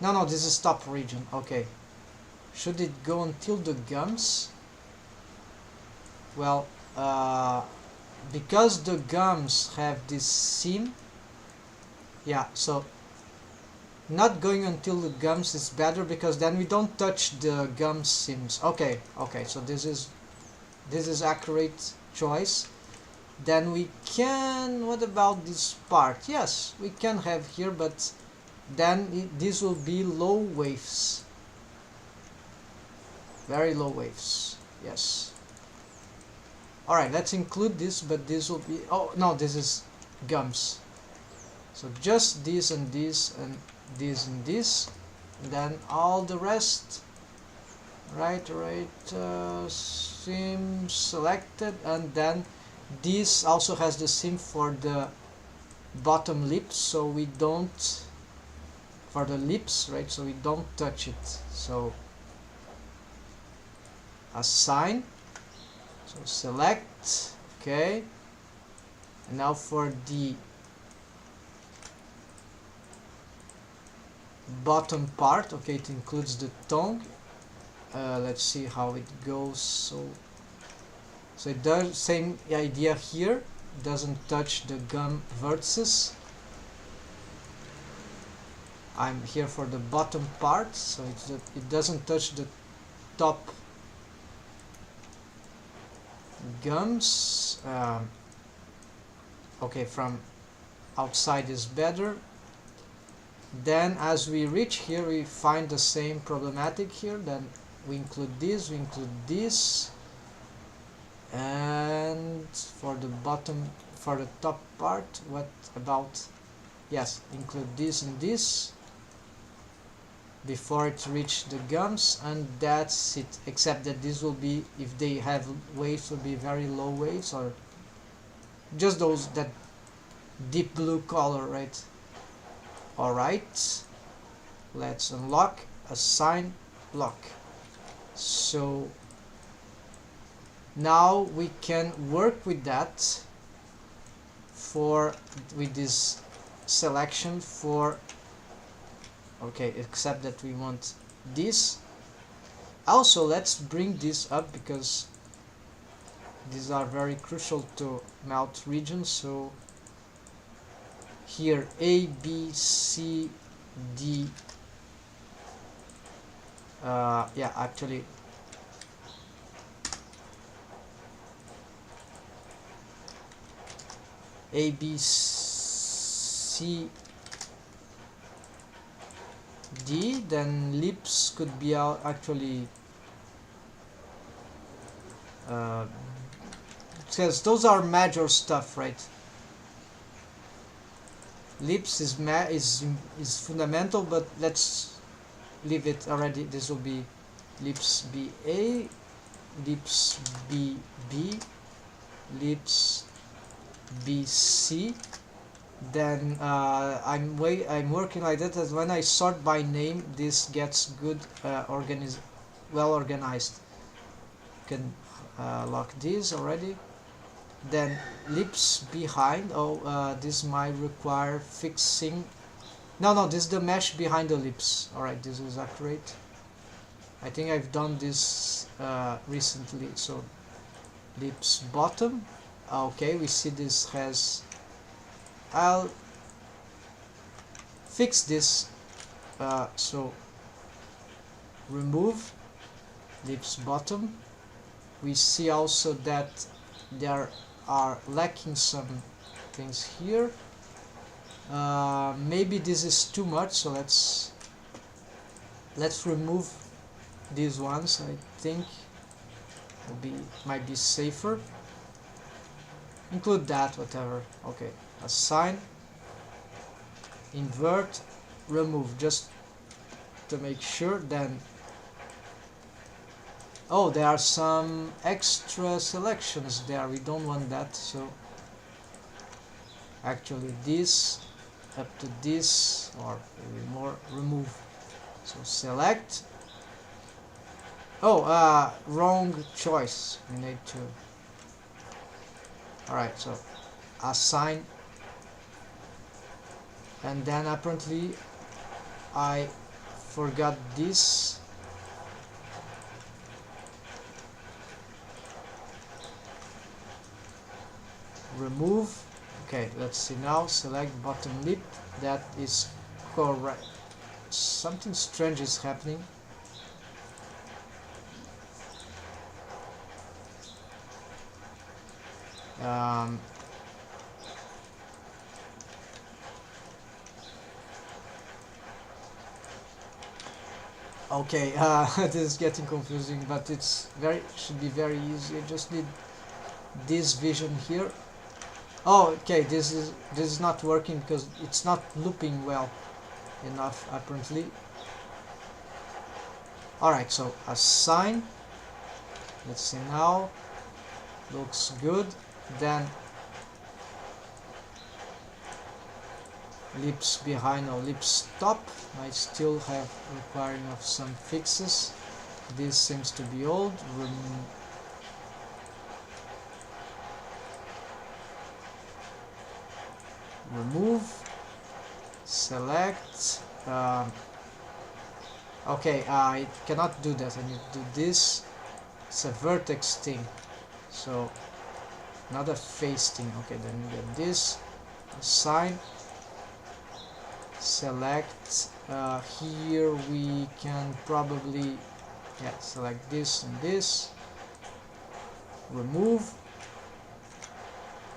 No, this is top region. Okay, should it go until the gums? Well, because the gums have this seam, yeah, so not going until the gums is better, because then we don't touch the gum seams. Okay, so this is accurate choice. Then we can, what about this part? Yes, we can have here, but then this will be low waves, very low waves. Yes. Alright, let's include this, but this will be, oh no, this is gums. So just this and this and this and this, and then all the rest. right, sim selected, and then this also has the sim for the bottom lips, so we don't, for the lips, right, so we don't touch it. So assign, so select, okay, and now for the bottom part, okay, it includes the tongue. Let's see how it goes. So it does same idea here, doesn't touch the gum vertices. I'm here for the bottom part, so it doesn't touch the top gums. Okay, from outside is better. Then as we reach here, we find the same problematic here. Then we include this, and for the bottom, for the top part, what about, yes, include this and this before it reach the gums, and that's it, except that this will be, if they have waves, will be very low waves, or just those, that deep blue color, right? Alright, let's unlock, assign, lock. So now we can work with that with this selection for, okay, except that we want this. Also, let's bring this up because these are very crucial to mouth regions. So here A, B, C, D, yeah, actually A, B, C, D, then lips could be actually because those are major stuff, right? Lips is fundamental, but let's leave it already. This will be lips BA, lips BB, lips BC. Then I'm working like that, as when I sort by name, this gets good, well organized. Can lock this already. Then lips behind. This might require fixing. No, this is the mesh behind the lips. Alright, this is accurate. I think I've done this recently. So lips bottom. Okay, we see this has, I'll fix this. So remove lips bottom. We see also that there are lacking some things here. Maybe this is too much, so let's remove these ones. I think might be safer. Include that, whatever. Okay, assign, invert, remove, just to make sure. Then there are some extra selections there, we don't want that. So actually this up to this, or maybe more, remove. So select. Wrong choice, we need to. Alright, so assign, and then apparently I forgot this. Remove. Okay, let's see now. Select bottom lip. That is correct. Something strange is happening. Okay, this is getting confusing, but should be very easy. I just need this vision here. Okay, this is not working because it's not looping well enough apparently. Alright, so assign. Let's see now. Looks good. Then lips behind or lips top might still have requiring of some fixes. This seems to be old. Remove, select. Okay, I cannot do that. I need to do this. It's a vertex thing, so not a face thing. Okay, then we get this. Assign, select. Here we can probably select this and this. Remove,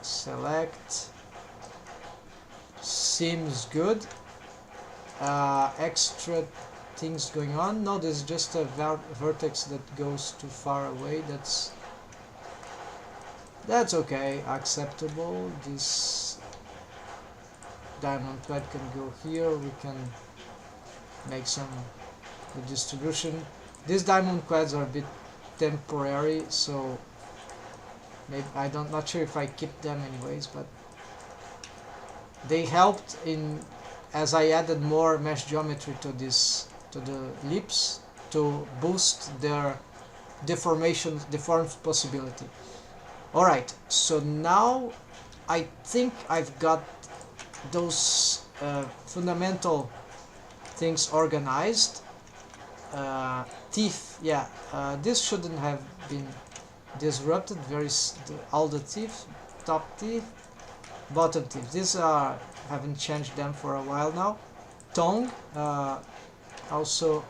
select. Seems good. Extra things going on. No, there's just a vertex that goes too far away. That's okay, acceptable. This diamond thread can go here. We can make some redistribution. These diamond quads are a bit temporary, so maybe not sure if I keep them anyways, but they helped in as I added more mesh geometry to the lips to boost their deformed possibility. Alright, so now I think I've got those fundamental things organized. Teeth, this shouldn't have been disrupted. All the teeth, top teeth, bottom teeth. These haven't changed them for a while now. Tongue, also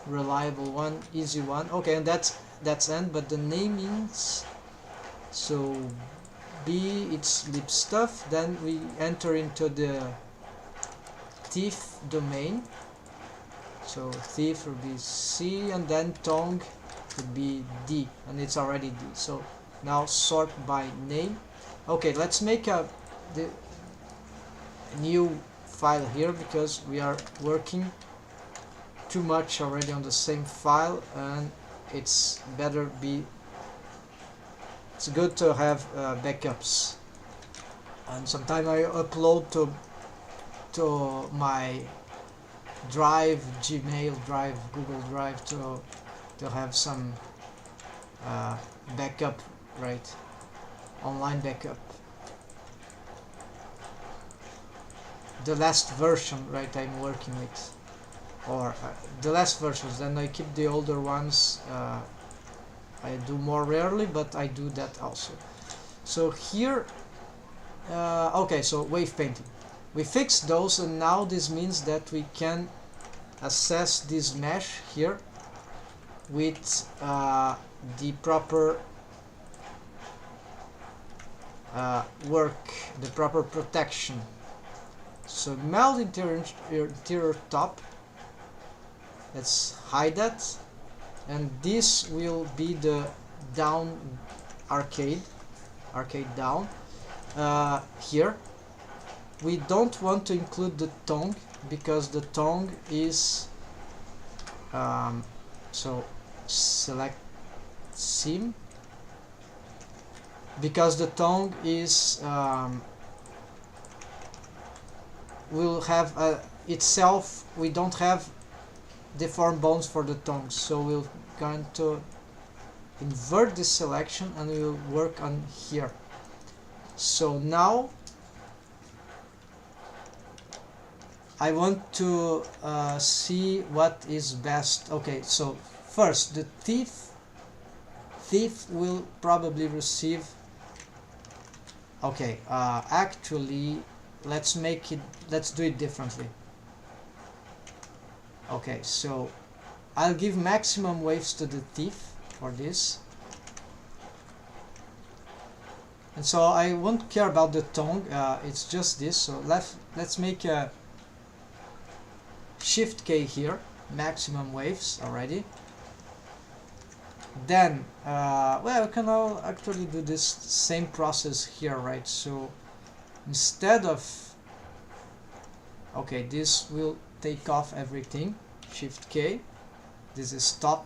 reliable one, easy one. Okay, and that's end. But the namings, so B, it's lip stuff. Then we enter into the teeth domain. So teeth will be C, and then tongue would be D, and it's already D. So now sort by name. Okay, let's make the new file here because we are working too much already on the same file, and it's good to have backups. And sometimes I upload to my Drive, Gmail Drive, Google Drive to have some backup, right? Online backup. The last version, right, I'm working with, or the last versions, then I keep the older ones. I do more rarely, but I do that also. So here, okay, so wave painting. We fixed those, and now this means that we can assess this mesh here with the proper the proper protection. So meld interior top, let's hide that, and this will be the down arcade down. Here we don't want to include the tongue because the tongue is so select seam, because the tongue is will have itself, we don't have deformed bones for the tongue, so we're going to invert this selection and we'll work on here. So now I want to see what is best. Okay, so first the teeth will probably receive. Okay, actually let's do it differently. Okay, so I'll give maximum waves to the teeth for this, and so I won't care about the tongue. It's just this. So let's make a Shift K here, maximum waves already. Then well, we can all actually do this same process here, right? So instead of, okay, this will take off everything, Shift K, This is top.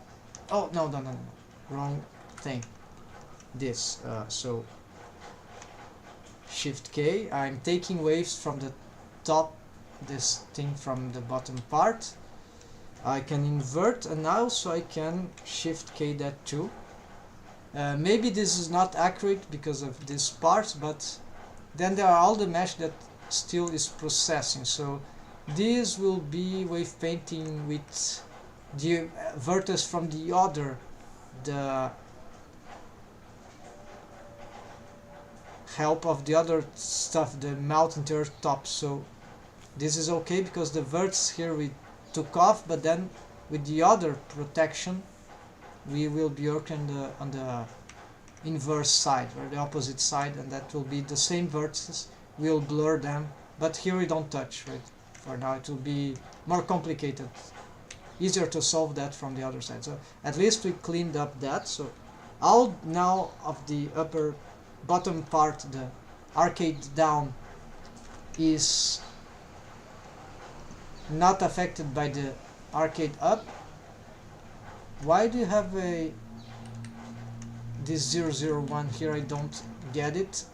Oh, no, no, no, no. Wrong thing. This. So Shift K. I'm taking waves from the top, this thing from the bottom part. I can invert, and also I can Shift K that too. Maybe this is not accurate because of this part, but then there are all the mesh that still is processing. So this will be wave painting with the vertex from the other, the help of the other stuff, the mount and earth top. So this is okay because the vertex here we took off, but then with the other protection we will be working on the inverse side, or the opposite side, and that will be the same vertices. We'll blur them, but here we don't touch, right? For now it will be more complicated, easier to solve that from the other side. So at least we cleaned up that. So all now of the bottom part, the arcade down, is not affected by the arcade up. Why do you have this 001 here? I don't get it.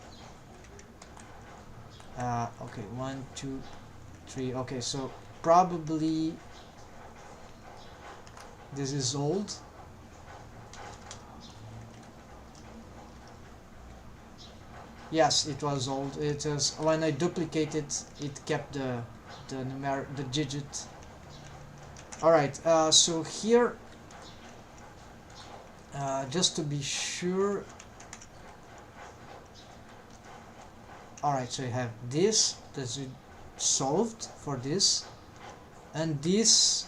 Okay, 1, 2, 3. Okay, so probably this is old. Yes, it was old. It was when I duplicated, it kept the digit. All right. So here, just to be sure. All right. So you have this that's solved for this, and this.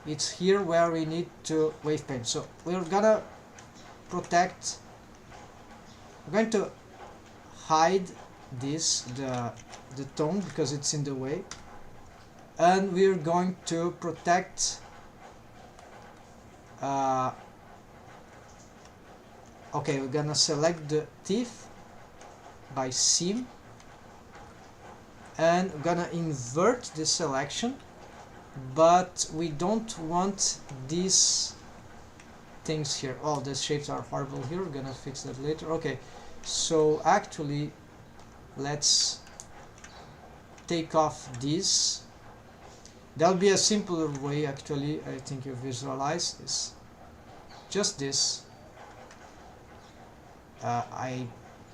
It's here where we need to wave paint. So we're gonna protect. We're going to hide this, the tone, because it's in the way, and we're going to protect okay, we're gonna select the teeth by seam, and we're gonna invert this selection, but we don't want these things here. Oh, the shapes are horrible here. We're gonna fix that later. Okay, so actually let's take off this. That'll be a simpler way, actually. I think you visualize this. Just this.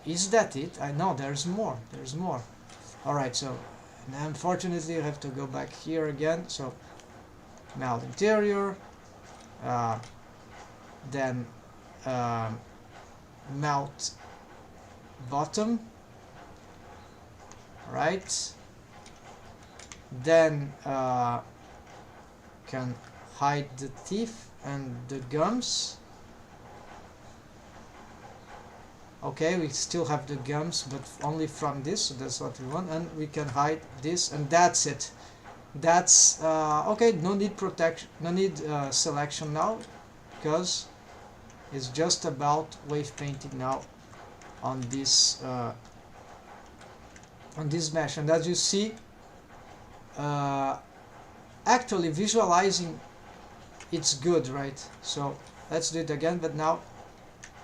Is that it? I know there's more. There's more. All right. So unfortunately, I have to go back here again. So mount interior, then mount bottom. Right. Then can hide the teeth and the gums. Okay, we still have the gums, but only from this, so that's what we want, and we can hide this, and that's it. That's okay. No need protection, no need selection now, because it's just about wave painting now on this mesh. And as you see, actually visualizing, it's good, right? So let's do it again, but now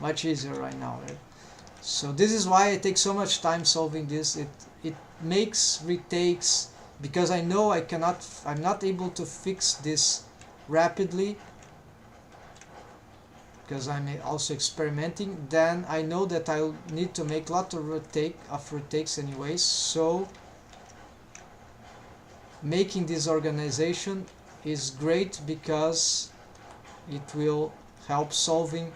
much easier right now, right? So this is why I take so much time solving this. It makes retakes, because I know I'm not able to fix this rapidly, because I'm also experimenting. Then I know that I'll need to make a lot of retakes anyways. So making this organization is great, because it will help solving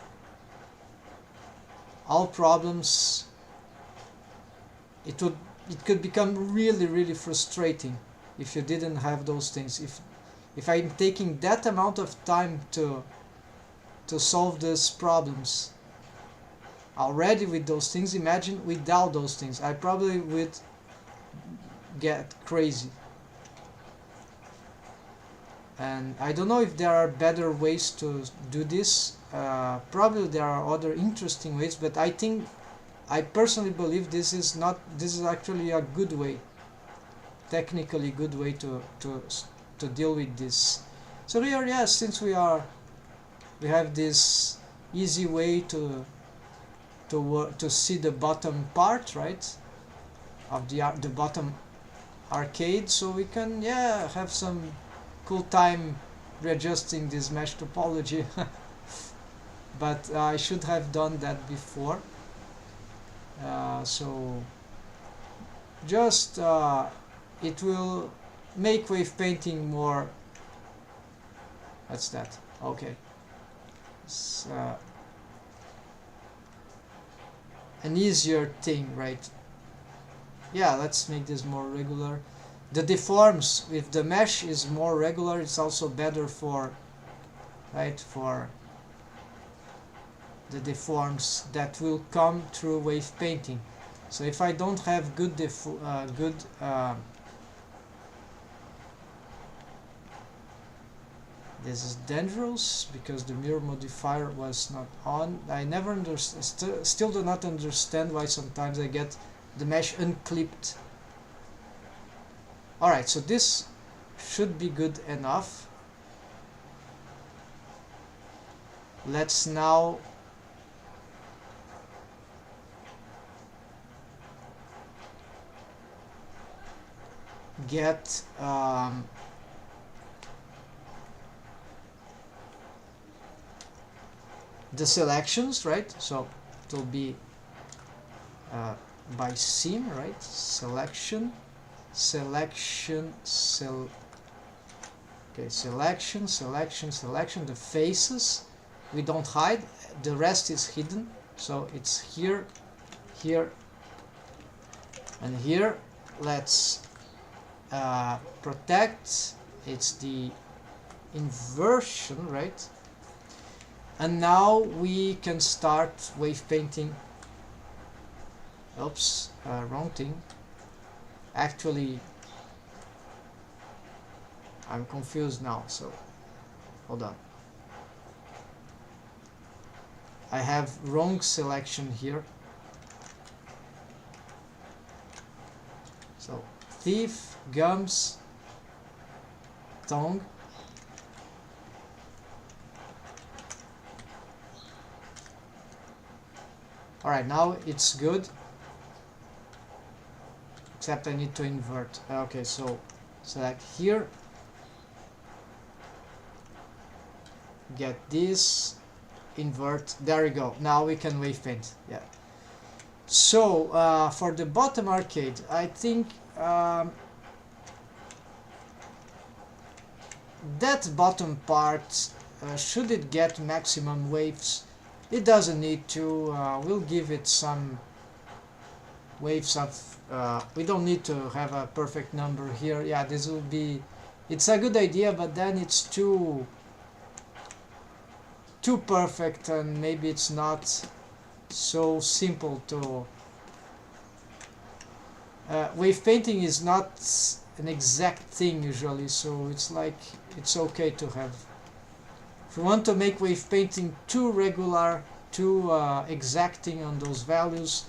all problems. It could become really frustrating if you didn't have those things. If I'm taking that amount of time to solve these problems already with those things, imagine without those things. I probably would get crazy. And I don't know if there are better ways to do this. Probably there are other interesting ways, but I personally believe this is actually a good way, technically good way to deal with this. So here, yes, since we have this easy way to see the bottom part, right, of the bottom arcade, so we can, yeah, have some cool time readjusting this mesh topology. But I should have done that before. So just it will make wave painting more. What's that? Okay. It's an easier thing, right? Yeah, let's make this more regular. The deforms, if the mesh is more regular, it's also better for, right, for the deforms that will come through wave painting. So if I don't have good this is dangerous because the mirror modifier was not on. I never understand, still do not understand why sometimes I get the mesh unclipped. Alright, so this should be good enough. Let's now get the selections, right? So it will be by seam, right? Selection, selection, okay, selection, selection, selection. The faces we don't hide, the rest is hidden. So it's here, here, and here. Let's protect. It's the inversion, right? And now we can start wave painting. Oops, wrong thing. Actually, I'm confused now, so hold on. I have wrong selection here. So thief, gums, tongue. Alright, now it's good. Except I need to invert. Okay, so select here. Get this. Invert. There we go. Now we can wave paint. Yeah. So, for the bottom arcade, I think that bottom part, should it get maximum waves? It doesn't need to. We'll give it some waves of. We don't need to have a perfect number here. Yeah, this will be. It's a good idea, but then it's too perfect, and maybe it's not so simple to. Wave painting is not an exact thing usually, so it's like it's okay to have. If you want to make wave painting too regular, too exacting on those values,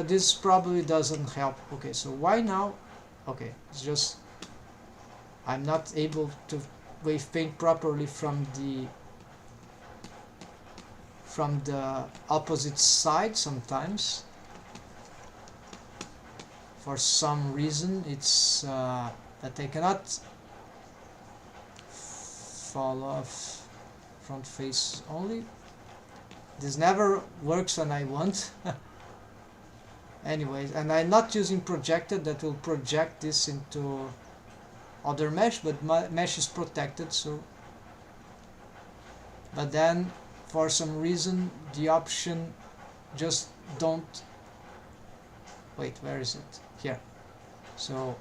this probably doesn't help. Okay, so why now? Okay, it's just I'm not able to wave paint properly from the opposite side sometimes. For some reason, it's that I cannot fall off front face only. This never works when I want. Anyways, and I'm not using projected. That will project this into other mesh, but my mesh is protected. So, but then for some reason the option just don't. Wait, where is it? Here. So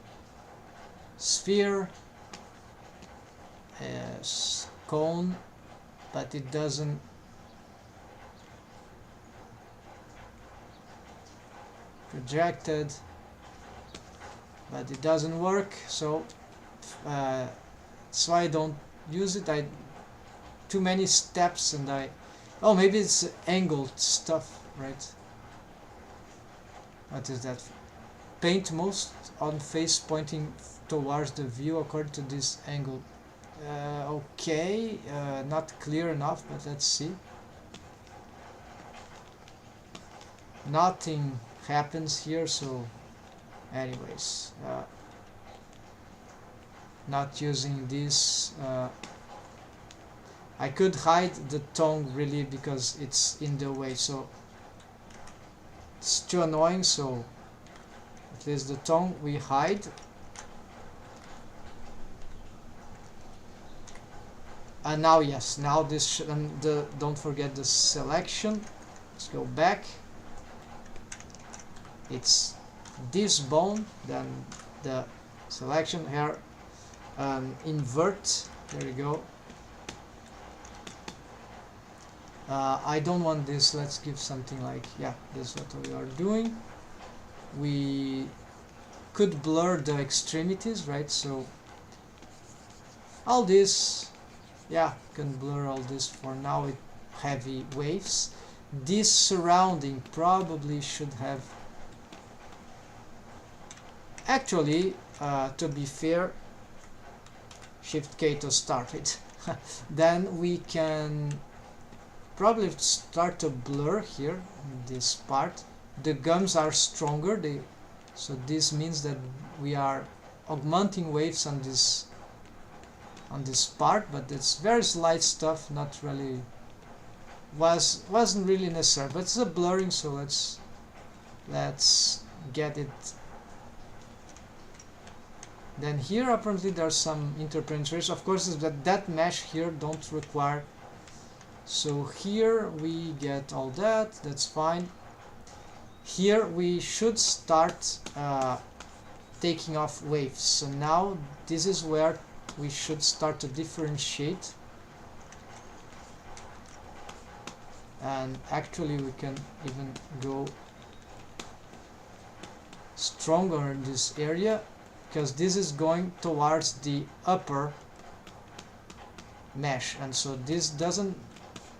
sphere, cone, but it doesn't. Projected, but it doesn't work. So that's why I don't use it. Too many steps, and oh, maybe it's angled stuff, right? What is that? Paint most on face pointing towards the view according to this angle. Okay, not clear enough, but let's see. Nothing happens here, so anyways, not using this. I could hide the tongue really because it's in the way, so it's too annoying, so at least the tongue we hide. And now yes, now this and don't forget the selection. Let's go back. It's this bone, then the selection here, invert. There you go. I don't want this. Let's give something like, yeah, this is what we are doing. We could blur the extremities, right? So all this, yeah, can blur all this for now with heavy waves. This surrounding probably should have, actually, to be fair, Shift K to start it. Then we can probably start to blur here in this part. The gums are stronger, so this means that we are augmenting waves on this part, but it's very slight stuff, not really wasn't really necessary, but it's a blurring, so let's get it. Then here apparently there's some interpenetration. Of course, is that mesh here don't require. So here we get all that, that's fine. Here we should start taking off waves. So now this is where we should start to differentiate. And actually we can even go stronger in this area, because this is going towards the upper mesh, and so this doesn't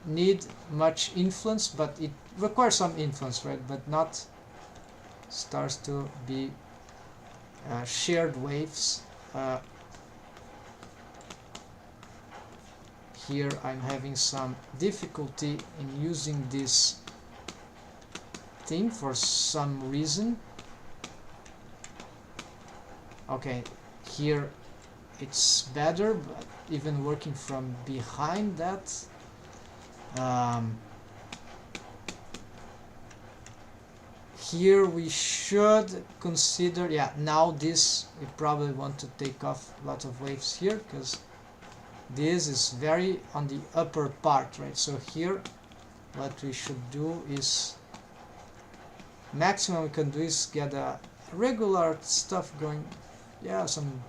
need much influence, but it requires some influence, right? But not starts to be shared waves. Here I'm having some difficulty in using this thing for some reason. Okay, here it's better, but even working from behind that, here we should consider, yeah, now this we probably want to take off a lot of waves here, because this is very on the upper part, right? So here what we should do is, maximum we can do is get a regular stuff going, yeah, some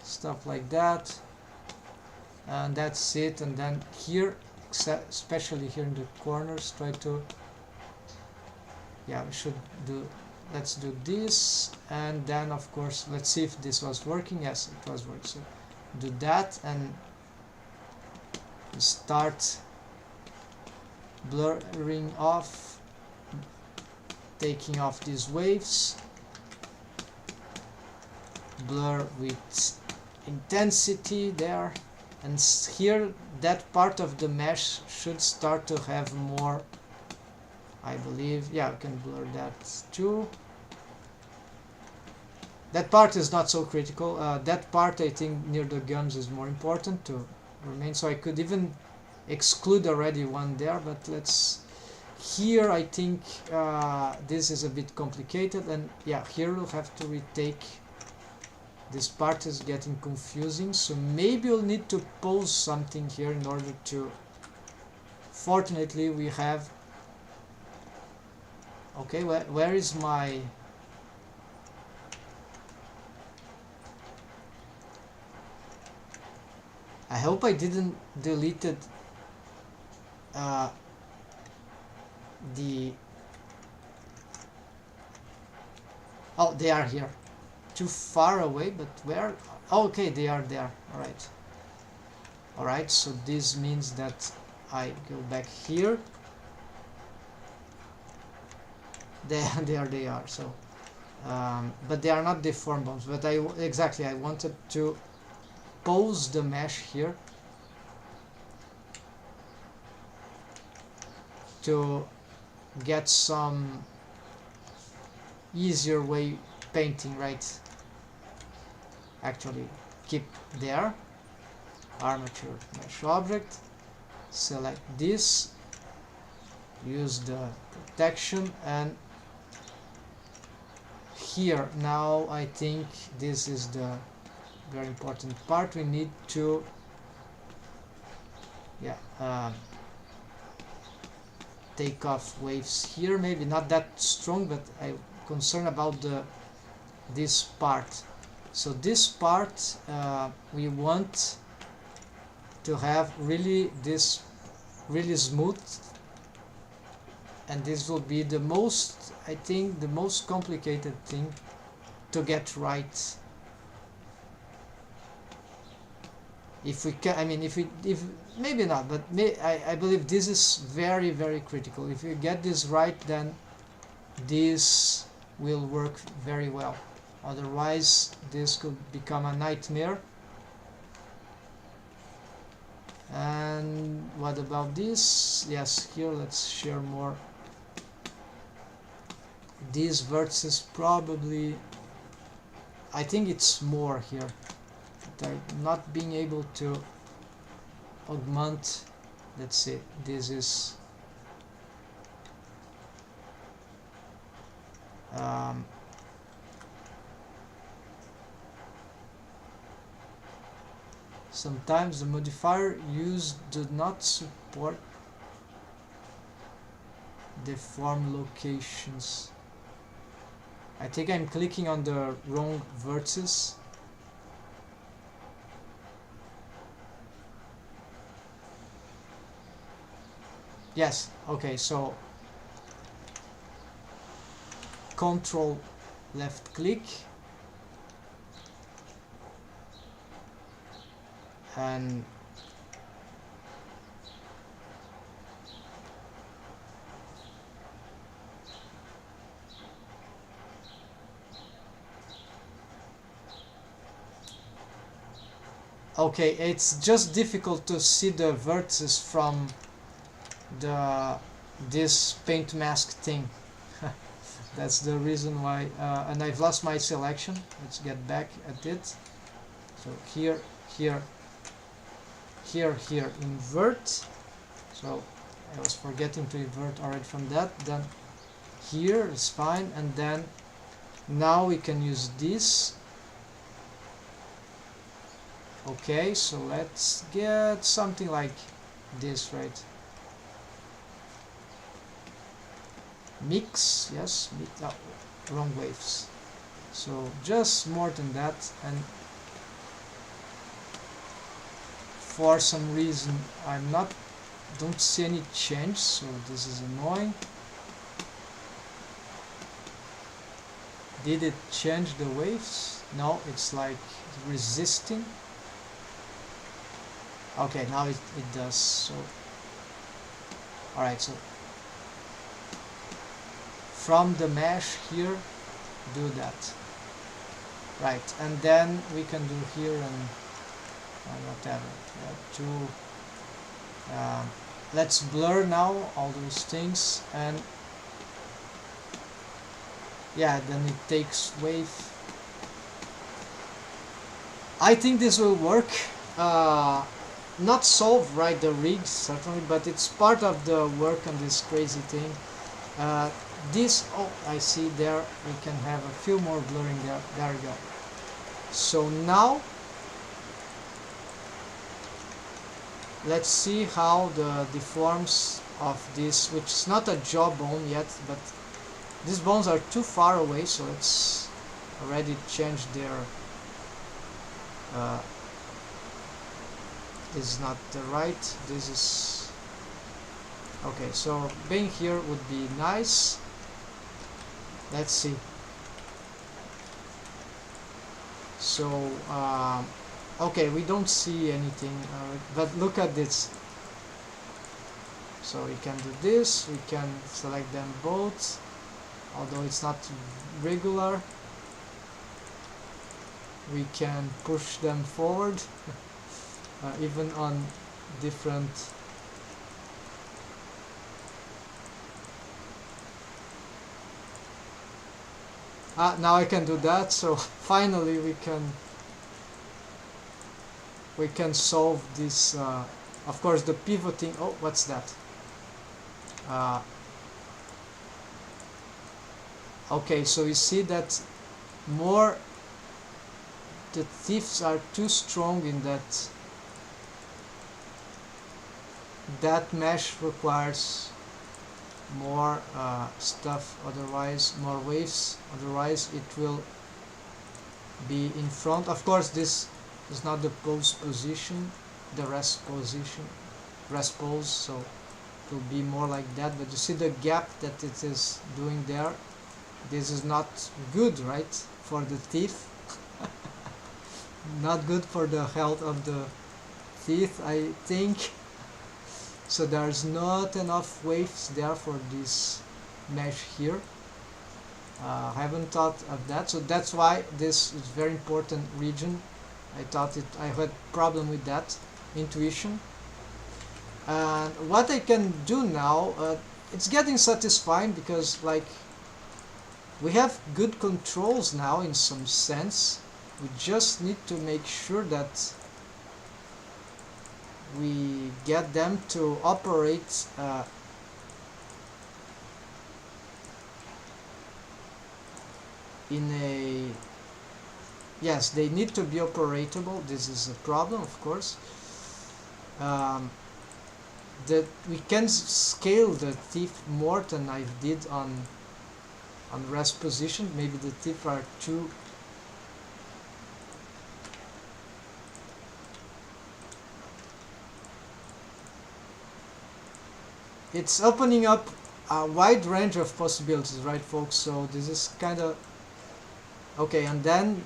stuff like that, and that's it. And then here, especially here in the corners, try to, yeah, we should do, let's do this, and then of course let's see if this was working. Yes, it was working, so do that and start blurring off, taking off these waves, blur with intensity there, and here that part of the mesh should start to have more, I believe. Yeah, I can blur that too. That part is not so critical. That part I think near the gums is more important to remain, so I could even exclude already one there, but let's, here I think this is a bit complicated, and yeah, here we'll have to retake. This part is getting confusing, so maybe we'll need to pause something here in order to, fortunately we have, okay, where is my, I hope I didn't deleted the, oh, they are here, too far away, but where, oh, okay, they are there, alright, so this means that I go back here, there they are, so but they are not deformed bones, but I wanted to pose the mesh here to get some easier way painting, right? Actually keep there, armature mesh object, select this, use the protection, and here now I think this is the very important part. We need to take off waves here, maybe not that strong, but I'm concerned about this part. So this part we want to have this really smooth, and this will be the most, I think, the most complicated thing to get right. If we can, I mean, if maybe not, but I believe this is very, very critical. If you get this right, then this will work very well. Otherwise, this could become a nightmare. And what about this? Yes, here let's share more. These vertices probably, I think it's more here. They're not being able to augment. Let's see, this is sometimes the modifier used do not support deform locations. I think I'm clicking on the wrong vertices. Yes, okay, so Control left click and okay, it's just difficult to see the vertices from this paint mask thing. That's the reason why, and I've lost my selection. Let's get back at it. So here, invert. So I was forgetting to invert already from that. Then here is fine, and then now we can use this. Okay, so let's get something like this, right? Mix, yes, wrong waves. So just more than that, and for some reason don't see any change, so this is annoying. Did it change the waves? No, it's like resisting. Okay, now it does. So alright, so from the mesh here, do that. Right, and then we can do here and whatever. Let's blur now all those things, and yeah, then it takes wave. I think this will work. Not solve right the rigs certainly, but it's part of the work on this crazy thing. This, oh, I see there, we can have a few more blurring there. There we go. So now let's see how the deforms of this, which is not a jaw bone yet, but these bones are too far away, so let's already change their this is not the right, this is okay. So being here would be nice. Let's see. So okay, we don't see anything, but look at this. So we can do this, we can select them both, although it's not regular. we can push them forward even on different now I can do that, so finally we can solve this of course the pivoting. Oh, what's that? Okay, so you see that more the thieves are too strong in that mesh requires more stuff, otherwise more waves, otherwise it will be in front. Of course this is not the pose position, the rest pose, so it will be more like that, but you see the gap that it is doing there. This is not good, right, for the thief. Not good for the health of the thief, I think. So there's not enough waves there for this mesh here. I haven't thought of that, so that's why this is very important region. I had problem with that intuition. And what I can do now, it's getting satisfying because like we have good controls now in some sense. We just need to make sure that we get them to operate in a... Yes, they need to be operatable. This is a problem, of course. That we can scale the thief more than I did on rest position. Maybe the thief are too... It's opening up a wide range of possibilities, right, folks? So this is kind of okay. And then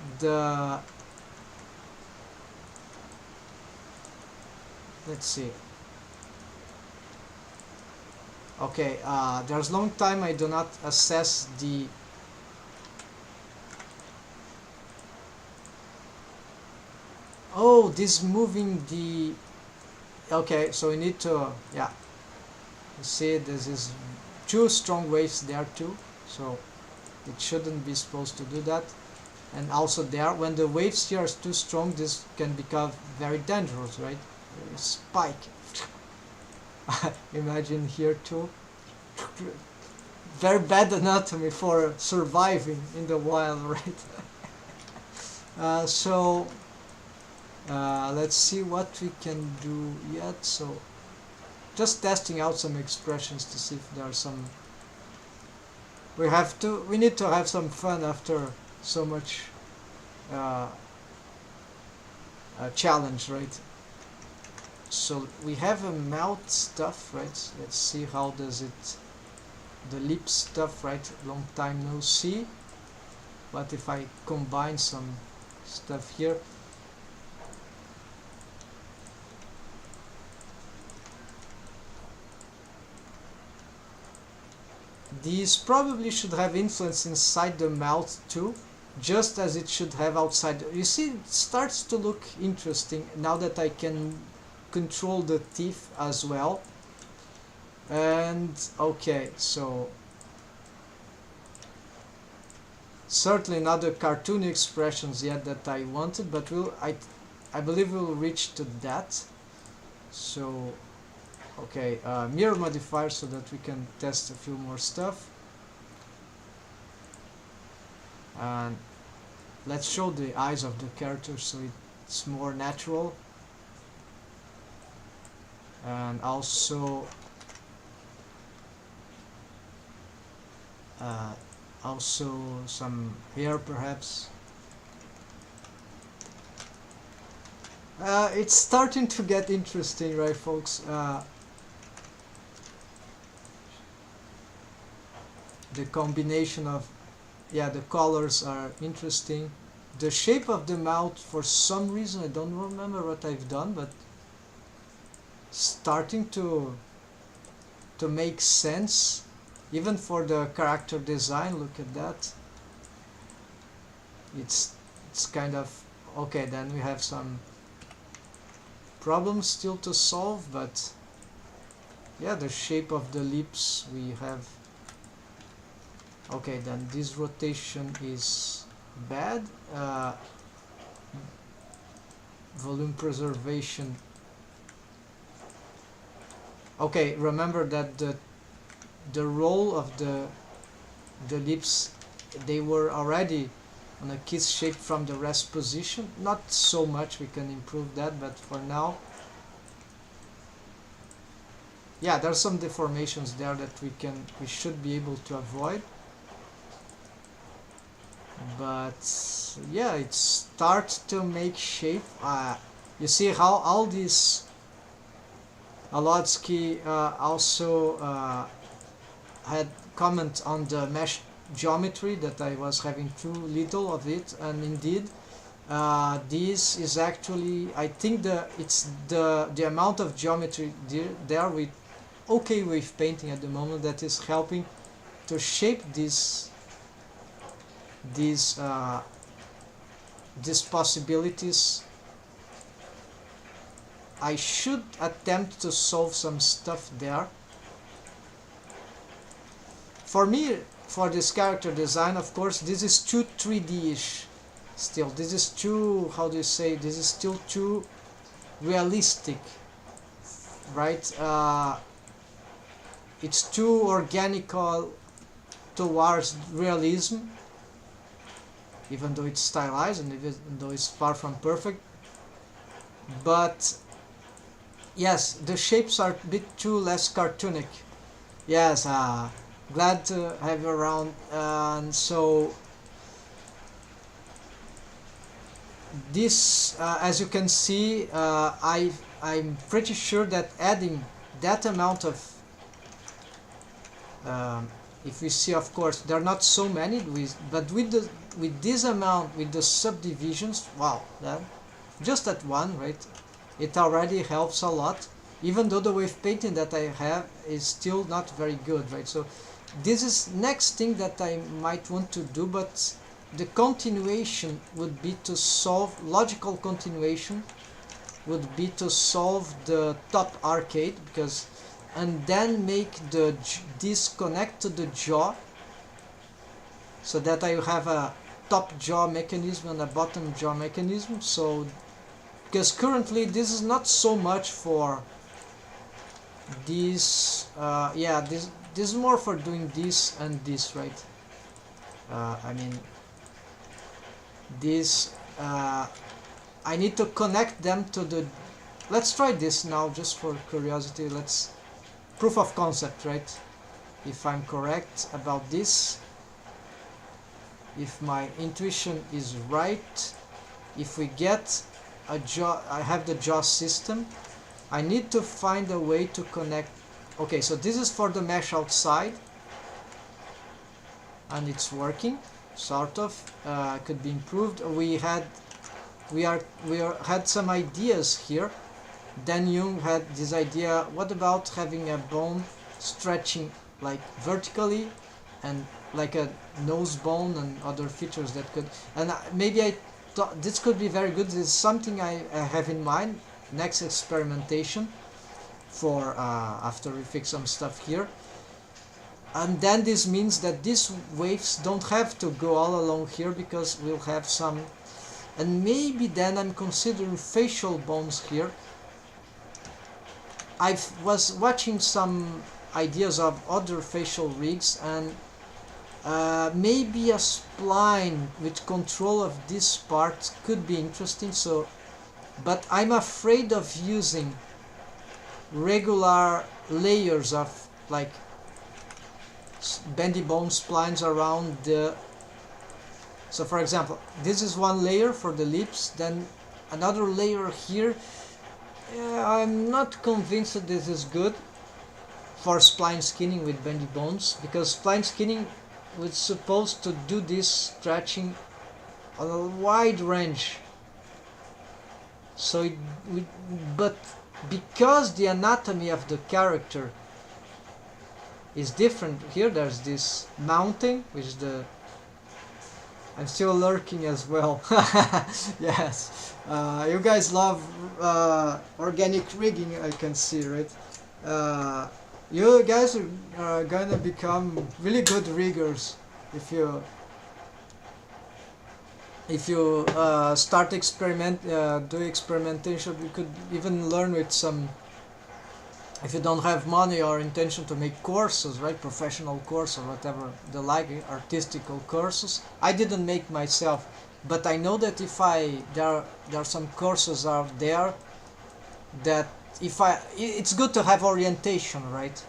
let's see. Okay, there's long time I do not assess the this moving the... Okay, so we need to, yeah, you see this is two strong waves there too, so it shouldn't be supposed to do that. And also there, when the waves here are too strong, this can become very dangerous, right? Spike. Imagine here too. Very bad anatomy for surviving in the wild, right? So let's see what we can do yet. So just testing out some expressions to see if there are some... We need to have some fun after so much challenge, right? So we have a mouth stuff, right? Let's see how does it... The lip stuff, right? Long time no see. What if I combine some stuff here? These probably should have influence inside the mouth too, just as it should have outside. You see, it starts to look interesting now that I can control the teeth as well. And okay, so certainly not the cartoony expressions yet that I wanted, but I believe we'll reach to that. So okay, mirror modifier so that we can test a few more stuff. And let's show the eyes of the character so it's more natural. And also some hair perhaps. It's starting to get interesting, right, folks? The combination of, yeah, the colors are interesting. The shape of the mouth, for some reason, I don't remember what I've done, but starting to make sense, even for the character design. Look at that. It's kind of okay, then we have some problems still to solve, but yeah, the shape of the lips we have. Okay, then this rotation is bad. Volume preservation. Okay, remember that the roll of the lips, they were already on a kiss shape from the rest position. Not so much, we can improve that, but for now, yeah, there are some deformations there that we should be able to avoid. But yeah, it starts to make shape. You see how all these Alodsky also had comment on the mesh geometry, that I was having too little of it, and indeed this is actually, I think it's the amount of geometry there with okay wave painting at the moment that is helping to shape these possibilities. I should attempt to solve some stuff there. For me, for this character design, of course, this is too 3D-ish still. This is too, how do you say, this is still too realistic, right? It's too organical towards realism, even though it's stylized and even though it's far from perfect. But yes, the shapes are a bit too less cartoonic. Yes, glad to have you around. And so this, as you can see, I'm pretty sure that adding that amount of if we see, of course, there are not so many, but with this amount, with the subdivisions, wow, just that one, right? It already helps a lot, even though the wave painting that I have is still not very good, right? So this is next thing that I might want to do, but the continuation would be to solve, logical continuation would be to solve the top arcade, because and then make this connect to the jaw, so that I have a top jaw mechanism and a bottom jaw mechanism. So because currently this is not so much for this, yeah, this is more for doing this and this, right? I mean, this I need to connect them to the, let's try this now just for curiosity. Let's proof of concept, right? If I'm correct about this, if my intuition is right, if we get a jaw, I have the jaw system, I need to find a way to connect. Okay, so this is for the mesh outside, and it's working, sort of. Could be improved. We had some ideas here. Dan Jung had this idea, what about having a bone stretching like vertically, and like a nose bone and other features that could, and maybe I thought this could be very good. This is something I have in mind, next experimentation for after we fix some stuff here. And then this means that these waves don't have to go all along here, because we'll have some, and maybe then I'm considering facial bones here. I was watching some ideas of other facial rigs, and maybe a spline with control of this part could be interesting. So, but I'm afraid of using regular layers of like bendy bone splines around the, so for example, this is one layer for the lips, then another layer here. I'm not convinced that this is good for spline skinning with bendy bones, because spline skinning was supposed to do this stretching on a wide range. So but because the anatomy of the character is different, here there's this mounting, which is I'm still lurking as well. Yes. You guys love organic rigging, I can see, right? You guys are gonna become really good riggers if you start do experimentation. You could even learn with some, if you don't have money or intention to make courses, right, professional course or whatever the like, artistical courses. I didn't make myself, but I know that if there are some courses out there that it's good to have orientation, right?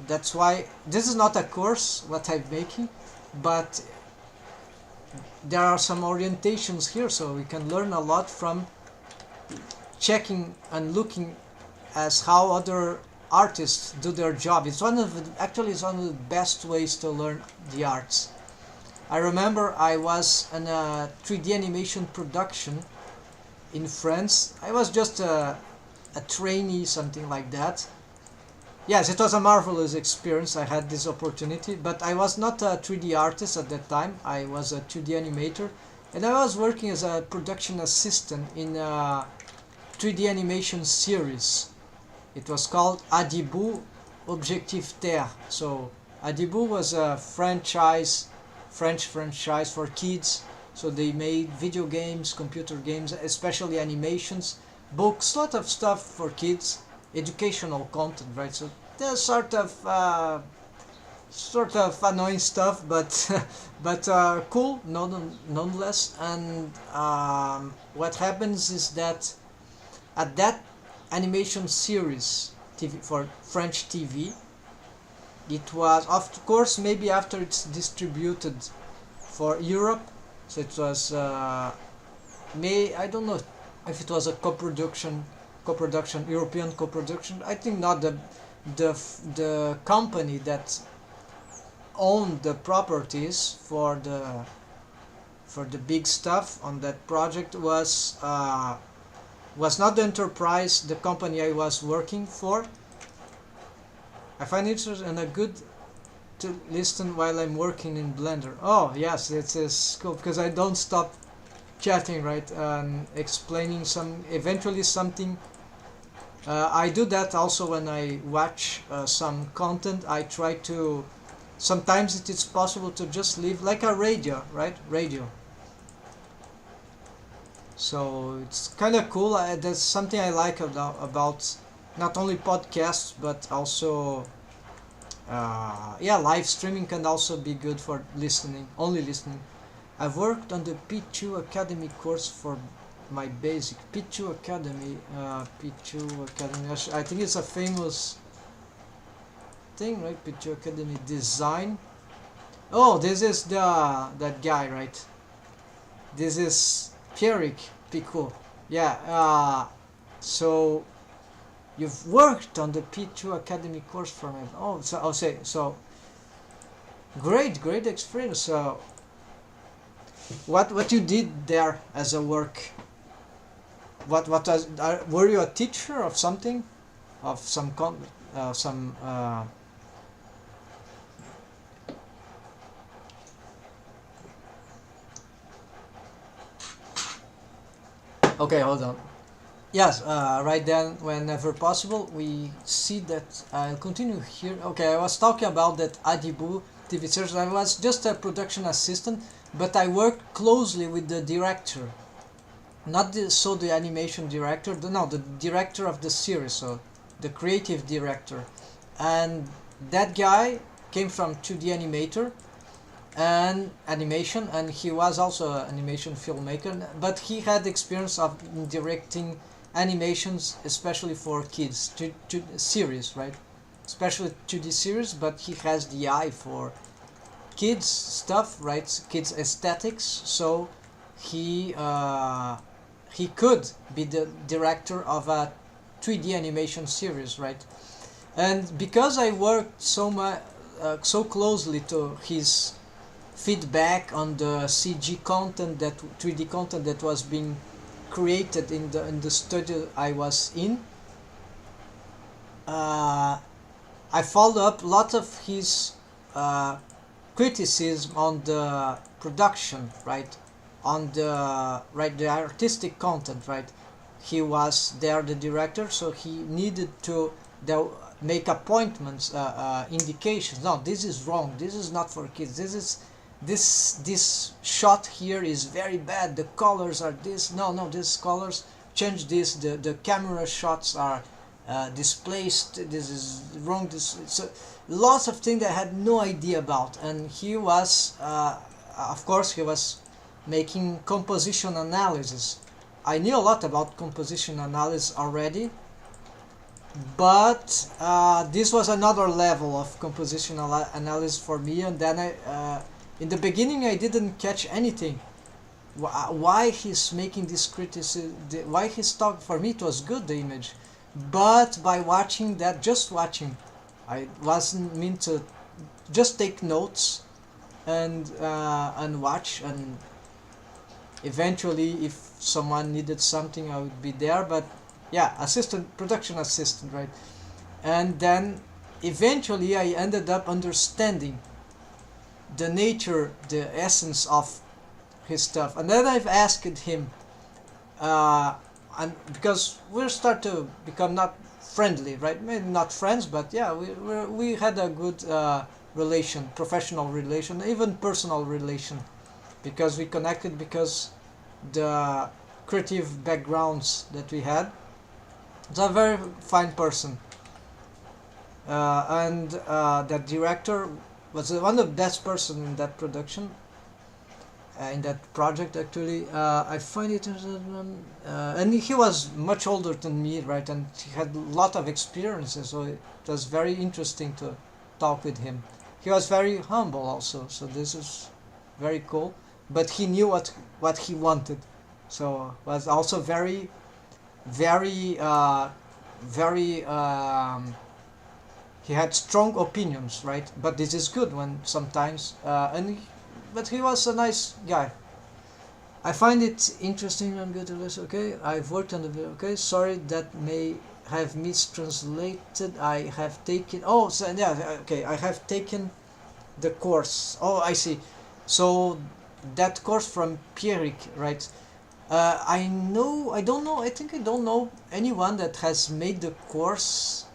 That's why this is not a course what I'm making, but there are some orientations here, so we can learn a lot from checking and looking as how other artists do their job. It's one of the best ways to learn the arts. I remember I was in a 3D animation production in France. I was just a trainee, something like that. Yes, it was a marvelous experience. I had this opportunity, but I was not a 3D artist at that time. I was a 2D animator, and I was working as a production assistant in a 3D animation series. It was called Adibou Objectif Terre. So Adibou was a French franchise for kids. So they made video games, computer games, especially animations, books, lot of stuff for kids, educational content, right? So there's sort of annoying stuff, but cool nonetheless. And what happens is that at that animation series TV for French TV, it was, of course, maybe after it's distributed for Europe, so it was I don't know if it was a co-production, European co-production. I think not. The company that owned the properties for the big stuff on that project was not the enterprise, the company I was working for. I find it interesting and good to listen while I'm working in Blender. Oh yes, it is cool because I don't stop chatting, right, and explaining eventually something. I do that also when I watch some content. I try to, sometimes it is possible to just leave like a radio, right? Radio. So it's kind of cool. That's something I like about not only podcasts but also live streaming can also be good for listening, only listening. I've worked on the P2 Academy course for my basic. P2 Academy, I think it's a famous thing, right? P2 Academy design. Oh, this is that guy, right? This is Pierrick Picot. Yeah. So you've worked on the P2 Academy course for me. Oh, so I'll say so. Great experience. So what you did there as a work? What was? Were you a teacher of something, of some Okay, hold on. Yes, right then, whenever possible, we see that. I'll continue here. Okay, I was talking about that Adibou TV series. I was just a production assistant, but I worked closely with the director. Not the animation director, the director of the series, so the creative director. And that guy came from 2D animator and animation, and he was also an animation filmmaker, but he had experience of directing animations, especially for kids, to series, right? Especially 2D series, but he has the eye for kids stuff, right? Kids aesthetics, so he could be the director of a 3D animation series, right? And because I worked so closely to his feedback on the CG content, that 3D content that was being created in the studio I was in, I followed up a lot of his criticism on the production, right? On the artistic content, right? He was there, the director, so he needed to make appointments, indications. No, this is wrong. This is not for kids. This shot here is very bad. The colors are this. No, these colors change this. The camera shots are displaced. This is wrong. So lots of things I had no idea about, and he was, of course, he was making composition analysis. I knew a lot about composition analysis already, but this was another level of composition analysis for me. And then in the beginning I didn't catch anything. Why he's making this criticism, why he's talking. For me it was good, the image, but by watching that, just watching, I wasn't meant to just take notes and watch, and eventually if someone needed something I would be there. But yeah, production assistant, right? And then eventually I ended up understanding the nature, the essence of his stuff. And then I've asked him, and because we start to become not friendly, right? Maybe not friends, but yeah, we had a good relation, professional relation, even personal relation, because we connected because the creative backgrounds that we had. He's a very fine person, and that director was one of the best person in that production, in that project actually. I find it, and he was much older than me, right? And he had a lot of experiences, so it was very interesting to talk with him. He was very humble also, so this is very cool. But he knew what he wanted, so was also very he had strong opinions, right? But this is good when sometimes but he was a nice guy. I find it interesting. I'm going to listen. Okay, I've worked on the video. Okay, sorry that may have mistranslated. I have taken, oh, so yeah, okay, I have taken the course. Oh, I see. So that course from PROD, right? I don't know anyone that has made the course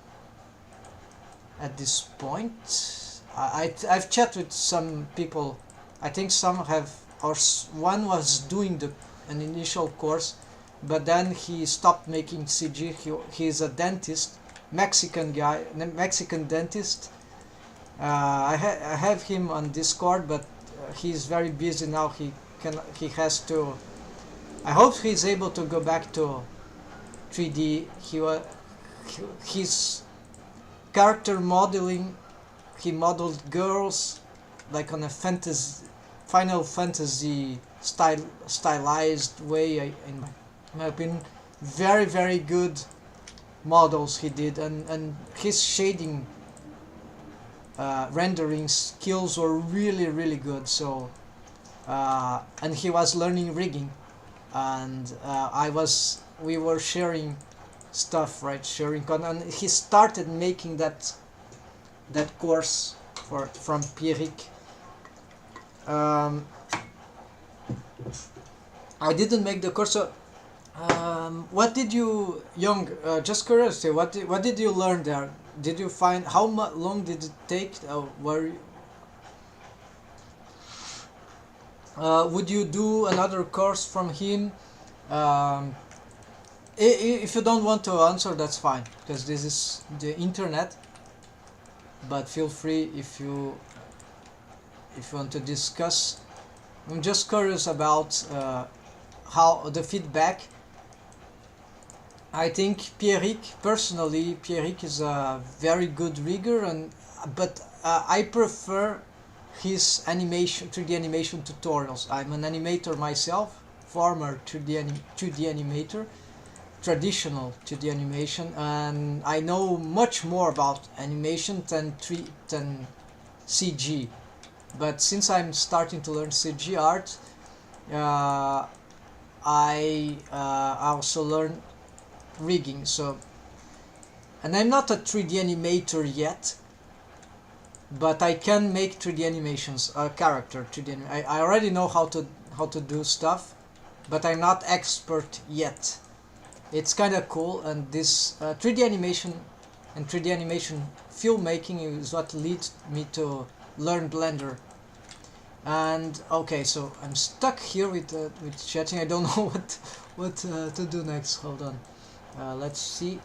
at this point. I've chatted with some people. I think some have, or one was doing an initial course, but then he stopped making CG. He's a dentist, Mexican guy, Mexican dentist. I have him on Discord, but he's very busy now. He has to. I hope he's able to go back to 3D. His character modeling, he modeled girls like on a Final Fantasy stylized way. In my opinion, very good models he did, and his shading rendering skills were really good. So and he was learning rigging, and we were sharing stuff, right? Sharing content, and he started making that course from PROD. I didn't make the course. So, what did you, just curiosity, what did you learn there? Did you find, how long did it take? Would you do another course from him? If you don't want to answer, that's fine, because this is the internet. But feel free if you want to discuss. I'm just curious about how the feedback. I think personally, PROD is a very good rigger, but I prefer his 3D animation tutorials. I'm an animator myself, former 2D animator, traditional 2D animation, and I know much more about animation than CG. But since I'm starting to learn CG art, I also learn rigging. So, and I'm not a 3D animator yet, but I can make 3D animations, character 3D. I already know how to do stuff, but I'm not expert yet. It's kind of cool, and this 3D animation and 3D animation filmmaking is what leads me to learn Blender. And okay, so I'm stuck here with chatting. I don't know what to do next. Hold on, let's see.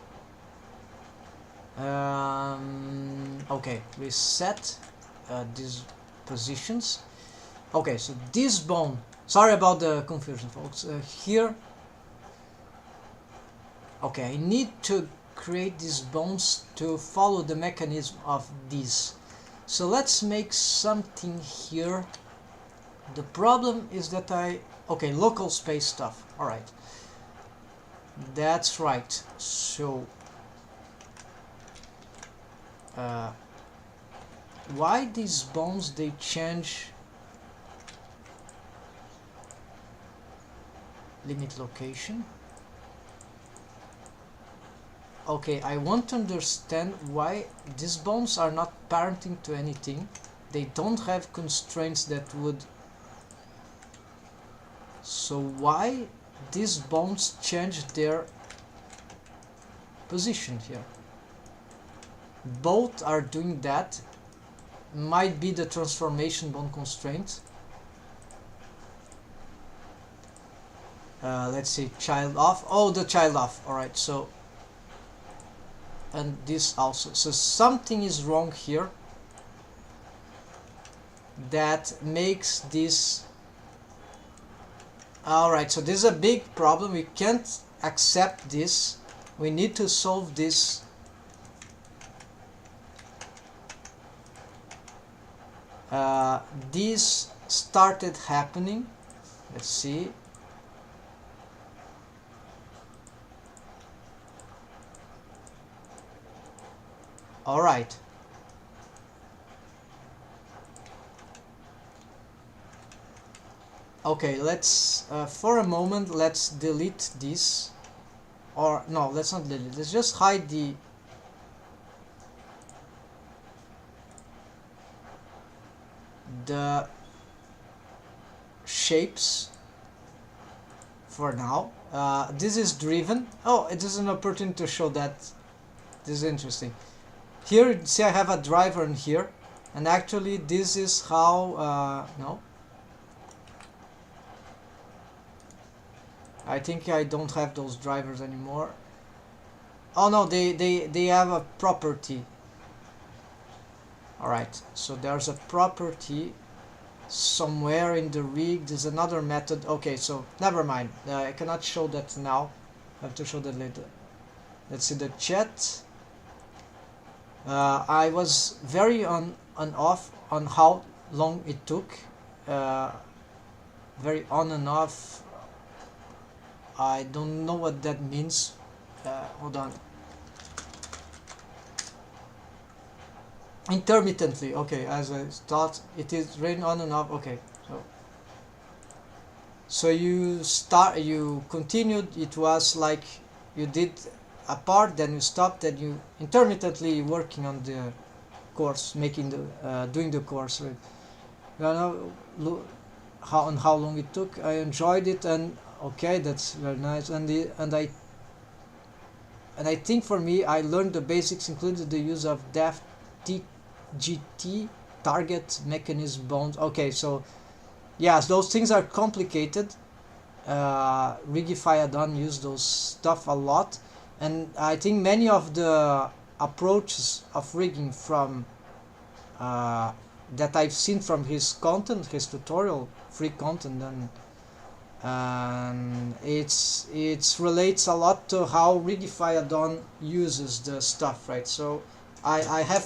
Okay, reset these positions. Okay, so this bone. Sorry about the confusion, folks. Here. Okay, I need to create these bones to follow the mechanism of these. So let's make something here. The problem is that okay, local space stuff. Alright. That's right. So why these bones, they change limit location? Okay, I want to understand why these bones are not parenting to anything. They don't have constraints that would... So why these bones change their position here? Both are doing that. Might be the transformation bone constraint. Let's see, child off. Oh, the child off. Alright, so... And this also. So something is wrong here that makes this... Alright, so this is a big problem. We can't accept this. We need to solve this. This started happening. Let's see. Alright. Okay, let's for a moment let's delete this, or no, let's not delete, let's just hide the shapes for now. This is driven. Oh, it is an opportunity to show that. This is interesting. Here, see, I have a driver in here, and actually this is how no, I think I don't have those drivers anymore. Oh no, they have a property. Alright, so there's a property somewhere in the rig. There's another method. Okay, so never mind. I cannot show that now. I have to show that later. Let's see the chat. I was very on and off on how long it took. Very on and off. I don't know what that means. Hold on. Intermittently. Okay, as I thought, it is rain on and off. Okay, so you continued. It was like you did a part, then you stopped, then you intermittently working on the course, making the doing the course. Right? I don't know how long it took. I enjoyed it, and okay, that's very nice. And I think for me, I learned the basics, including the use of def GT target mechanism bones. Okay, so yes, those things are complicated. Rigify add-on use those stuff a lot, and I think many of the approaches of rigging from that I've seen from his content, his tutorial, free content, and it's relates a lot to how Rigify add-on uses the stuff, right? So I have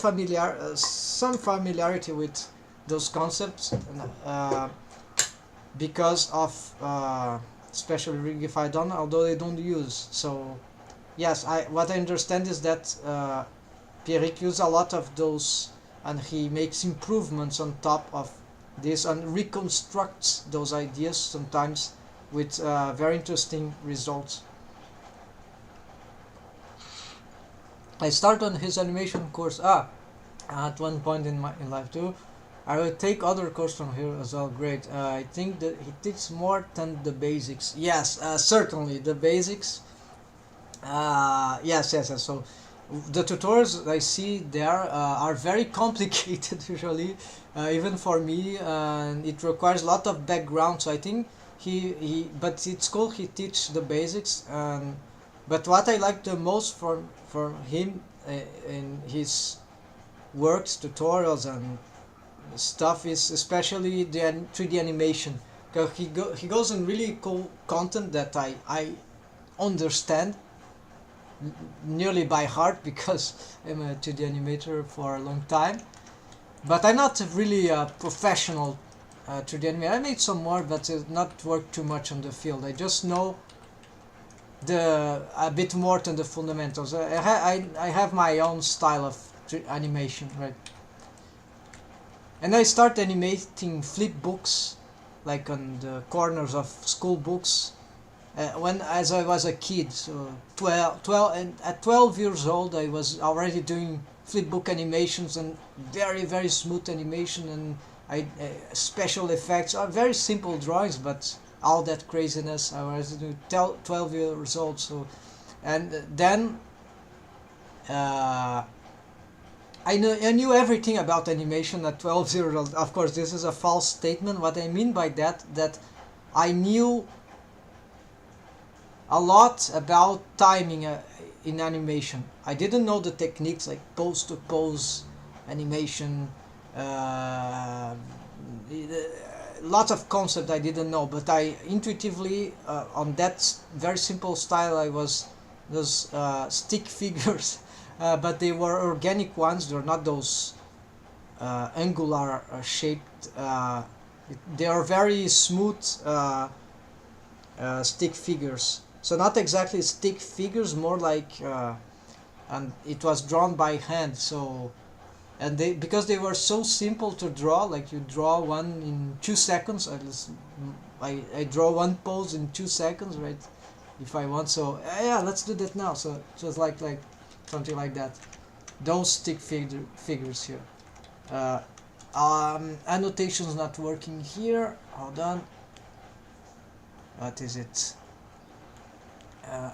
some familiarity with those concepts, because of especially Rigify add-on, although they don't use. So yes, what I understand is that Pierrick uses a lot of those, and he makes improvements on top of this and reconstructs those ideas sometimes with very interesting results. I started on his animation course. at one point in life too. I will take other course from here as well. Great. I think that he teaches more than the basics. Yes, certainly the basics. Yes. So the tutorials I see there are very complicated usually, even for me, and it requires a lot of background. So I think but it's cool. He teaches the basics, and but what I like the most from him in his works, tutorials, and stuff is especially the 3D animation. Because he goes in really cool content that I understand nearly by heart because I'm a 2D animator for a long time. But I'm not really a professional 3D animator. I made some more, but not work too much on the field. I just know a bit more than the fundamentals. I have my own style of animation, right? And I start animating flip books, like on the corners of school books, as I was a kid. So 12 and at 12 years old, I was already doing flip book animations and very smooth animation and special effects. Very simple drawings, but all that craziness. I was 12 years old. So, and then. I knew everything about animation at 12 years old. Of course, this is a false statement. What I mean by that I knew a lot about timing in animation. I didn't know the techniques like pose to pose animation. Lots of concepts I didn't know, but I intuitively on that very simple style I was those stick figures. But they were organic ones. They're not those angular shaped. They are very smooth stick figures. So not exactly stick figures, more like, and it was drawn by hand. So, and because they were so simple to draw, like you draw one in 2 seconds. I draw one pose in 2 seconds, right? If I want. So yeah, let's do that now. So just like something like that. Don't stick figures here. Annotations not working here. Hold on. What is it?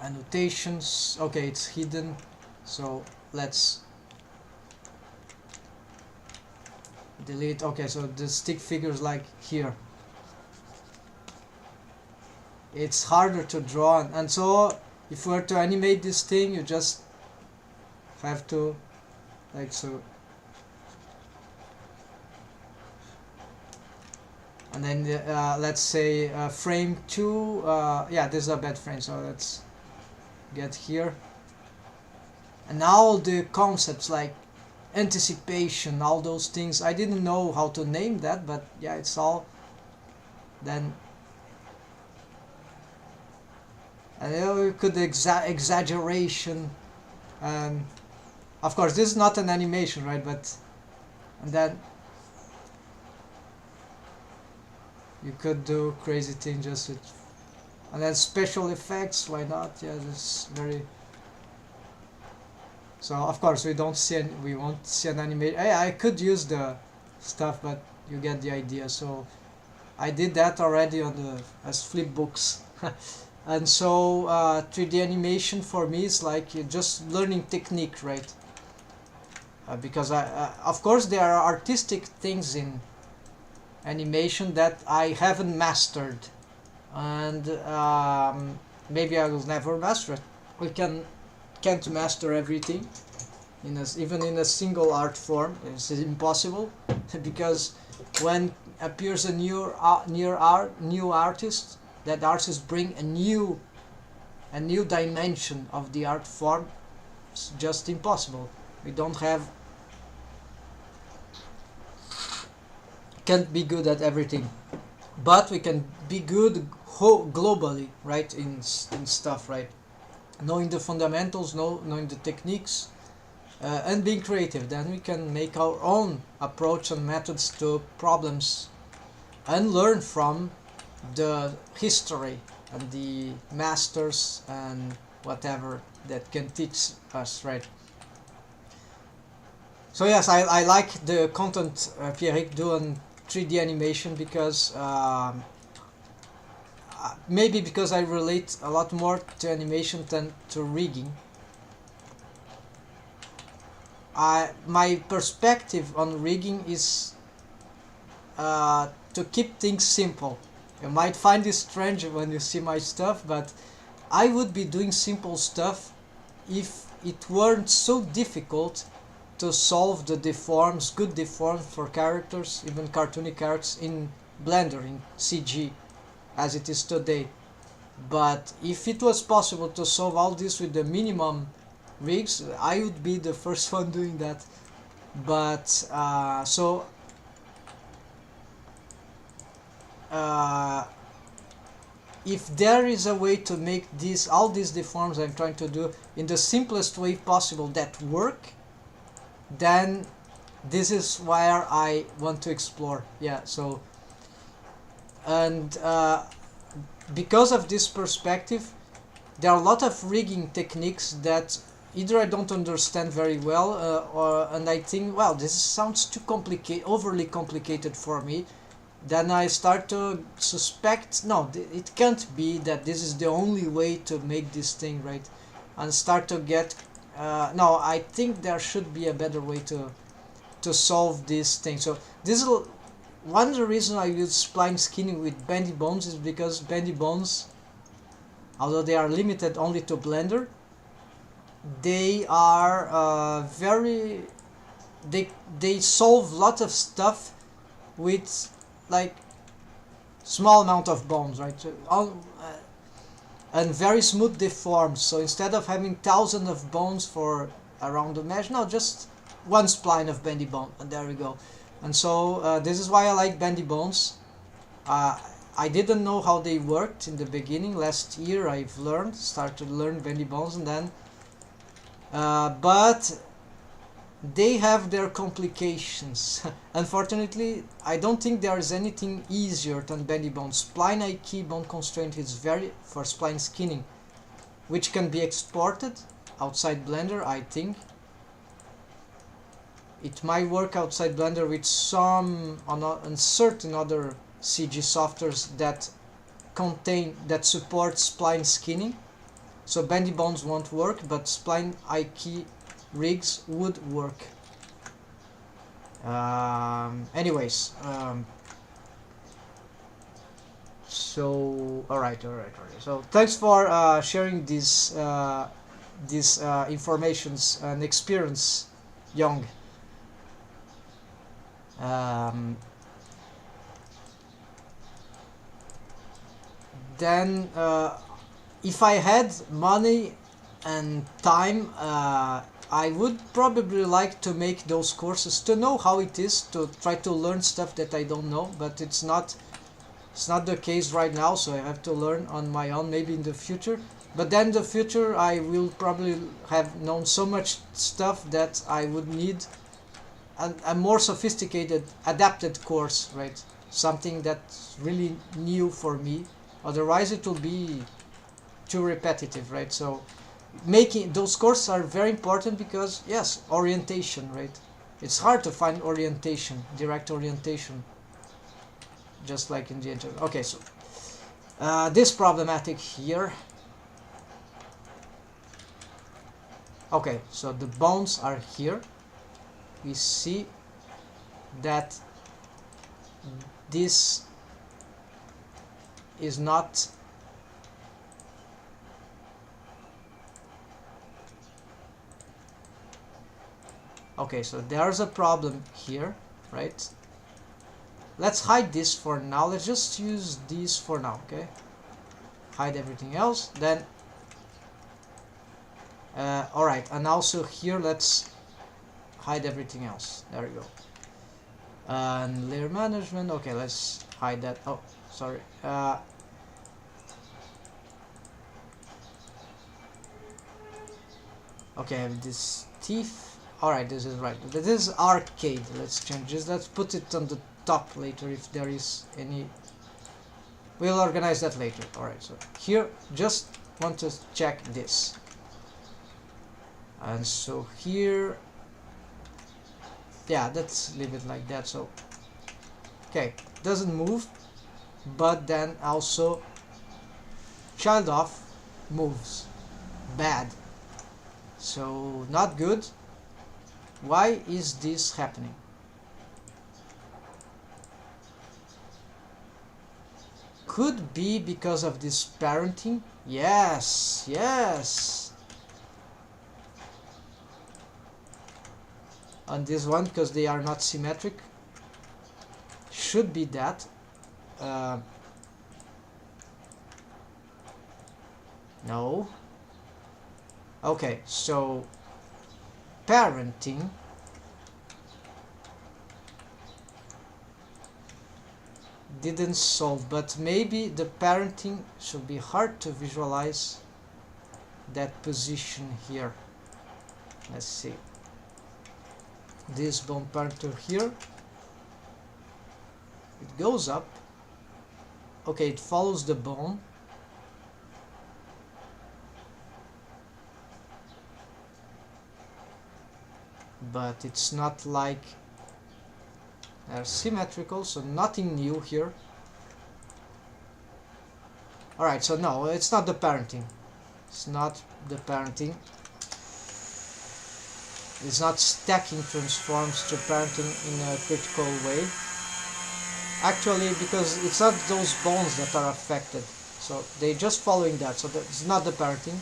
Annotations. Okay, it's hidden. So let's delete. Okay, so the stick figures like here. It's harder to draw, and so if we were to animate this thing, you just have to like so, and then let's say frame 2. Yeah, this is a bad frame, so let's get here. And now the concepts like anticipation, all those things, I didn't know how to name that, but yeah, it's all then. And we could exaggeration. Of course, this is not an animation, right? But and then you could do crazy things just with, and then special effects. Why not? Yeah, this very. So of course we won't see an animation. I could use the stuff, but you get the idea. So I did that already as flip books. And so 3D animation for me is like just learning technique, right? Because of course there are artistic things in animation that I haven't mastered, and maybe I will never master it. We can't master everything even in a single art form. It's impossible because when appears a new artist, that artist bring a new dimension of the art form. It's just impossible. We can't be good at everything, but we can be good globally, right? In stuff, right? Knowing the fundamentals, knowing the techniques, and being creative. Then we can make our own approach and methods to problems, and learn from the history and the masters and whatever that can teach us, right? So yes, I like the content Pierrick do on 3D animation because maybe because I relate a lot more to animation than to rigging. My perspective on rigging is to keep things simple. You might find this strange when you see my stuff, but I would be doing simple stuff if it weren't so difficult to solve the deforms, good deforms for characters, even cartoony characters in Blender, in CG, as it is today. But if it was possible to solve all this with the minimum rigs, I would be the first one doing that. But if there is a way to make all these deforms I'm trying to do in the simplest way possible that work, then this is where I want to explore. Yeah, so and because of this perspective, there are a lot of rigging techniques that either I don't understand very well, and I think, well, this sounds too complicated, overly complicated for me. Then I start to suspect, no, it can't be that this is the only way to make this thing, right? And start to get, no, I think there should be a better way to solve this thing. So this is one of the reasons I use spline skinning with bendy bones is because bendy bones, although they are limited only to Blender, they are they solve a lot of stuff with like small amount of bones, right? So, and very smooth deforms. So instead of having thousands of bones for around the mesh, no, just one spline of bendy bone, and there we go. And so this is why I like bendy bones. I didn't know how they worked in the beginning. Last year I've started to learn bendy bones, and then but they have their complications. Unfortunately, I don't think there is anything easier than bendy bones. Spline IK bone constraint is very for spline skinning, which can be exported outside Blender, I think. It might work outside Blender with some on certain other CG softwares that support spline skinning. So bendy bones won't work, but spline IK rigs would work. Anyways, so alright. So thanks for sharing these informations and experience, Young. Then if I had money and time, I would probably like to make those courses to know how it is to try to learn stuff that I don't know, but it's not the case right now, so I have to learn on my own, maybe in the future. But then in the future I will probably have known so much stuff that I would need a more sophisticated, adapted course, right? Something that's really new for me. Otherwise it will be too repetitive, right? So making those courses are very important because, yes, orientation, right? It's hard to find orientation, direct orientation, just like in the internet. Okay, so this problematic here. Okay, so the bones are here. We see that this is not okay, so there's a problem here, right? Let's hide this for now. Let's just use these for now, okay? Hide everything else. Then alright, and also here let's hide everything else. There we go. And layer management, okay, let's hide that. Oh, sorry. Okay, I have this teeth. Alright, this is right. This is arcade. Let's change this. Let's put it on the top later if there is any. We'll organize that later. Alright, so here, just want to check this. And so here, yeah, let's leave it like that. So okay, doesn't move, but then also child of moves. Bad. So not good. Why is this happening? Could be because of this parenting. Yes, yes. On this one, because they are not symmetric. Should be that. No. Okay, so parenting didn't solve, but maybe the parenting should be hard to visualize that position here. Let's see. This bone parenter here, it goes up. Okay, it follows the bone. But it's not like they're symmetrical, so nothing new here. Alright, so no, it's not the parenting. It's not the parenting. It's not stacking transforms to parenting in a critical way. Actually, because it's not those bones that are affected. So they're just following that. So it's not the parenting.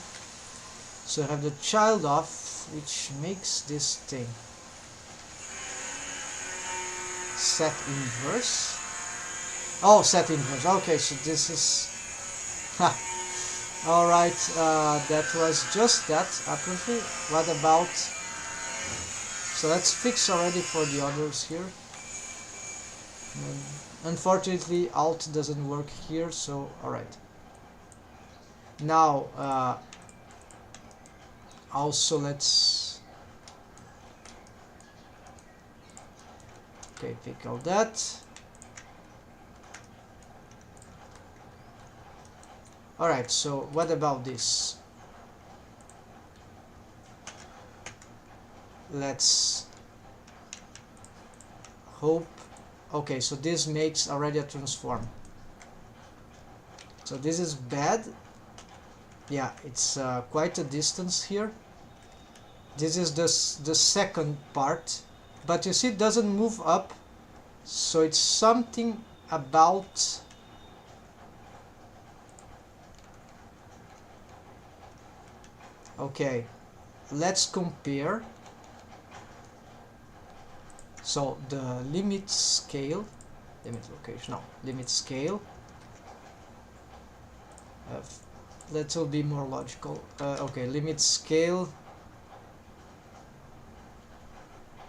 So I have the child of, which makes this thing. Set inverse. Oh, set inverse. Okay, so this is... Alright, that was just that, apparently. What about... So let's fix already for the others here. Unfortunately, Alt doesn't work here, so alright. Now, also let's... Okay, pick all that. Alright, so what about this? Let's hope. Okay, so this makes already a transform. So this is bad. Yeah, it's quite a distance here. This is the second part. But you see, it doesn't move up. So it's something about... Okay, let's compare. So the limit scale, limit location, no, limit scale. That will be more logical. Okay, limit scale.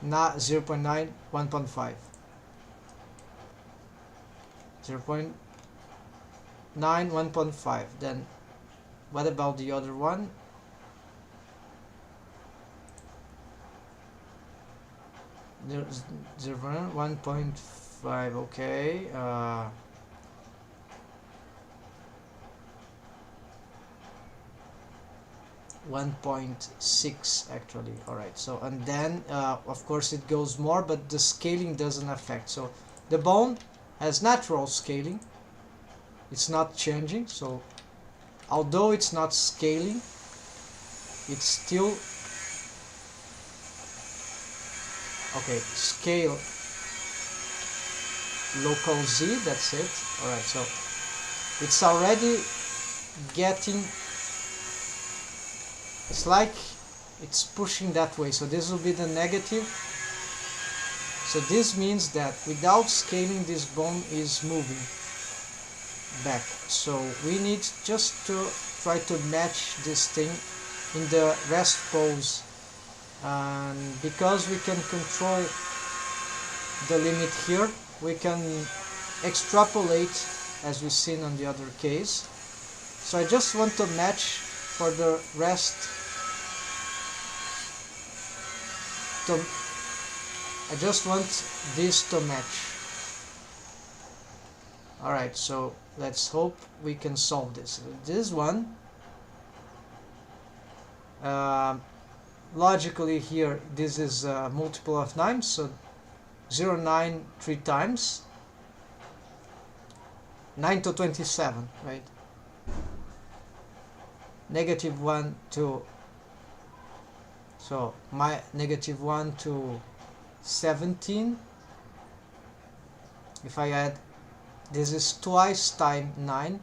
0.9, 1.5. 0.9, 1.5. Then what about the other one? 1.5. Okay. 1.6 actually. Alright, so and then of course it goes more, but the scaling doesn't affect. So the bone has natural scaling, it's not changing. So although it's not scaling, it's still okay. Scale local Z, that's it. Alright, so it's already getting, it's like it's pushing that way. So this will be the negative. So this means that without scaling, this bone is moving back. So we need just to try to match this thing in the rest pose. And because we can control the limit here, we can extrapolate as we've seen on the other case. So I just want to match for the rest. I just want this to match. Alright, so let's hope we can solve this. This one, logically here, this is a multiple of 9, so 0, 9 3 times. 9 to 27, right? Negative 1 to, so my negative 1 to 17. If I add, this is twice time 9.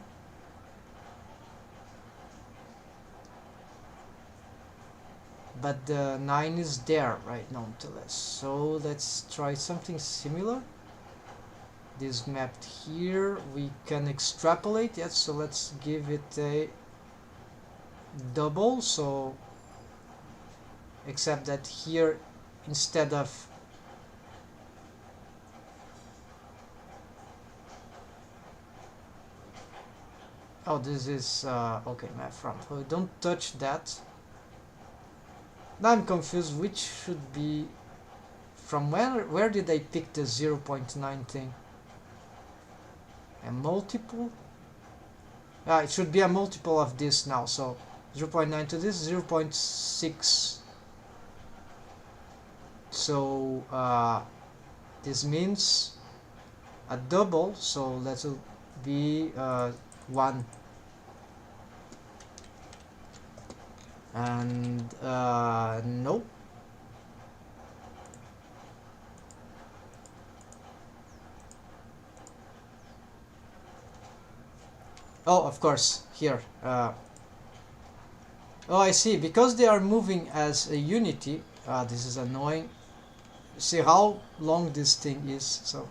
But the 9 is there, right, nonetheless. So let's try something similar. This mapped here, we can extrapolate, yes, so let's give it a double, so except that here instead of oh, this is okay, map from, so don't touch that. Now I'm confused which should be from where did I pick the 0.9 thing? A multiple? It should be a multiple of this now, so 0.9 to this, 0.6. So this means a double, so that will be 1. And no. Oh, of course, here. Oh, I see. Because they are moving as a unity. This is annoying. See how long this thing is. So,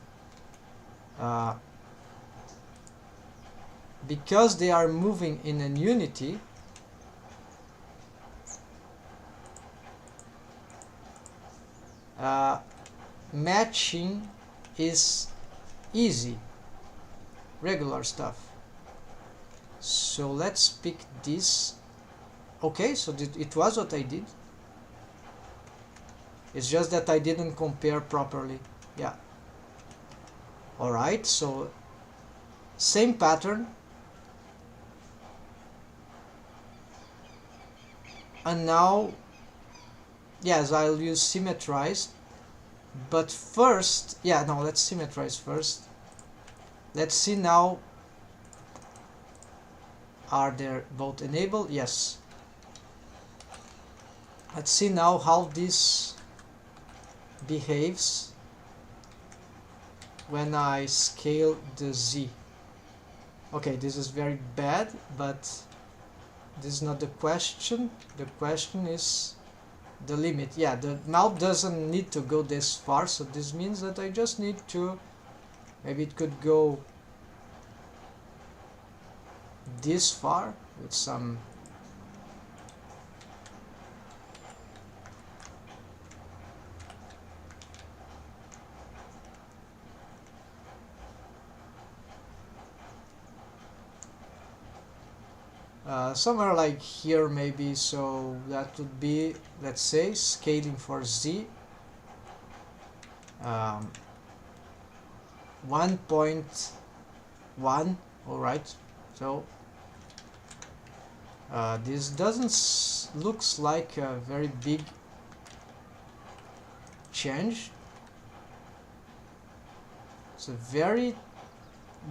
because they are moving in a unity, matching is easy. Regular stuff. So let's pick this. Okay, so it was what I did. It's just that I didn't compare properly. Yeah. Alright, so same pattern. And now, yes, I'll use symmetrize. But first, yeah, no, let's symmetrize first. Let's see now. Are they both enabled? Yes. Let's see now how this behaves when I scale the Z. Okay, this is very bad, but this is not the question. The question is the limit. Yeah, the mouth doesn't need to go this far, so this means that I just need to, maybe it could go this far with some somewhere like here maybe, so that would be, let's say, scaling for Z 1.1. alright, so this doesn't looks like a very big change. It's a very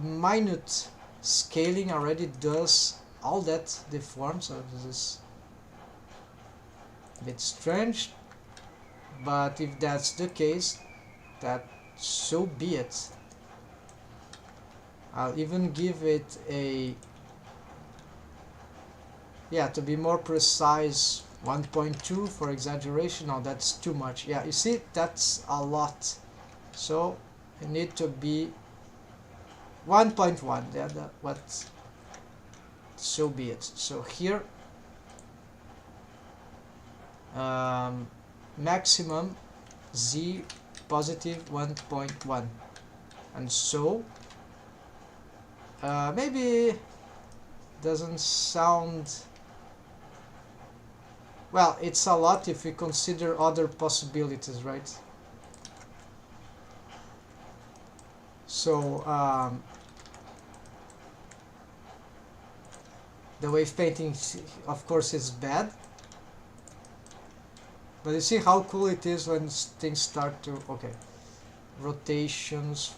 minute scaling already does all that deform, so this is a bit strange, but if that's the case, that so be it. I'll even give it a, yeah, to be more precise, 1.2 for exaggeration. No, that's too much. Yeah, you see, that's a lot. So you need to be 1.1. Yeah, what? So be it. So here, maximum Z positive 1.1, and so maybe doesn't sound well. It's a lot if we consider other possibilities, right? So the wave painting, of course, is bad, but you see how cool it is when things start to, okay, rotations.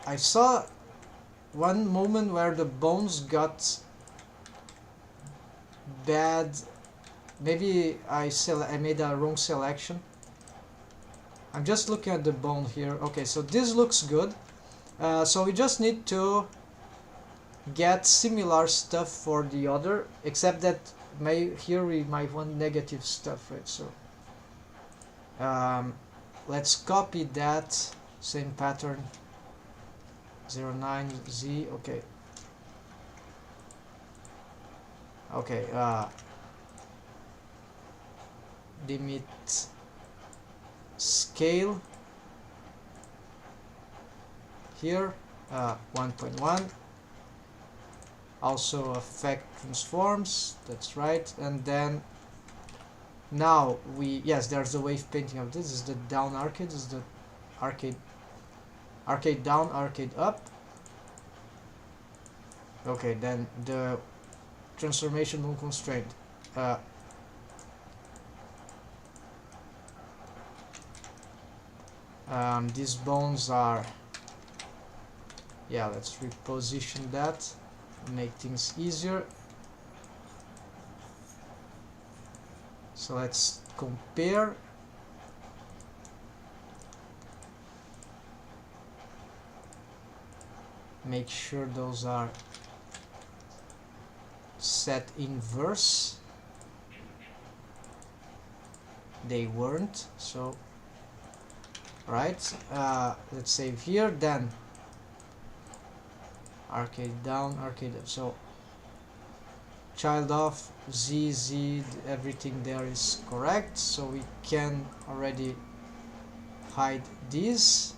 I saw one moment where the bones got bad. Maybe I made a wrong selection. I'm just looking at the bone here. Okay, so this looks good. So we just need to get similar stuff for the other, except that here we might want negative stuff, right? So let's copy that same pattern 09Z. Okay, limit scale here 1.1. also affect transforms, that's right. And then now yes, there's the wave painting of this is the down arcade, this is the arcade down, arcade up. Okay, then the transformation bone constraint, these bones are, yeah, let's reposition that, make things easier. So let's compare. Make sure those are set inverse. They weren't, so right. Let's save here, then arcade down, arcade up. So child off, Z, everything there is correct, so we can already hide these.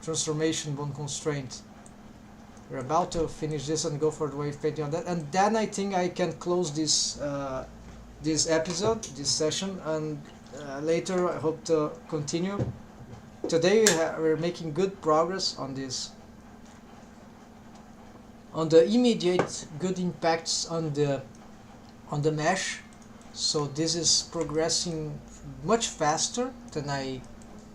Transformation bone constraint. We're about to finish this and go for the wave painting on that, and then I think I can close this this episode, this session, and later I hope to continue. Today we're making good progress on this, on the immediate good impacts on the mesh. So this is progressing much faster than I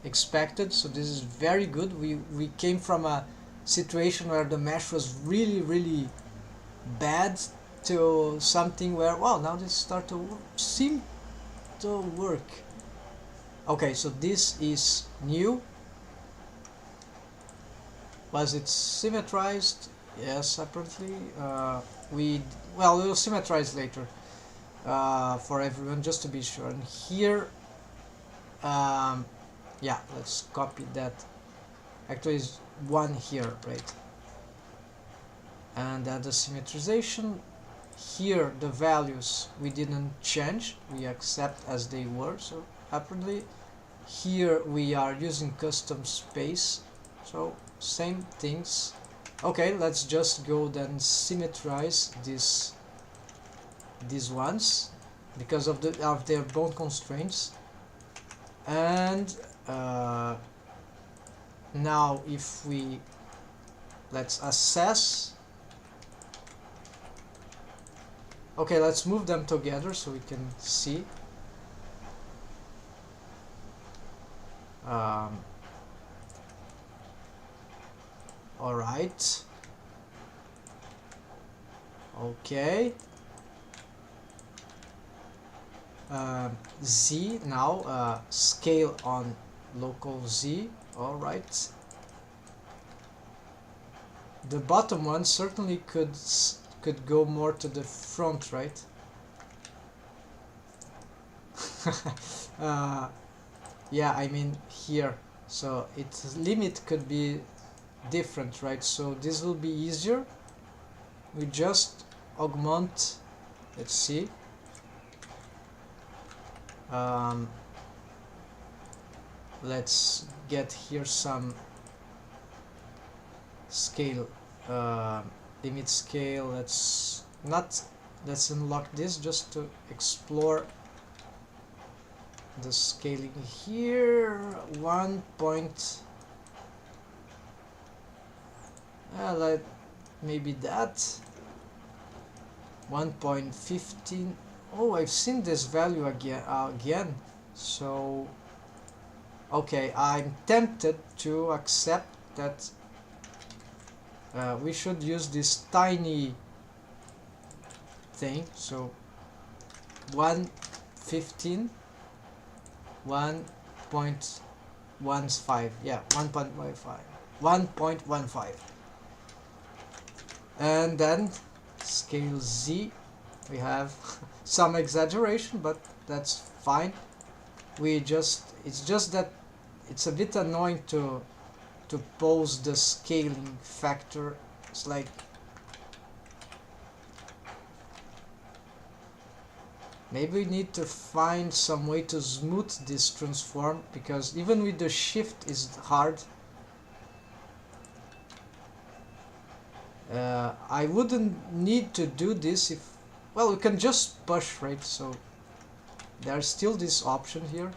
expected, so this is very good. We came from a situation where the mesh was really bad to something where, wow, now this start to seem to work. Okay, so this is new. Was it symmetrized? Yes, apparently. We'll symmetrize later for everyone, just to be sure. And here, yeah, let's copy that. Actually, is one here, right? And add the symmetrization. Here, the values we didn't change, we accept as they were. So apparently, here we are using custom space. So same things. Okay, let's just go then symmetrize these ones because of their bone constraints. And now if let's assess. Okay, let's move them together so we can see. All right. Okay. Z now, scale on local Z. All right. The bottom one certainly could go more to the front, right? Yeah, I mean here. So its limit could be different, right? So this will be easier. We just augment. Let's see. Let's get here some scale, limit scale. Let's unlock this just to explore the scaling here. 1 point. Like maybe that 1.15. Oh, I've seen this value again. So okay, I'm tempted to accept that we should use this tiny thing. So 1.15, 1.15, yeah, 1.15, and then scale Z. We have some exaggeration, but that's fine. It's just that it's a bit annoying to pose the scaling factor. It's like maybe we need to find some way to smooth this transform, because even with the shift is hard. I wouldn't need to do this if, well, we can just push, right? So there's still this option here.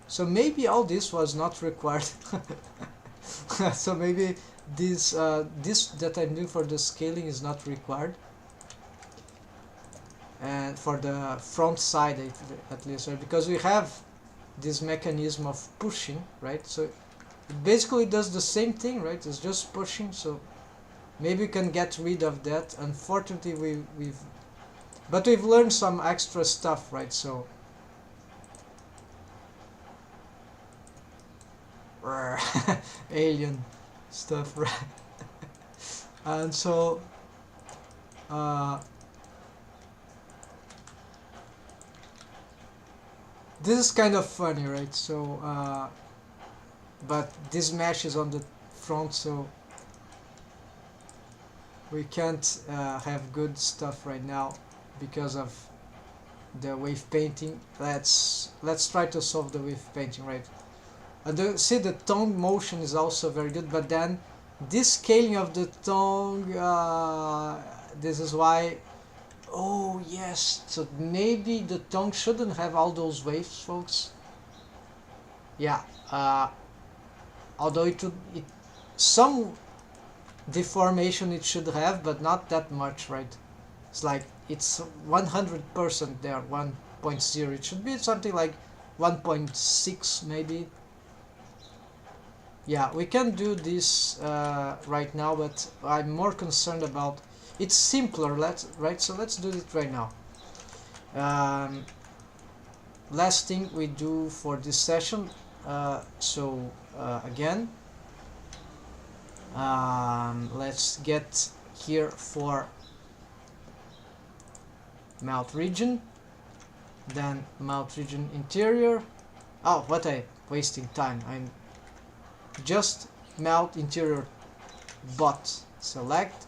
So maybe all this was not required. So maybe this this that I'm doing for the scaling is not required, and for the front side at least, right? Because we have this mechanism of pushing, right? So it basically does the same thing, right? It's just pushing. So maybe we can get rid of that. Unfortunately, we've learned some extra stuff, right? So alien stuff, right? And so this is kind of funny, right? So but this mesh is on the front, so we can't have good stuff right now because of the wave painting. Let's try to solve the wave painting, right? And see, the tongue motion is also very good, but then this scaling of the tongue, this is why. Oh yes, so maybe the tongue shouldn't have all those waves, folks. Yeah, although it some deformation it should have, but not that much, right? It's like it's 100% there, 1.0. It should be something like 1.6 maybe. Yeah, we can do this right now, but I'm more concerned about it's simpler, right? So let's do it right now. Last thing we do for this session. Again, let's get here for mouth region, then mouth region interior. Oh, what a wasting time! I'm just mouth interior bot select,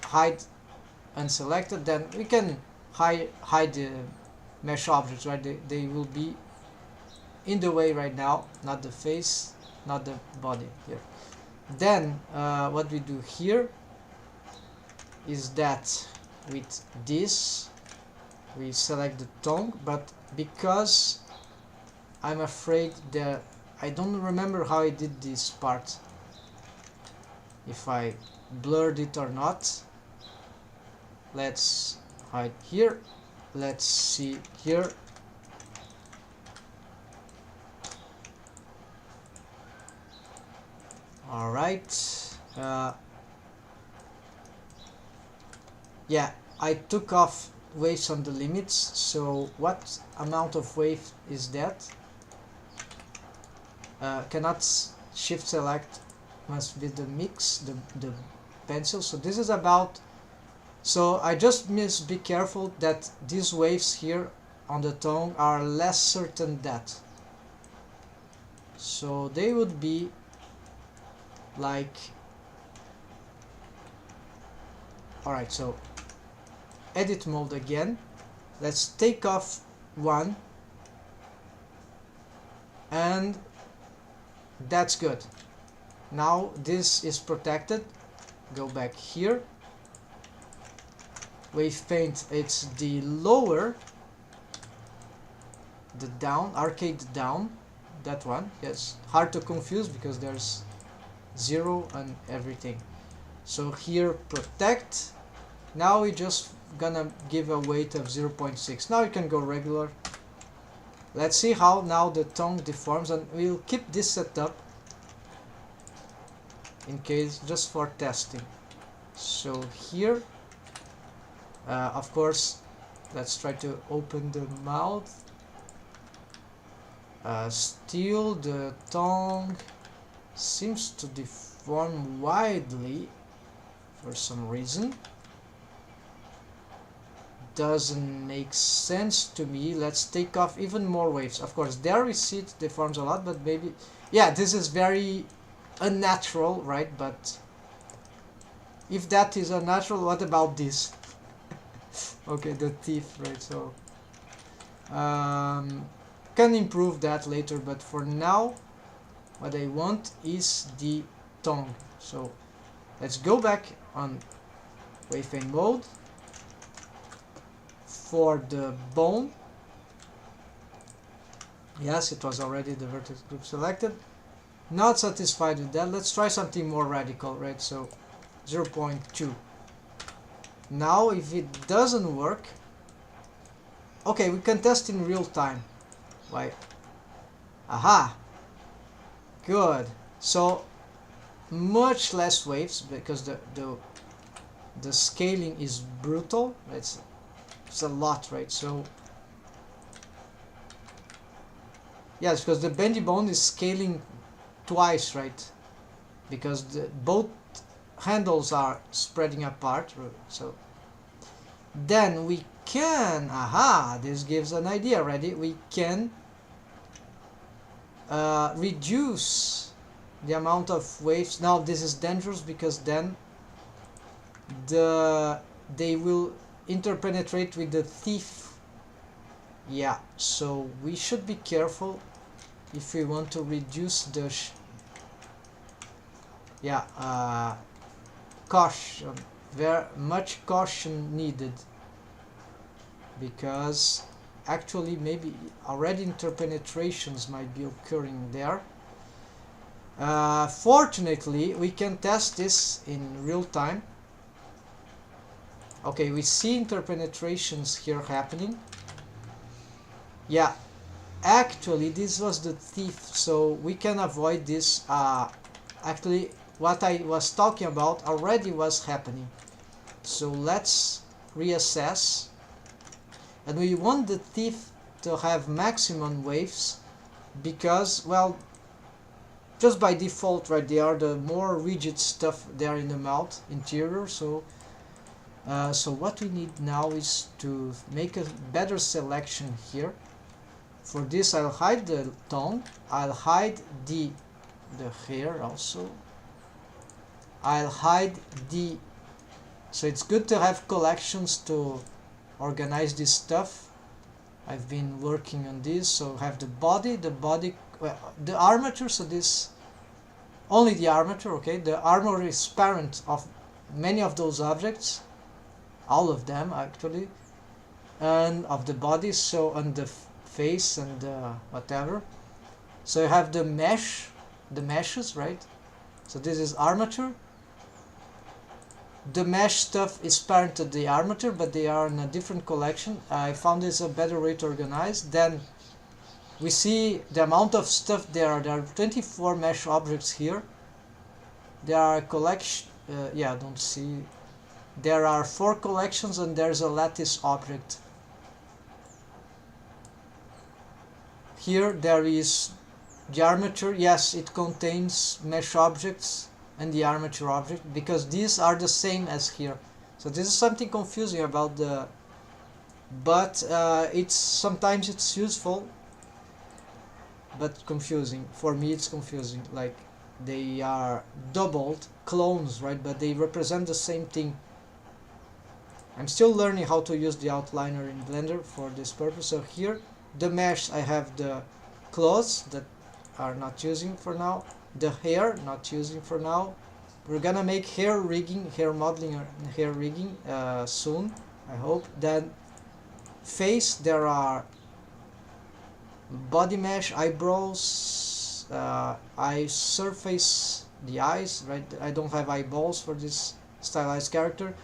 hide unselected. Then we can hide the mesh objects, right? They will be in the way right now, not the face, not the body here. Then what we do here is that with this we select the tongue, but because I'm afraid that I don't remember how I did this part, if I blurred it or not. Let's hide here, let's see here. Alright, yeah, I took off waves on the limits. So what amount of wave is that? Cannot shift select, must be the mix, the pencil. So this is about, so I just must be careful that these waves here on the tongue are lesser than that. So they would be like, alright, so edit mode again. Let's take off one, and that's good. Now this is protected. Go back here. Wave paint, it's the lower, the down, arcade down, that one. Yes, hard to confuse because there's 0 and everything. So here protect. Now we just gonna give a weight of 0.6. Now you can go regular. Let's see how now the tongue deforms, and we'll keep this set up in case, just for testing. So here, of course, let's try to open the mouth. Still the tongue seems to deform widely for some reason. Doesn't make sense to me. Let's take off even more waves. Of course, there we see it deforms a lot, but maybe, yeah, this is very unnatural, right? But if that is unnatural, what about this? Okay, the teeth, right? So can improve that later, but for now what I want is the tongue. So let's go back on waveframe mode for the bone. Yes, it was already the vertex group selected. Not satisfied with that. Let's try something more radical, right? So 0.2. Now if it doesn't work, okay, we can test in real time. Why? Aha, good. So much less waves because the scaling is brutal. It's a lot, right? So yes, because the bendy bone is scaling twice, right? Because both handles are spreading apart. So then we can, aha, this gives an idea already. We can reduce the amount of waves. Now this is dangerous because then they will interpenetrate with the teeth. Yeah, so we should be careful if we want to reduce the caution. Very much caution needed, because actually maybe already interpenetrations might be occurring there. Fortunately, we can test this in real time. Okay, we see interpenetrations here happening. Yeah, actually this was the thief, so we can avoid this. Actually, what I was talking about already was happening. So let's reassess. And we want the teeth to have maximum waves because, well, just by default, right, they are the more rigid stuff there in the mouth interior. So so what we need now is to make a better selection here. For this I'll hide the tongue, I'll hide the hair also, I'll hide the, so it's good to have collections to organize this stuff. I've been working on this. So have the body, well, the armature, so this, only the armature, okay, the armor is parent of many of those objects, all of them actually, and of the body, so on the face and whatever. So you have the meshes, right? So this is armature. The mesh stuff is parent to the armature, but they are in a different collection. I found this a better way to organize. Then we see the amount of stuff there are. There are 24 mesh objects here. There are collection, yeah, don't see. There are 4 collections and there's a lattice object. Here there is the armature. Yes, it contains mesh objects and the armature object, because these are the same as here. So this is something confusing about the, but it's sometimes it's useful, but confusing. For me it's confusing, like they are doubled clones, right? But they represent the same thing. I'm still learning how to use the outliner in Blender for this purpose. So here the mesh, I have the clothes that are not using for now, the hair not using for now. We're gonna make hair rigging, hair modeling and hair rigging soon, I hope. Then face, there are body mesh, eyebrows, eye surface, the eyes, right? I don't have eyeballs for this stylized character.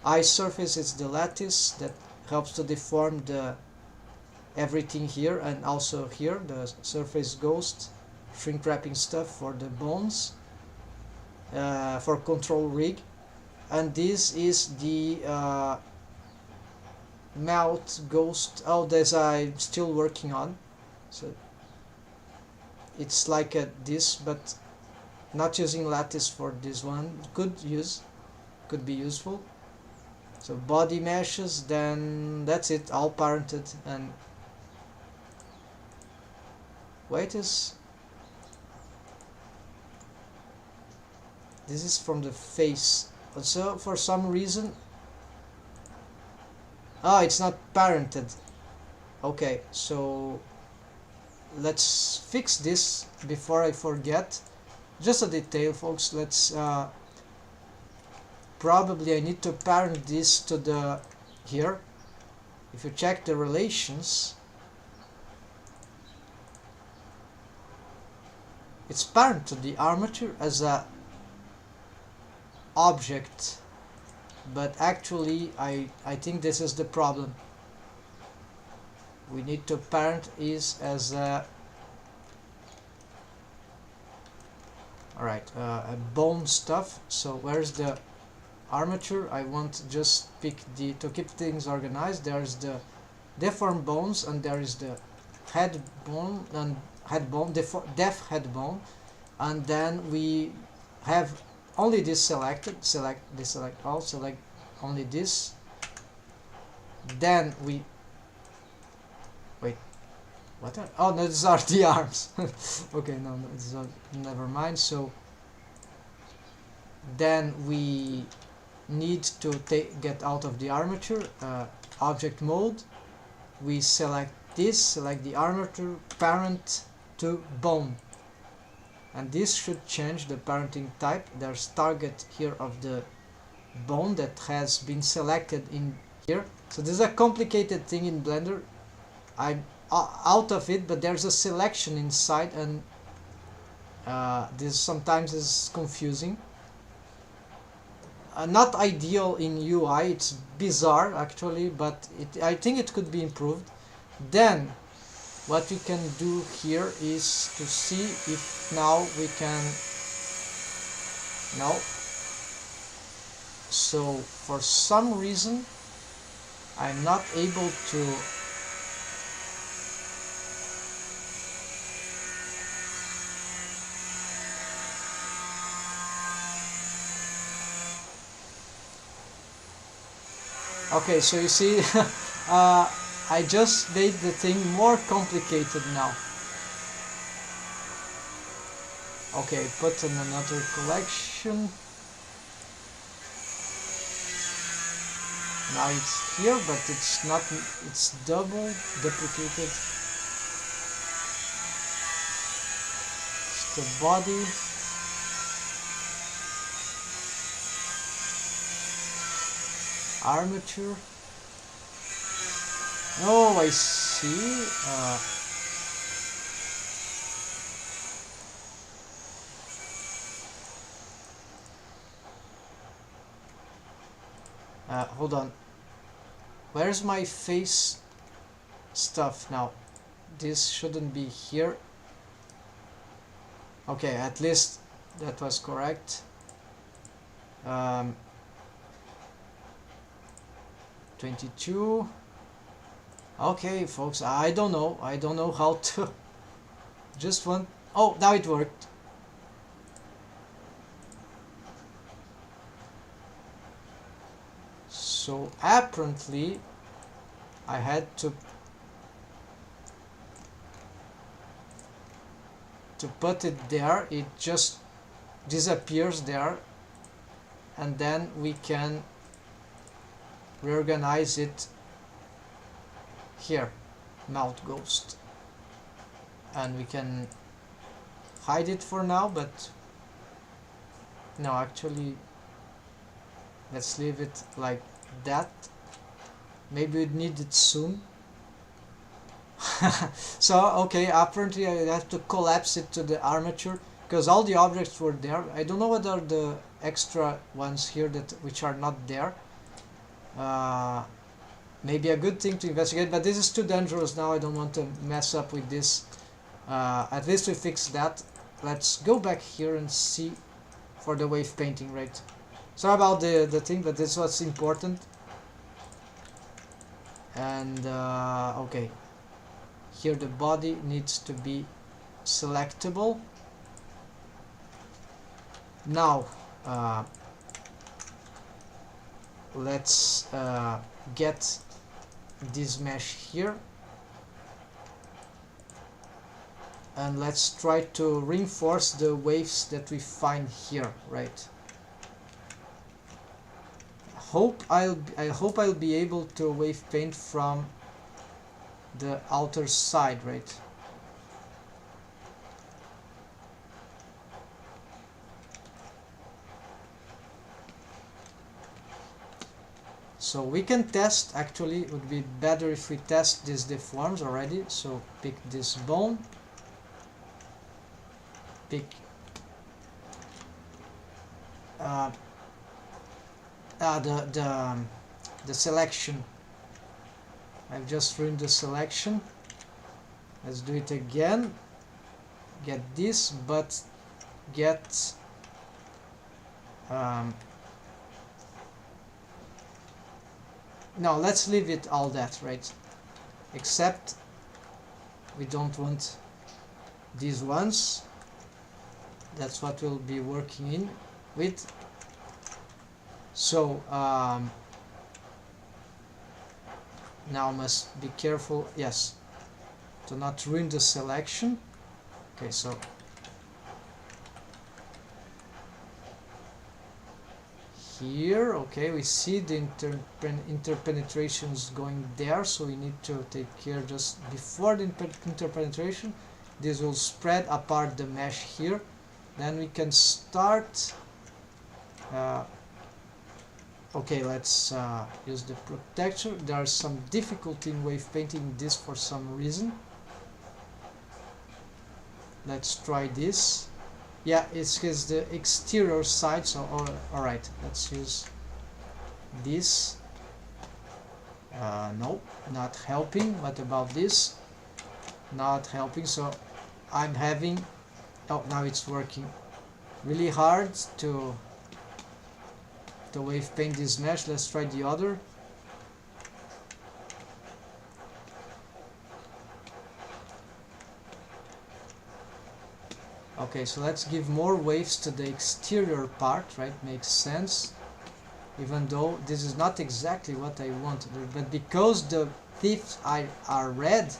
Eye surface is the lattice that helps to deform the everything here, and also here the surface ghost shrink wrapping stuff for the bones, for control rig. And this is the mouth ghost. Oh, this I'm still working on, so it's like this, but not using lattice for this one. Could be useful. So body meshes, then that's it, all parented. And wait, this is from the face. So for some reason, it's not parented. Okay, so let's fix this before I forget. Just a detail, folks. Let's probably I need to parent this to the here. If you check the relations, it's parent to the armature as a object, but actually I think this is the problem. We need to parent is as a a bone stuff. So where's the armature? I want just pick to keep things organized. There's the deformed bones, and there is the head bone and deaf head bone, and then we have only this selected. Select only this. Then we wait. What? Oh no, these are the arms. Okay, no, it's never mind. So then we need to get out of the armature. Object mode. We select this. Select the armature. Parent to bone. And this should change the parenting type. There's target here of the bone that has been selected in here. So this is a complicated thing in Blender. I'm out of it, but there's a selection inside, and this sometimes is confusing. Not ideal in UI. It's bizarre actually, but I think it could be improved. Then what we can do here is to see if now we can. No. So for some reason I'm not able to okay, so you see I just made the thing more complicated now. Okay, put in another collection. Now it's here, but it's not, it's double duplicated. It's the body. Armature. Oh, I see. Hold on. Where's my face stuff now? This shouldn't be here. Okay, at least that was correct. 22. Okay, folks, I don't know how to. Just one. Oh, now it worked. So apparently I had to put it there. It just disappears there, and then we can reorganize it here, mouth ghost, and we can hide it for now, but no, actually let's leave it like that. Maybe we'd need it soon. So okay, apparently I have to collapse it to the armature. because all the objects were there. I don't know what are the extra ones here that which are not there. Maybe a good thing to investigate, but this is too dangerous now. I don't want to mess up with this. At least we fixed that. Let's go back here and see for the wave painting, right? Sorry about the thing, but this was important. And okay, here the body needs to be selectable. Now let's get this mesh here, and let's try to reinforce the waves that we find here, right? I hope I'll be able to wave paint from the outer side, right? So we can test, actually it would be better if we test these deforms already. So pick this bone, pick the selection. I've just ruined the selection. Let's do it again. Get this, but get no, let's leave it all that, right? Except we don't want these ones. That's what we'll be working in with. So now must be careful, yes, to not ruin the selection. Okay, so here, okay, we see the interpenetrations going there, so we need to take care just before the interpenetration. This will spread apart the mesh here. Then we can start. Okay, let's use the protector. There is some difficulty in wave painting this for some reason. Let's try this. Yeah, it's the exterior side, so alright, let's use this. No, not helping. What about this? Not helping, so I'm having, oh, now it's working really hard to wave paint this mesh. Let's try the other. Okay, so let's give more waves to the exterior part, right? Makes sense. Even though this is not exactly what I wanted, but because the thieves are red,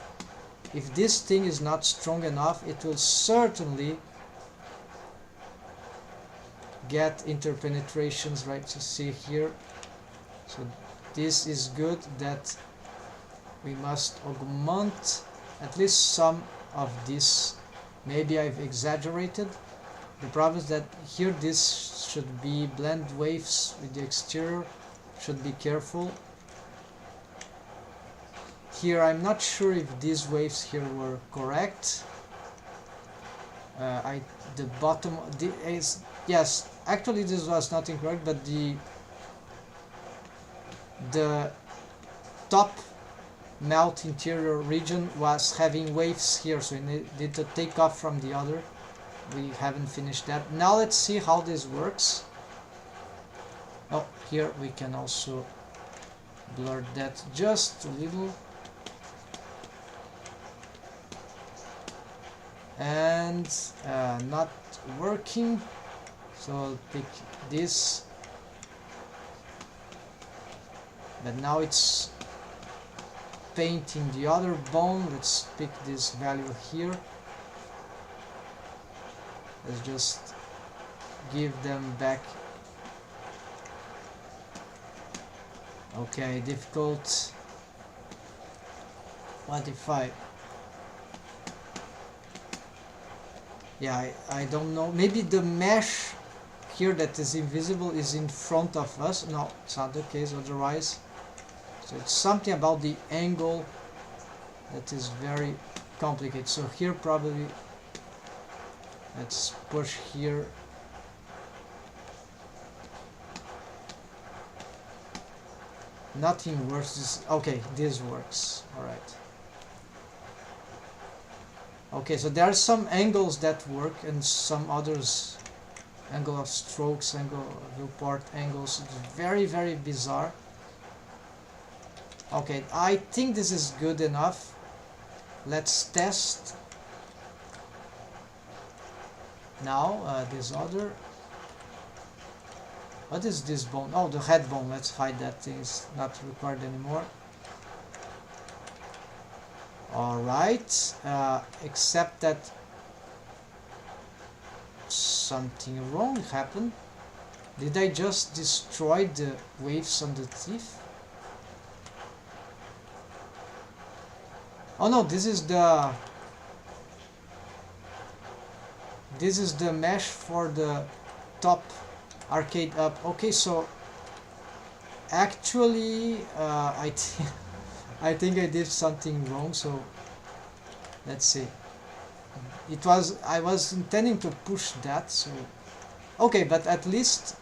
if this thing is not strong enough, it will certainly get interpenetrations, right? To see here. So this is good, that we must augment at least some of this. Maybe I've exaggerated. The problem is that here this should be blend waves with the exterior. Should be careful. Here I'm not sure if these waves here were correct. The bottom is, yes, actually this was not incorrect, but the top melt interior region was having waves here, so we need to take off from the other. We haven't finished that. Now let's see how this works. Oh, here we can also blur that just a little. And not working, so I'll pick this, but now it's painting the other bone. Let's pick this value here. Let's just give them back. Okay, difficult. What if I... Yeah, I don't know. Maybe the mesh here that is invisible is in front of us. No, it's not the case otherwise. So it's something about the angle that is very complicated. So here probably Let's push here. Nothing works. Okay, this works. Alright. Okay, so there are some angles that work and some others. Angle of strokes, angle of viewport angles. It's very, very bizarre. Okay, I think this is good enough. Let's test. Now, this other. What is this bone? Oh, the head bone. Let's hide that thing. It's not required anymore. Alright. Except that something wrong happened. Did I just destroy the waves on the teeth? Oh no, this is the mesh for the top arcade up. Okay, so actually I think I did something wrong, so let's see. I was intending to push that, so okay, but at least,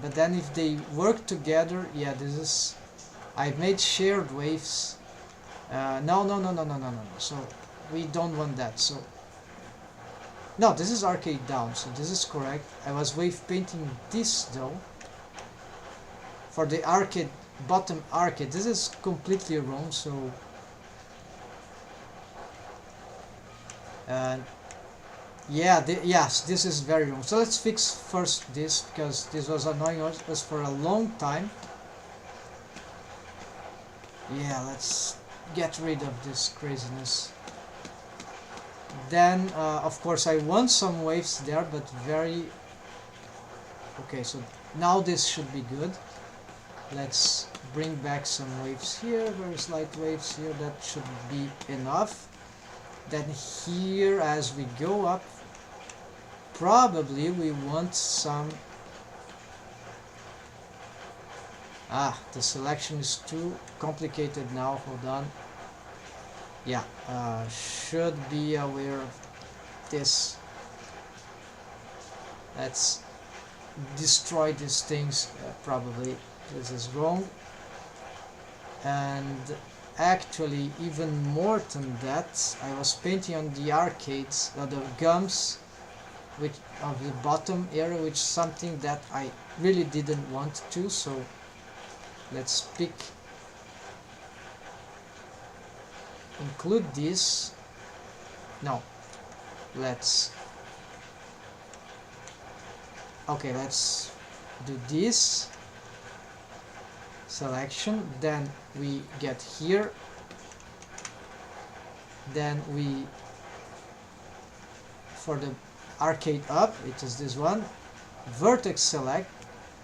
but then if they work together, yeah, this is, I've made shared waves. No, so we don't want that. So no, this is arcade down, so this is correct. I was wave painting this though for the arcade, bottom arcade. This is completely wrong, so yeah, yes, this is very wrong. So let's fix first this, because this was annoying us for a long time. Yeah, let's get rid of this craziness. Then of course I want some waves there, but very okay, so now this should be good. Let's bring back some waves here, very slight waves here. That should be enough. Then here, as we go up, probably we want some. The selection is too complicated now. Hold on. Yeah, should be aware of this. Let's destroy these things. Probably this is wrong. And actually, even more than that, I was painting on the arcades, the gums, which of the bottom area, which is something that I really didn't want to. So let's pick, include this. No, let's, okay, let's do this selection. Then we get here, then we, for the arcade up, it is this one, vertex select,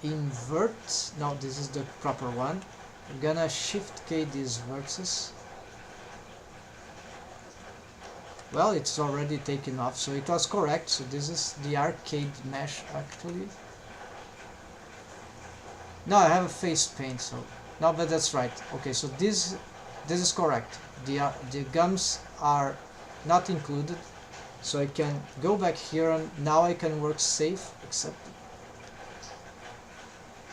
invert. No, this is the proper one. I'm gonna shift K these vertices. Well, it's already taken off, so it was correct. So this is the arcade mesh actually. No, I have a face paint, so no, but that's right. Okay, so this is correct. The gums are not included, so I can go back here and now I can work safe. Except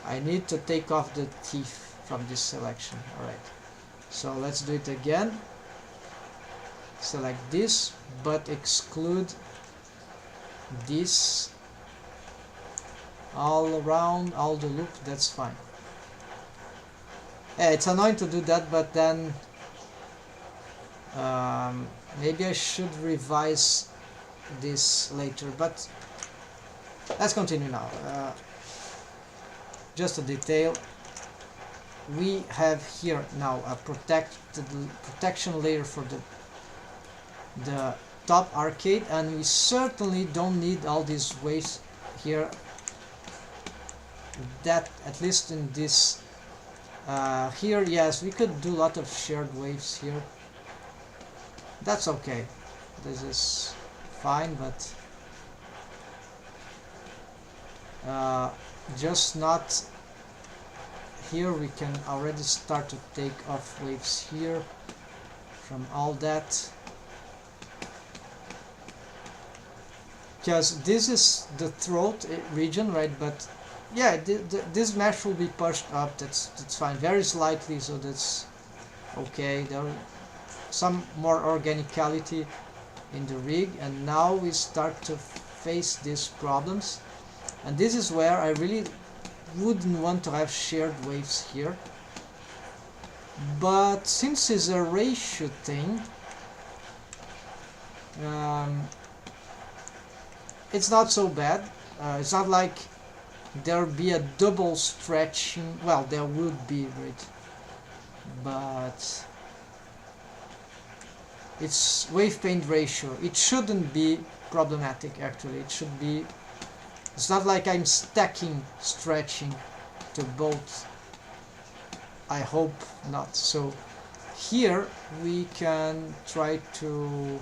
I need to take off the teeth from this selection. All right, so let's do it again. Select this, but exclude this all around, all the loop. That's fine. Yeah, it's annoying to do that, but then maybe I should revise this later, but let's continue now. Just a detail. We have here now a protection layer for the top arcade, and we certainly don't need all these waves here. That, at least in this here, yes, we could do a lot of shared waves here. That's okay, this is fine, but just not here. We can already start to take off waves here from all that. because this is the throat region, right? But yeah, this mesh will be pushed up. That's fine, very slightly, so that's okay. There are some more organicality in the rig, and now we start to face these problems, and this is where I really wouldn't want to have shared waves here. But since it's a ratio thing, it's not so bad. It's not like there'll be a double stretching. Well, there would be, right? But it's wave paint ratio. It shouldn't be problematic, actually. It should be. It's not like I'm stacking stretching to both. I hope not. So here we can try to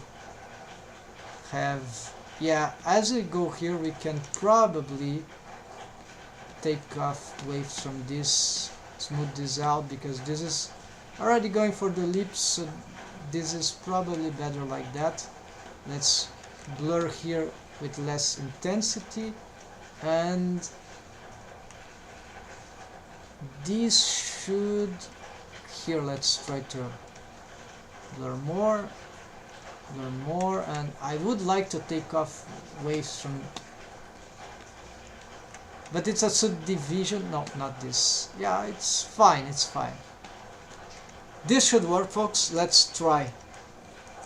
have, yeah, as we go here we can probably take off waves from this, smooth this out, because this is already going for the lips, so this is probably better like that. Let's blur here with less intensity, and this should, here let's try to blur more, and I would like to take off waves from, but it's a subdivision. No, not this. Yeah, it's fine, it's fine. This should work, folks. Let's try.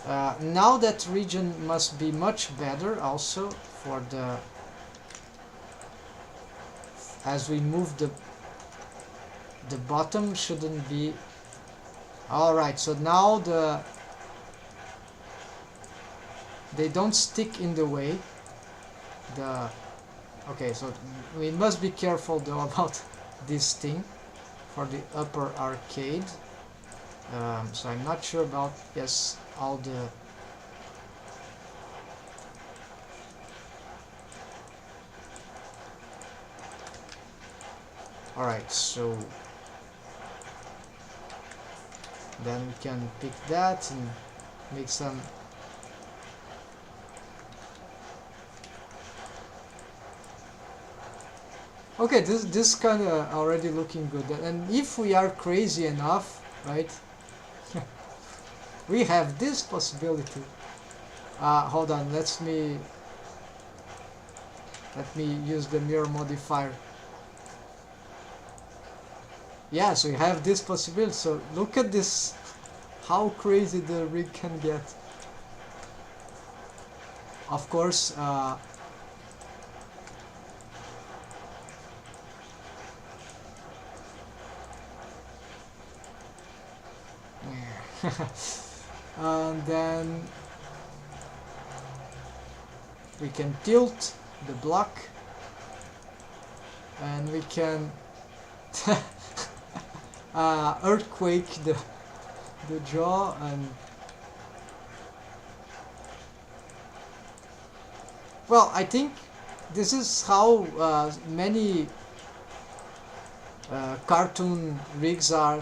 Now that region must be much better also for the, as we move the bottom shouldn't be. Alright, so now they don't stick in the way. Okay, so we must be careful though about this thing for the upper arcade. So I'm not sure about, yes, all the alright, so then we can pick that and make some. Okay, this kind of already looking good, and if we are crazy enough, right, we have this possibility. Hold on, let me use the mirror modifier. Yeah, so you have this possibility. So look at this, how crazy the rig can get. Of course, and then we can tilt the block, and we can earthquake the jaw, and well, I think this is how many cartoon rigs are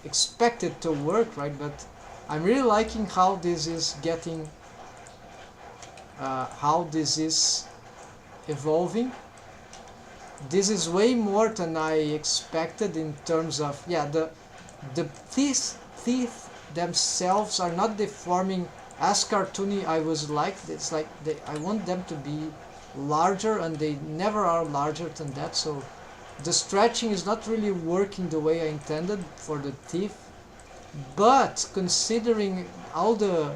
expected to work, right? But I'm really liking how this is getting, how this is evolving. This is way more than I expected in terms of, yeah, the teeth themselves are not deforming as cartoony I was like. It's like I want them to be larger, and they never are larger than that, so the stretching is not really working the way I intended for the teeth. But considering all the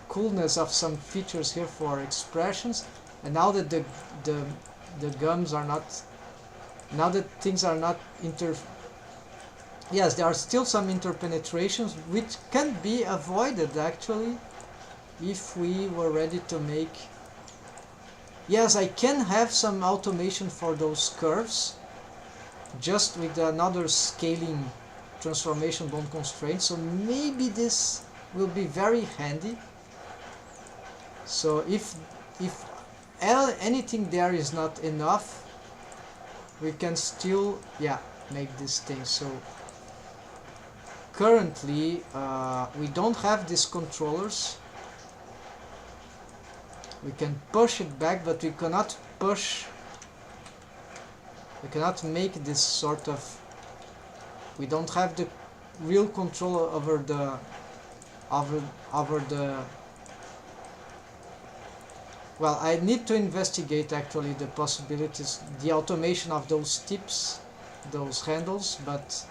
coolness of some features here for expressions, and now that the gums are not, now that things are not yes, there are still some interpenetrations which can be avoided actually if we were ready to make. Yes, I can have some automation for those curves just with another scaling transformation bond constraint, so maybe this will be very handy. So if anything there is not enough, we can still, yeah, make this thing. So currently we don't have these controllers, We can push it back, but we cannot make this sort of, we don't have the real control over the well, I need to investigate actually the possibilities, the automation of those tips, those handles, but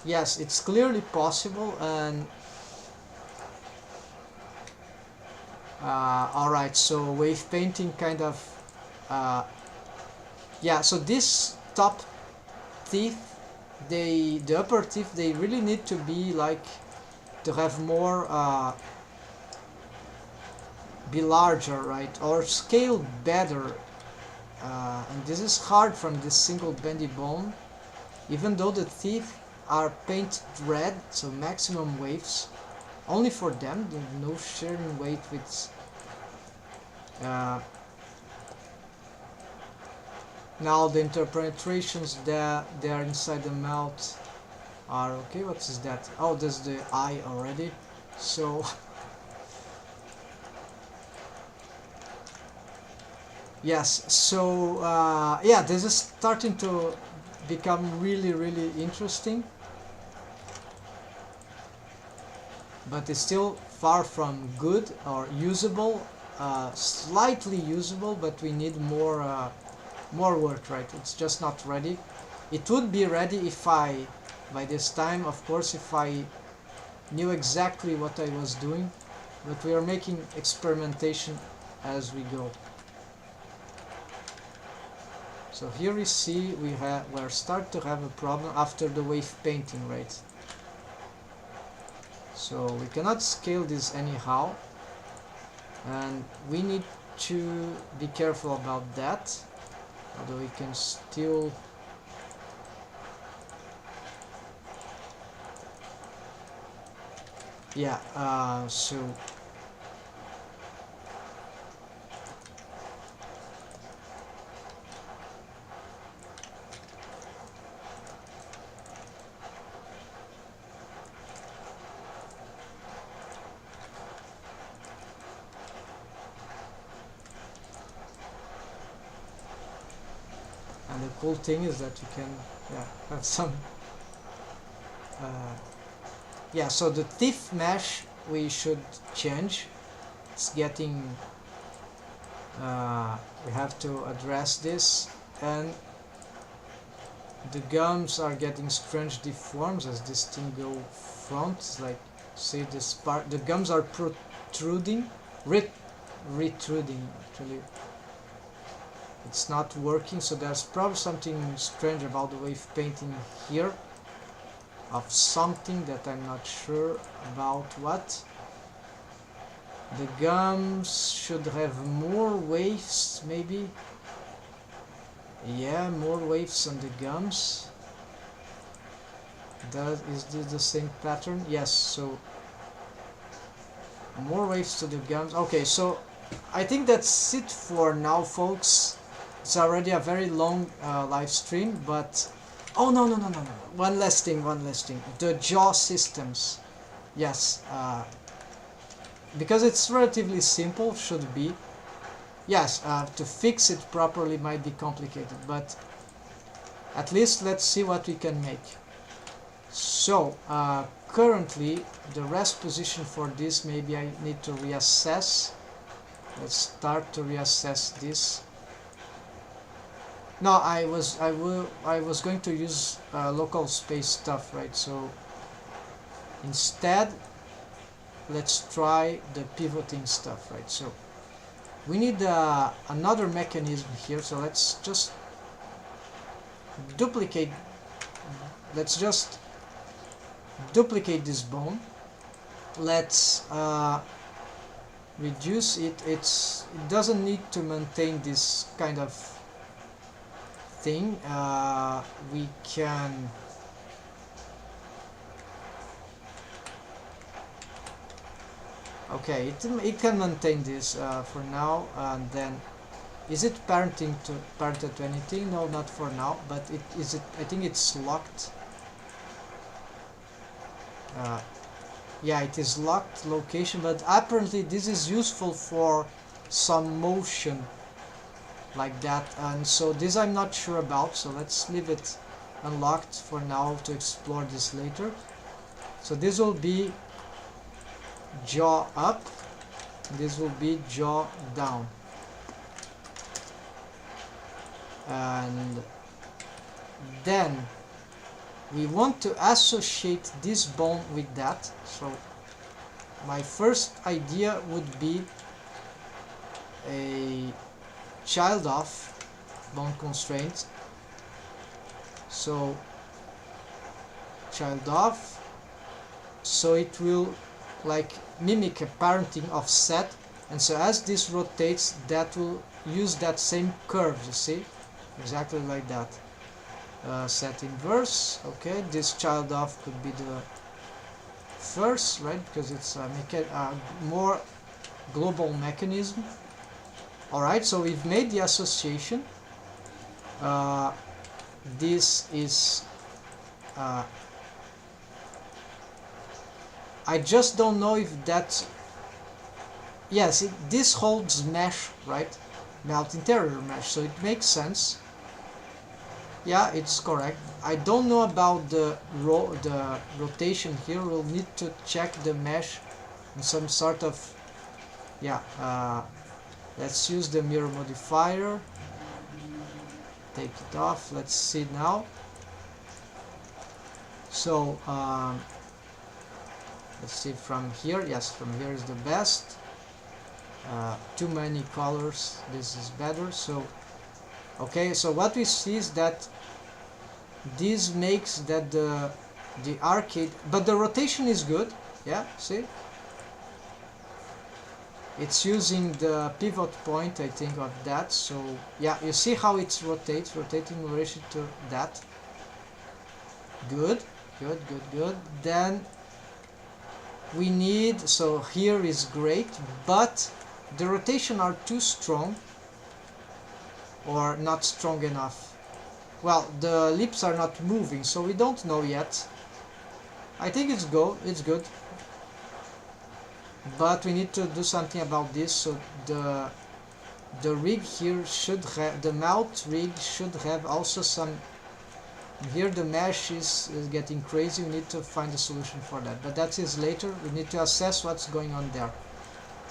yes, it's clearly possible. And alright, so wave painting kind of yeah, so this top teeth, the upper teeth, they really need to be like, to have more be larger, right, or scale better, and this is hard from this single bendy bone, even though the teeth are painted red, so maximum waves only for them, no sharing weight with now the interpenetrations that they are inside the mouth are okay. What is that? Oh, there's the eye already. So yes, so yeah, this is starting to become really interesting, but it's still far from good or usable. Slightly usable, but we need more work, right? It's just not ready. It would be ready if I, by this time, of course, if I knew exactly what I was doing, but we are making experimentation as we go. So here we see we're start to have a problem after the wave painting, right? So we cannot scale this anyhow, and we need to be careful about that, although we can still yeah, so and the cool thing is that you can have some yeah, so the teeth mesh we should change. It's getting we have to address this, and the gums are getting strange deforms as this thing go front. It's like, see this part, the gums are protruding, retruding actually. It's not working, so there's probably something strange about the wave painting here, of something that I'm not sure about what. The gums should have more waves, maybe. Yeah, more waves on the gums. Is this the same pattern? Yes, so more waves to the gums. Okay, so I think that's it for now, folks. It's already a very long live stream, but oh no, one last thing, the jaw systems. Yes, because it's relatively simple, should be. Yes, to fix it properly might be complicated, but at least let's see what we can make. So currently the rest position for this, maybe I need to reassess. Let's start to reassess this. No, I was going to use local space stuff, right? So instead, let's try the pivoting stuff, right? So we need another mechanism here. So let's just duplicate. Let's just duplicate this bone. Let's reduce it. It doesn't need to maintain this kind of thing. We can okay, it can maintain this for now, and then is it parented to anything? No, not for now, but I think it's locked. yeah, it is locked location, but apparently this is useful for some motion like that, and so this I'm not sure about, so let's leave it unlocked for now to explore this later. So this will be jaw up, this will be jaw down, and then we want to associate this bone with that. So my first idea would be a child of bone constraint. So child of, so it will like mimic a parenting of set, and so as this rotates, that will use that same curve, you see, exactly like that. Set inverse, okay, this child of could be the first, right, because it's a more global mechanism. Alright, so we've made the association. This is I just don't know if that's, yes, this holds mesh, right, melt interior mesh, so it makes sense. Yeah, it's correct. I don't know about the rotation here. We'll need to check the mesh in some sort of, yeah, let's use the mirror modifier, take it off, let's see now. So let's see from here, yes, from here is the best. Too many colors, this is better. So okay, so what we see is that this makes that the arcade, but the rotation is good, yeah, see? It's using the pivot point, I think, of that, so yeah, you see how it rotates, rotating in relation to that. Good, good, good, good. Then we need, so here is great, but the rotation are too strong, or not strong enough. Well, the lips are not moving, so we don't know yet. I think it's good. But we need to do something about this, so the rig here should have, the mouth rig should have also some, here the mesh is getting crazy, we need to find a solution for that. But that is later, we need to assess what's going on there.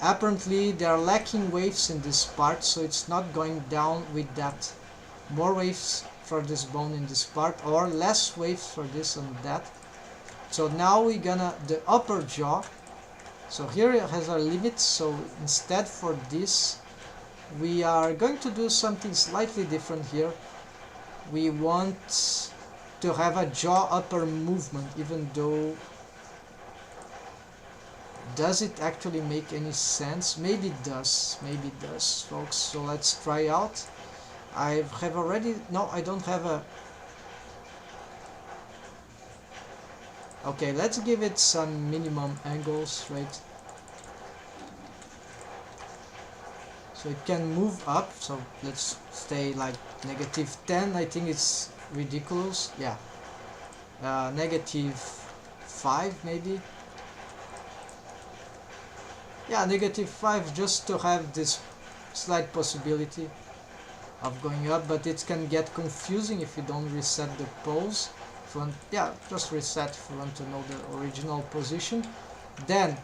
Apparently they are lacking waves in this part, so it's not going down with that. More waves for this bone in this part, or less waves for this and that. So now we're gonna, the upper jaw, so here it has our limits, so instead for this we are going to do something slightly different here. We want to have a jaw upper movement, even though, does it actually make any sense? Maybe it does, folks, so let's try out. I have already, no, I don't have a, okay, let's give it some minimum angles, right? So it can move up, so let's stay like -10, I think it's ridiculous, yeah. -5 maybe. Yeah, -5, just to have this slight possibility of going up, but it can get confusing if you don't reset the pose. If you want, yeah, just reset if you want to know the original position. Then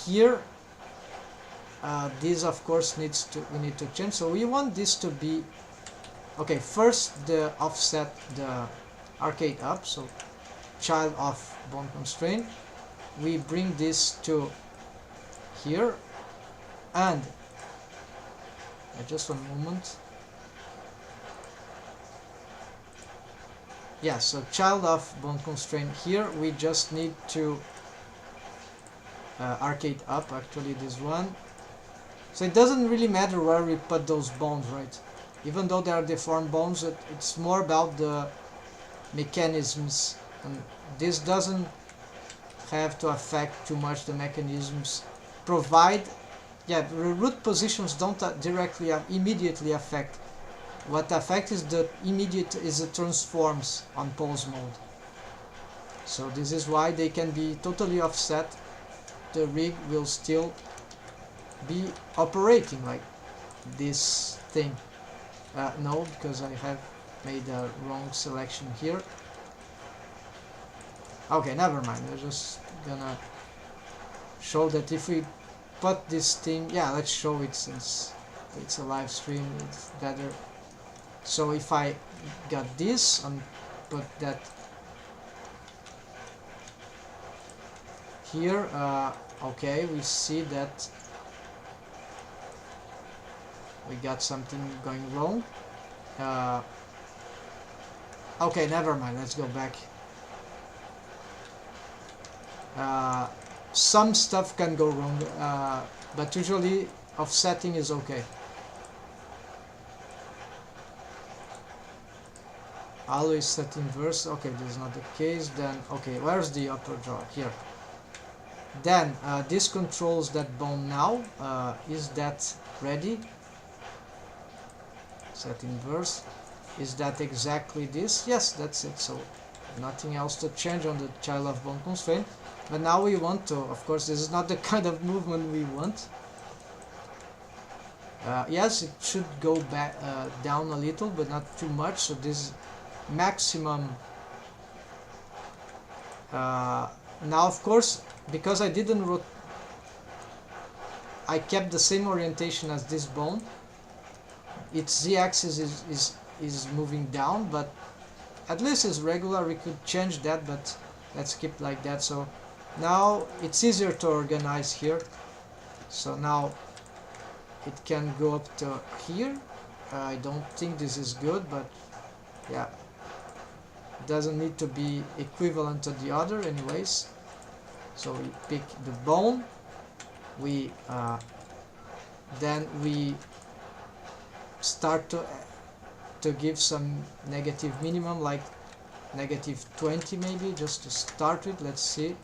here this of course we need to change, so we want this to be, okay, first the offset, the arcade up, so child of bone constraint, we bring this to here, and just one moment, yeah, so child of bone constraint here, we just need to arcade up, actually this one, so it doesn't really matter where we put those bones, right? Even though they are deformed bones, it's more about the mechanisms, and this doesn't have to affect too much the mechanisms, provide, yeah, the root positions don't directly immediately affect. What affects is the immediate, is the transforms on pose mode. So this is why they can be totally offset. The rig will still be operating like this thing. No, because I have made a wrong selection here. Okay, never mind. I'm just gonna show that if we put this thing, yeah, let's show it since it's a live stream, it's better. So if I got this and put that here, okay, we see that we got something going wrong. Okay, never mind, let's go back. Some stuff can go wrong, but usually offsetting is okay. Always set inverse. Okay, this is not the case. Then okay, where's the upper jaw? Here. Then this controls that bone now. Is that ready? Set inverse. Is that exactly this? Yes, that's it. So nothing else to change on the child of bone constraint. But now we want to, of course, this is not the kind of movement we want. Yes, it should go back down a little, but not too much. So this maximum. Now, of course, because I didn't I kept the same orientation as this bone. Its z-axis is moving down, but at least it's regular. We could change that, but let's keep like that. So now it's easier to organize here. So now it can go up to here. I don't think this is good, but yeah, it doesn't need to be equivalent to the other anyways. So we pick the bone, we then we start to give some negative minimum, like negative 20 maybe, just to start with. Let's see,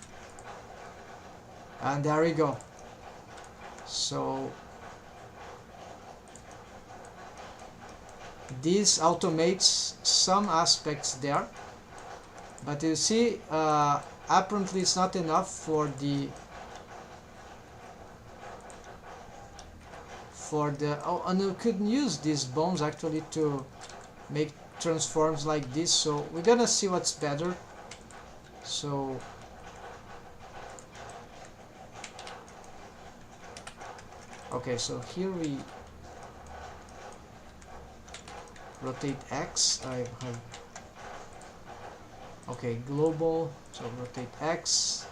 and there we go. So this automates some aspects there, but you see, apparently it's not enough for the oh, and you could use these bones actually to make transforms like this. So we're gonna see what's better. So okay, so here we rotate X. I have okay, global, so rotate X,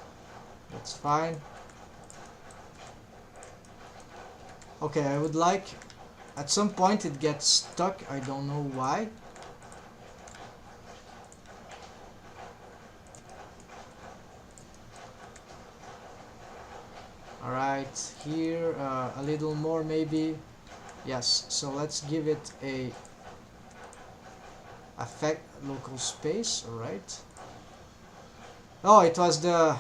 that's fine. Okay, I would like, at some point it gets stuck, I don't know why. Alright, here a little more maybe. Yes, so let's give it a affect local space. Alright. Oh, it was the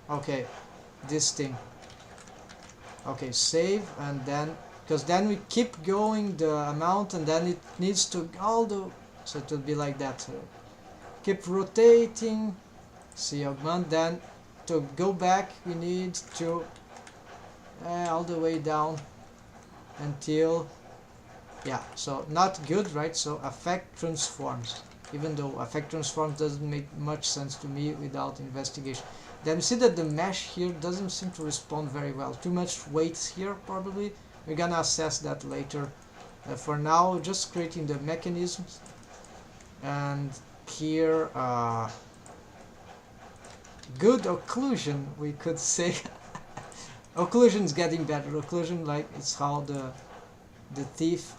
okay, this thing. Okay, save, and then because then we keep going the amount, and then it needs to all the, so it will be like that. Keep rotating, see augment, then to go back we need to all the way down until, yeah, so not good, right? So affect transforms, even though affect transforms doesn't make much sense to me without investigation. Then we see that the mesh here doesn't seem to respond very well. Too much weight here probably. We're gonna assess that later. For now, just creating the mechanisms. And here, good occlusion, we could say. Occlusion is getting better. Occlusion, like, it's how the teeth,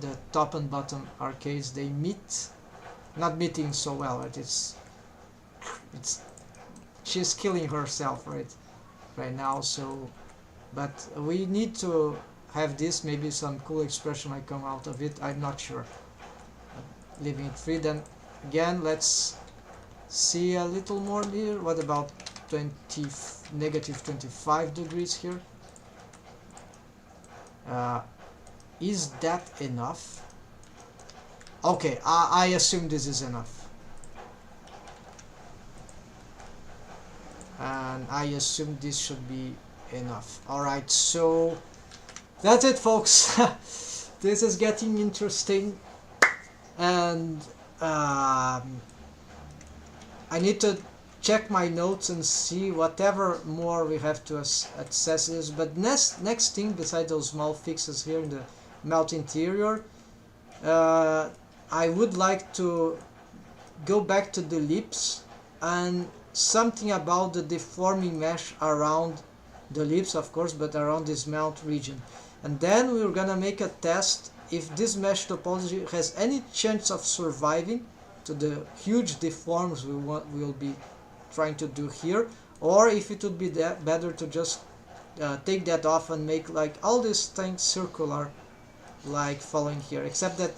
the top and bottom arcades, they meet. Not meeting so well, right? It's she's killing herself right now. So, but we need to have this, maybe some cool expression might come out of it, I'm not sure. Leaving it free. Then again, let's see a little more here. What about negative 25 degrees here? Is that enough? Okay, I assume this is enough. and I assume this should be enough. Alright, so that's it, folks. This is getting interesting, and I need to check my notes and see whatever more we have to access this. But next thing, besides those small fixes here in the melt interior, I would like to go back to the lips and something about the deforming mesh around the lips, of course, but around this melt region. And then we're gonna make a test if this mesh topology has any chance of surviving to the huge deforms we'll be trying to do here, or if it would be better to just take that off and make like all these things circular, like following here, except that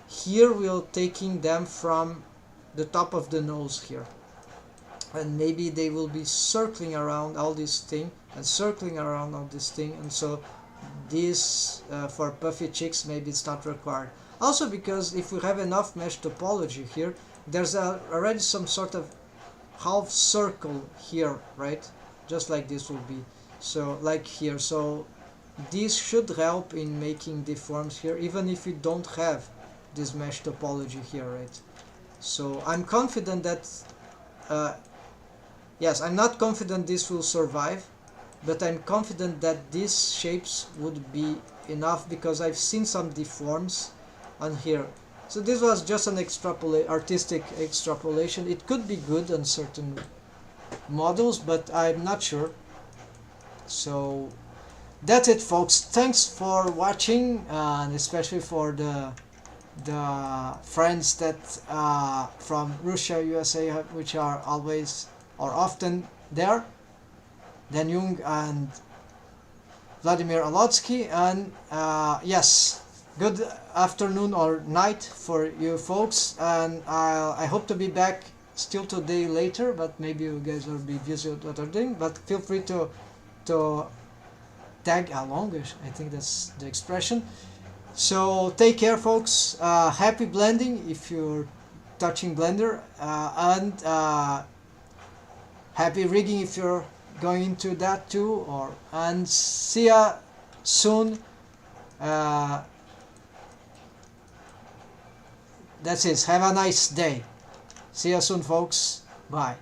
here we're taking them from the top of the nose here, and maybe they will be circling around all this thing and circling around all this thing, and so this for puffy cheeks maybe it's not required. Also because if we have enough mesh topology here, there's already some sort of half circle here, right? Just like this will be, so like here, so this should help in making deforms here even if you don't have this mesh topology here, right? So I'm confident that yes, I'm not confident this will survive, but I'm confident that these shapes would be enough because I've seen some deforms on here. So this was just an artistic extrapolation. It could be good on certain models, but I'm not sure. So that's it, folks. Thanks for watching, and especially for the friends that from Russia, USA, which are always or often there. Dan Jung and Vladimir Alotsky, and yes, good afternoon or night for you folks, and I hope to be back still today later, but maybe you guys will be busy with what I'm doing, but feel free to tag along, I think that's the expression. So take care, folks. Happy blending if you're touching Blender, and happy rigging if you're going into that too, and see ya soon. That's it. Have a nice day. See ya soon, folks. Bye.